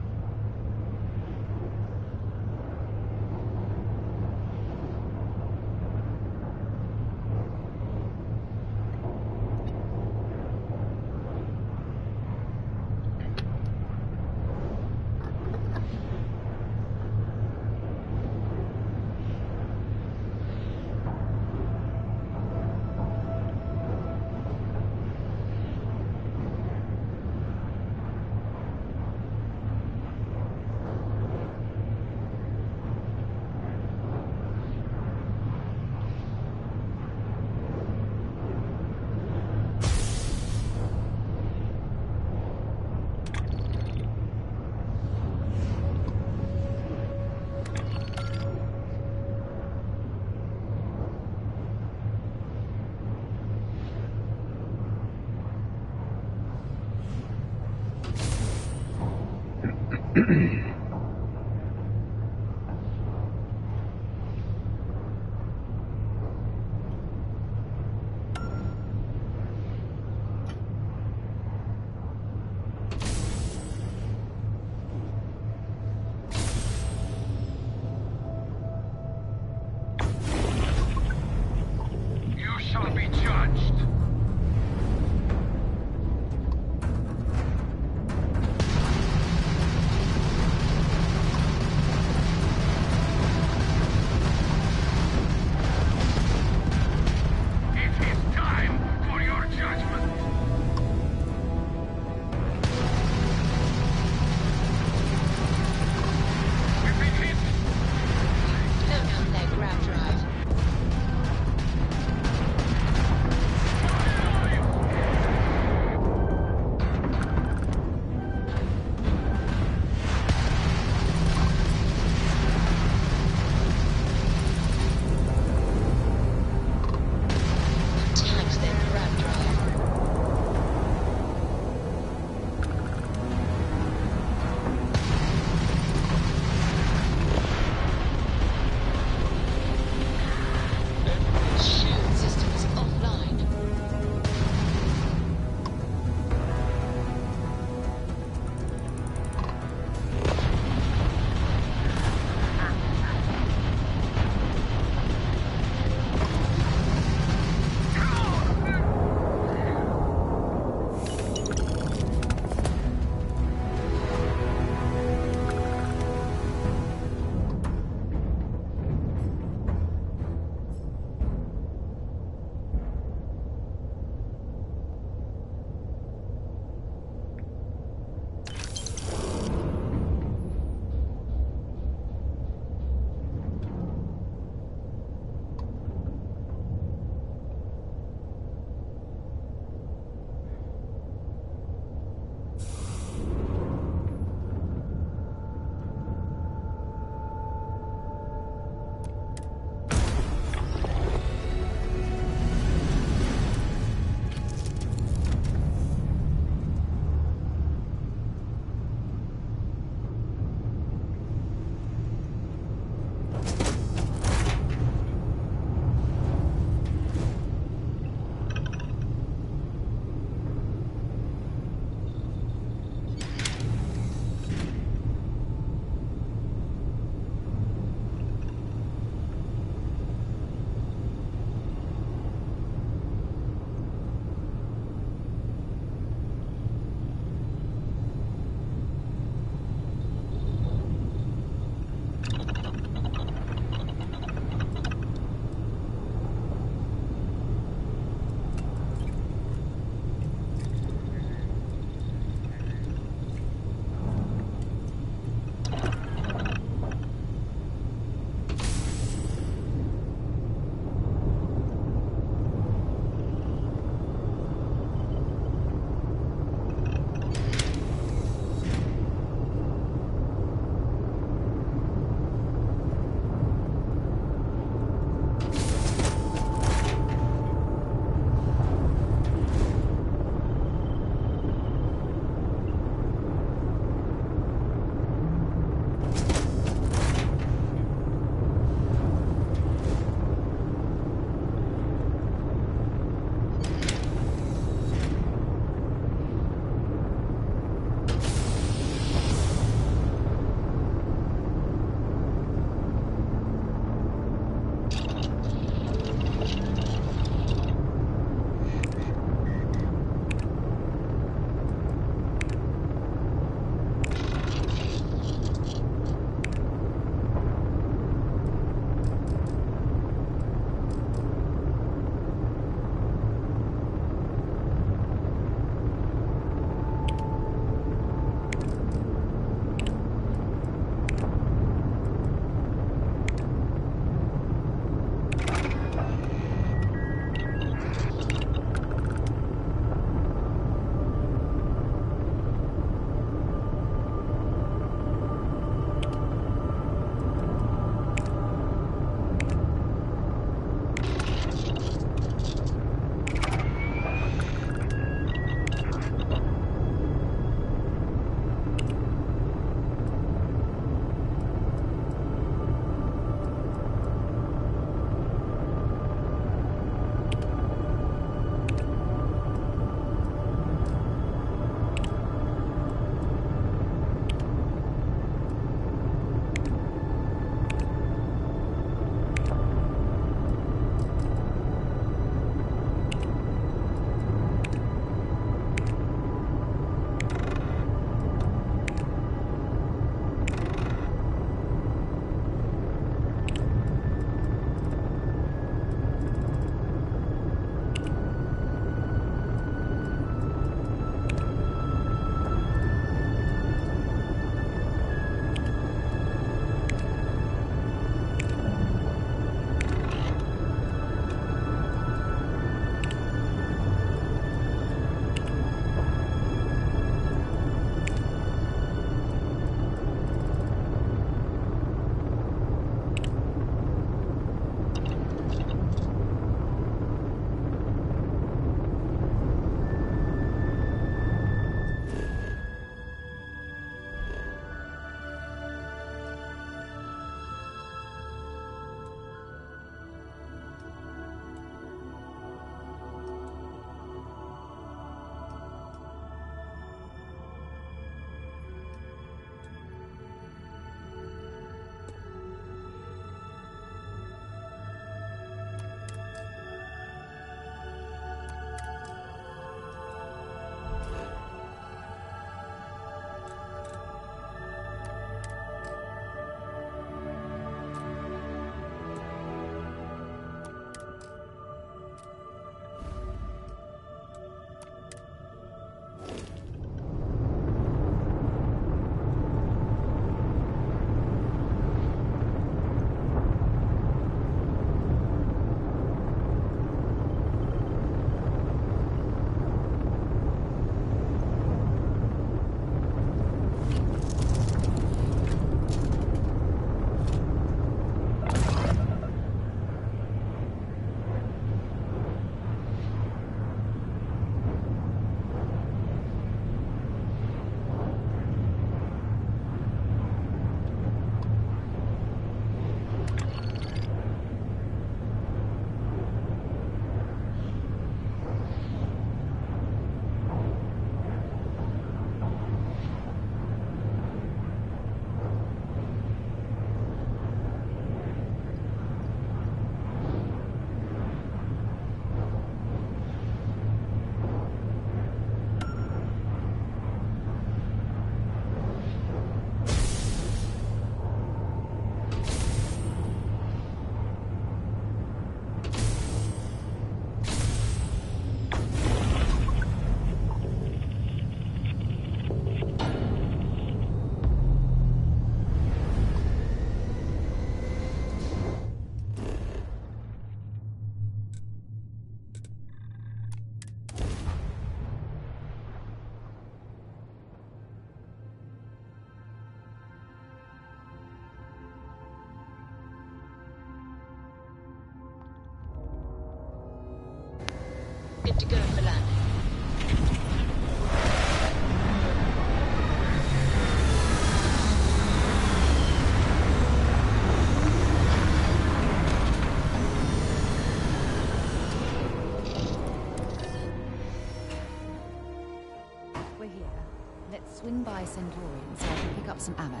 Let's swing by Centaurian so I can pick up some ammo.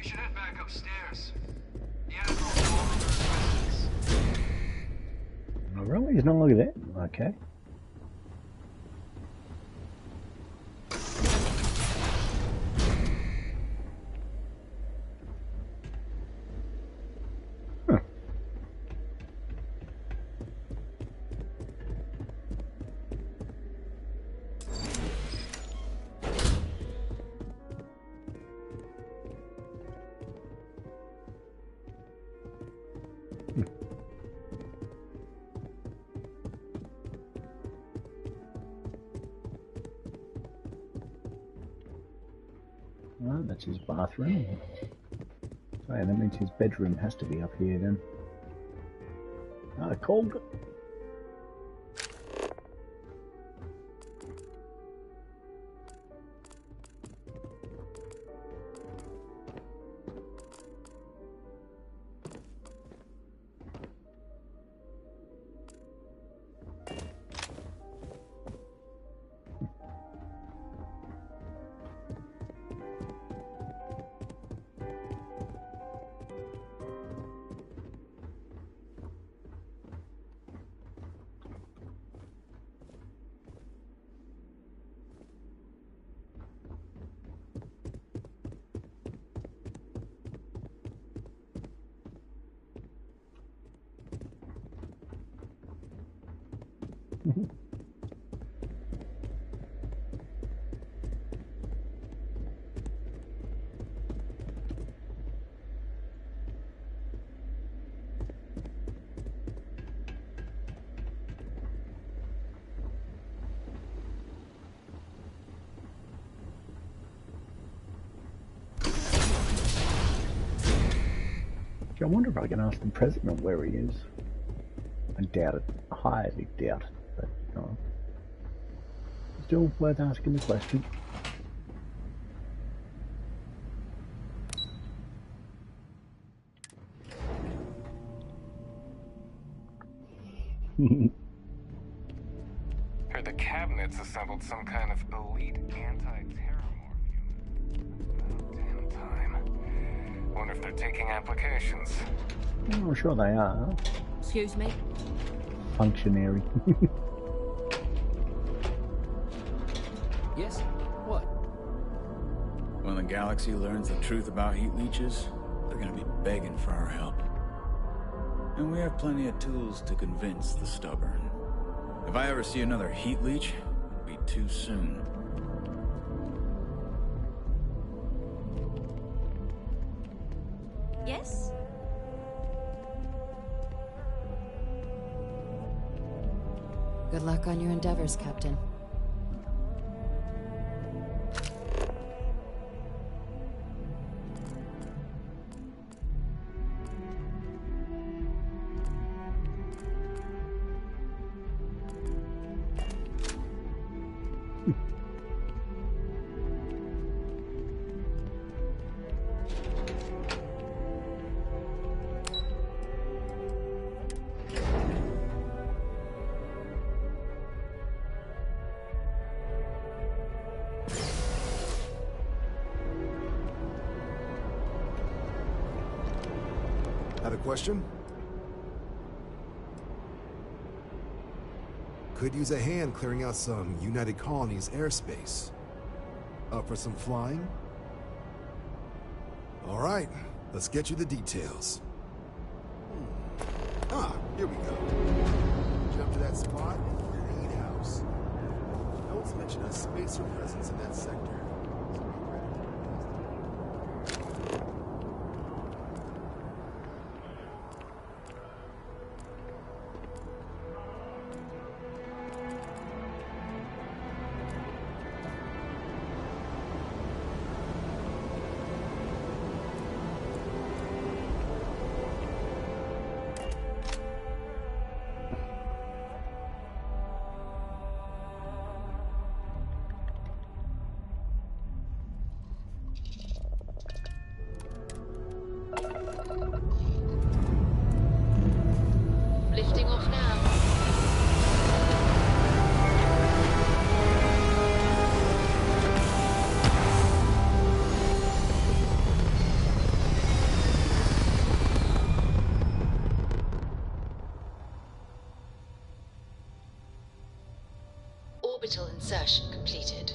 You should head back upstairs. The Admiral's all over his residence. Oh, really? He's not looking at it? Okay. Oh, that's his bathroom. So that means his bedroom has to be up here then. Cold. I wonder if I can ask the president where he is. I doubt it. I highly doubt it. But still worth asking the question. Heard the cabinet's assembled some kind of elite anti-terramorph unit. Damn time. Wonder if they're taking applications. I'm sure they are. Excuse me? Functionary. Yes? What? When the galaxy learns the truth about heat leeches, they're gonna be begging for our help. And we have plenty of tools to convince the stubborn. If I ever see another heat leech, it'll be too soon. Yes? Good luck on your endeavors, Captain. Had a question? Could use a hand clearing out some United Colonies airspace. Up for some flying? All right, let's get you the details. Ah, here we go. Jump to that spot and your aid house. Notes mention a spacer presence in that sector. Lifting off now. Orbital insertion completed.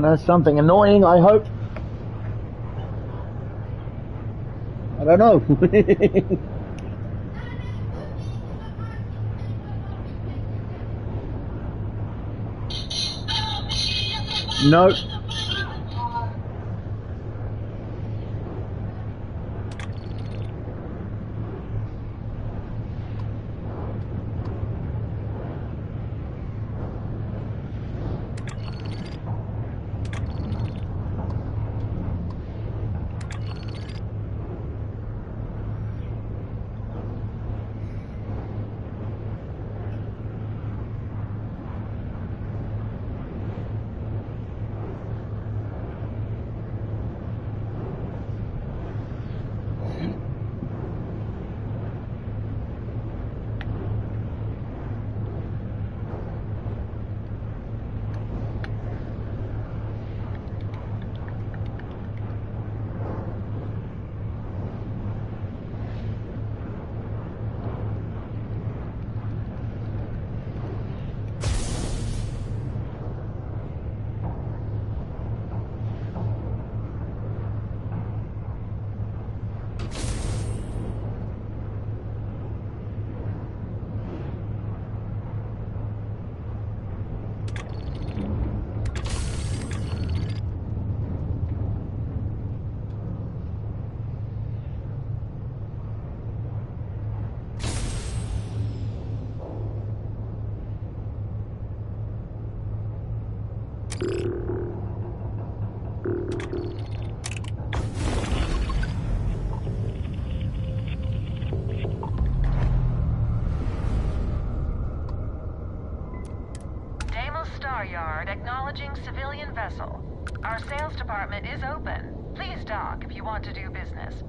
don't know, something annoying, I hope. I don't know. No. Acknowledging civilian vessel. Our sales department is open. Please dock if you want to do business.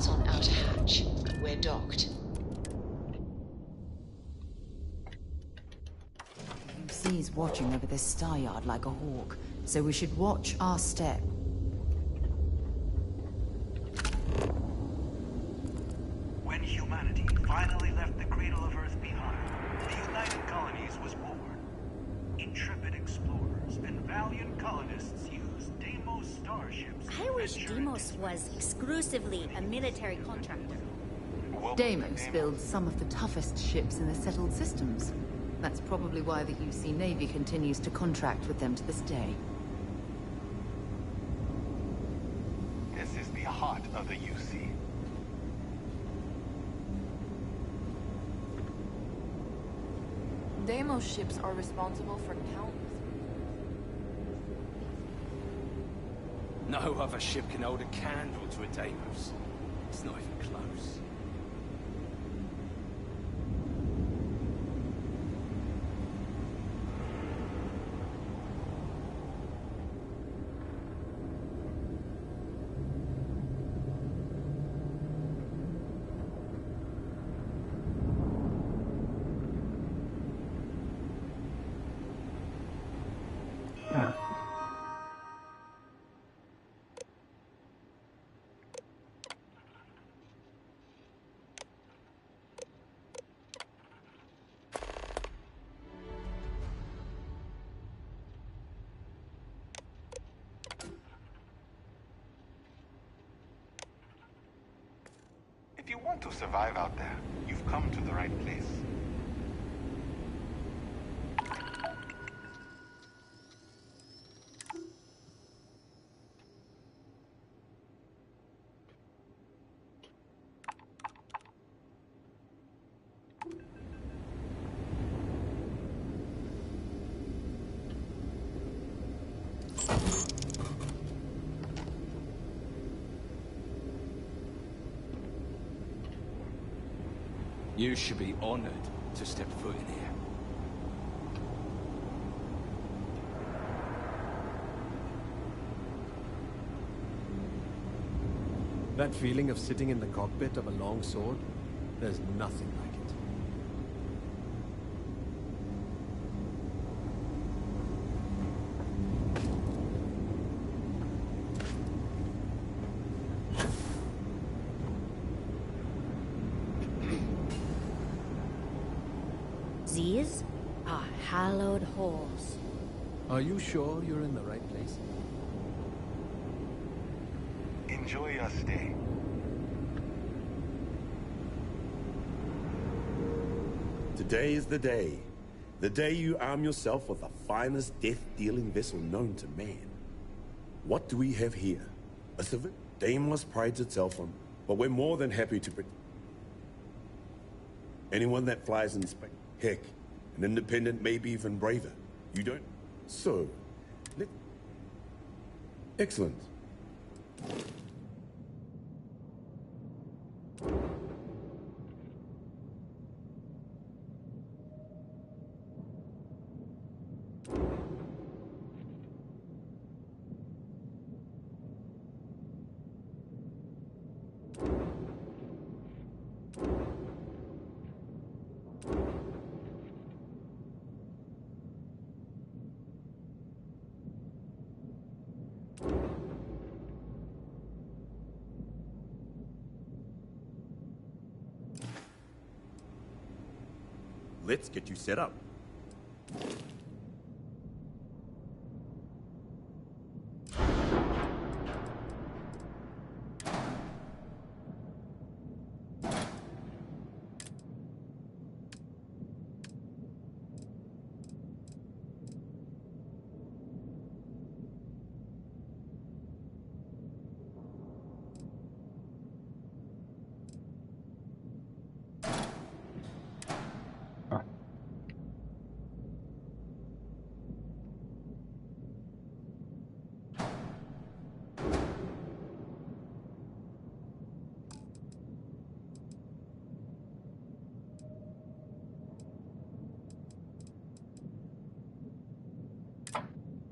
On outer hatch. We're docked. UC's watching over this star yard like a hawk, so we should watch our step. When humanity finally left the cradle of Earth behind, the United Colonies was born. Intrepid explorers and valiant colonists used Deimos starships. I wish Deimos was exclusively a military contractor. Deimos builds some of the toughest ships in the settled systems. That's probably why the UC Navy continues to contract with them to this day. This is the heart of the UC. Deimos ships are responsible for countless... No other ship can hold a candle to a Deimos. It's not even close. If you want to survive out there, you've come to the right place. You should be honored to step foot in here. That feeling of sitting in the cockpit of a long sword, there's nothing like it. These are hallowed halls. Are you sure you're in the right place? Enjoy your stay. Today is the day. The day you arm yourself with the finest death-dealing vessel known to man. What do we have here? A civil Deimos prides itself on, but we're more than happy to protect anyone that flies in space. Heck, an independent may be even braver. You don't? So, excellent. Let's get you set up.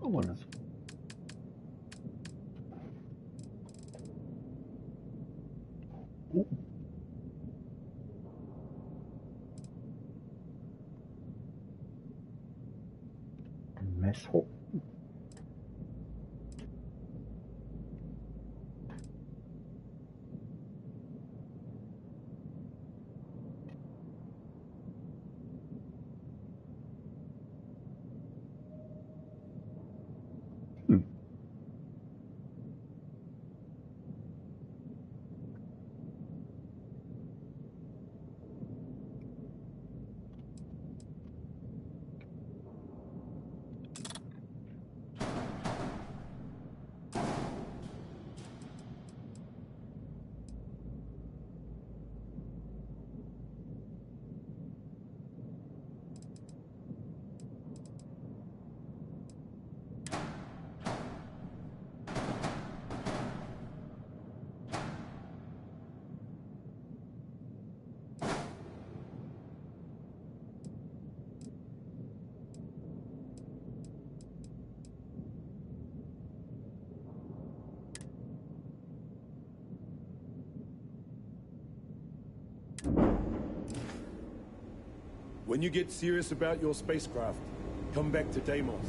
Vámonos. Mess hall. When you get serious about your spacecraft, come back to Deimos.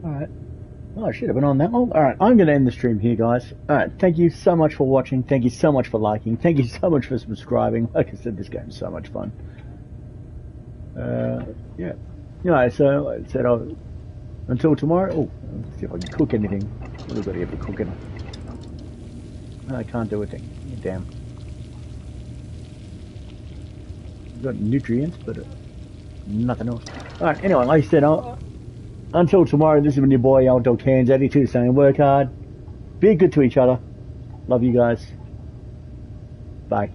Alright. Oh, I should have been on that long. Alright, I'm going to end the stream here, guys. Alright, thank you so much for watching. Thank you so much for liking. Thank you so much for subscribing. Like I said, this game's so much fun. Yeah. Anyway, so I said until tomorrow. Oh, let's see if I can cook anything. We've got to get the cooking. No, I can't do a thing. Damn. We've got nutrients, but nothing else. Alright, anyway, like I said, until tomorrow, this has been your boy, Outdoor Cans 82, saying work hard, be good to each other. Love you guys. Bye.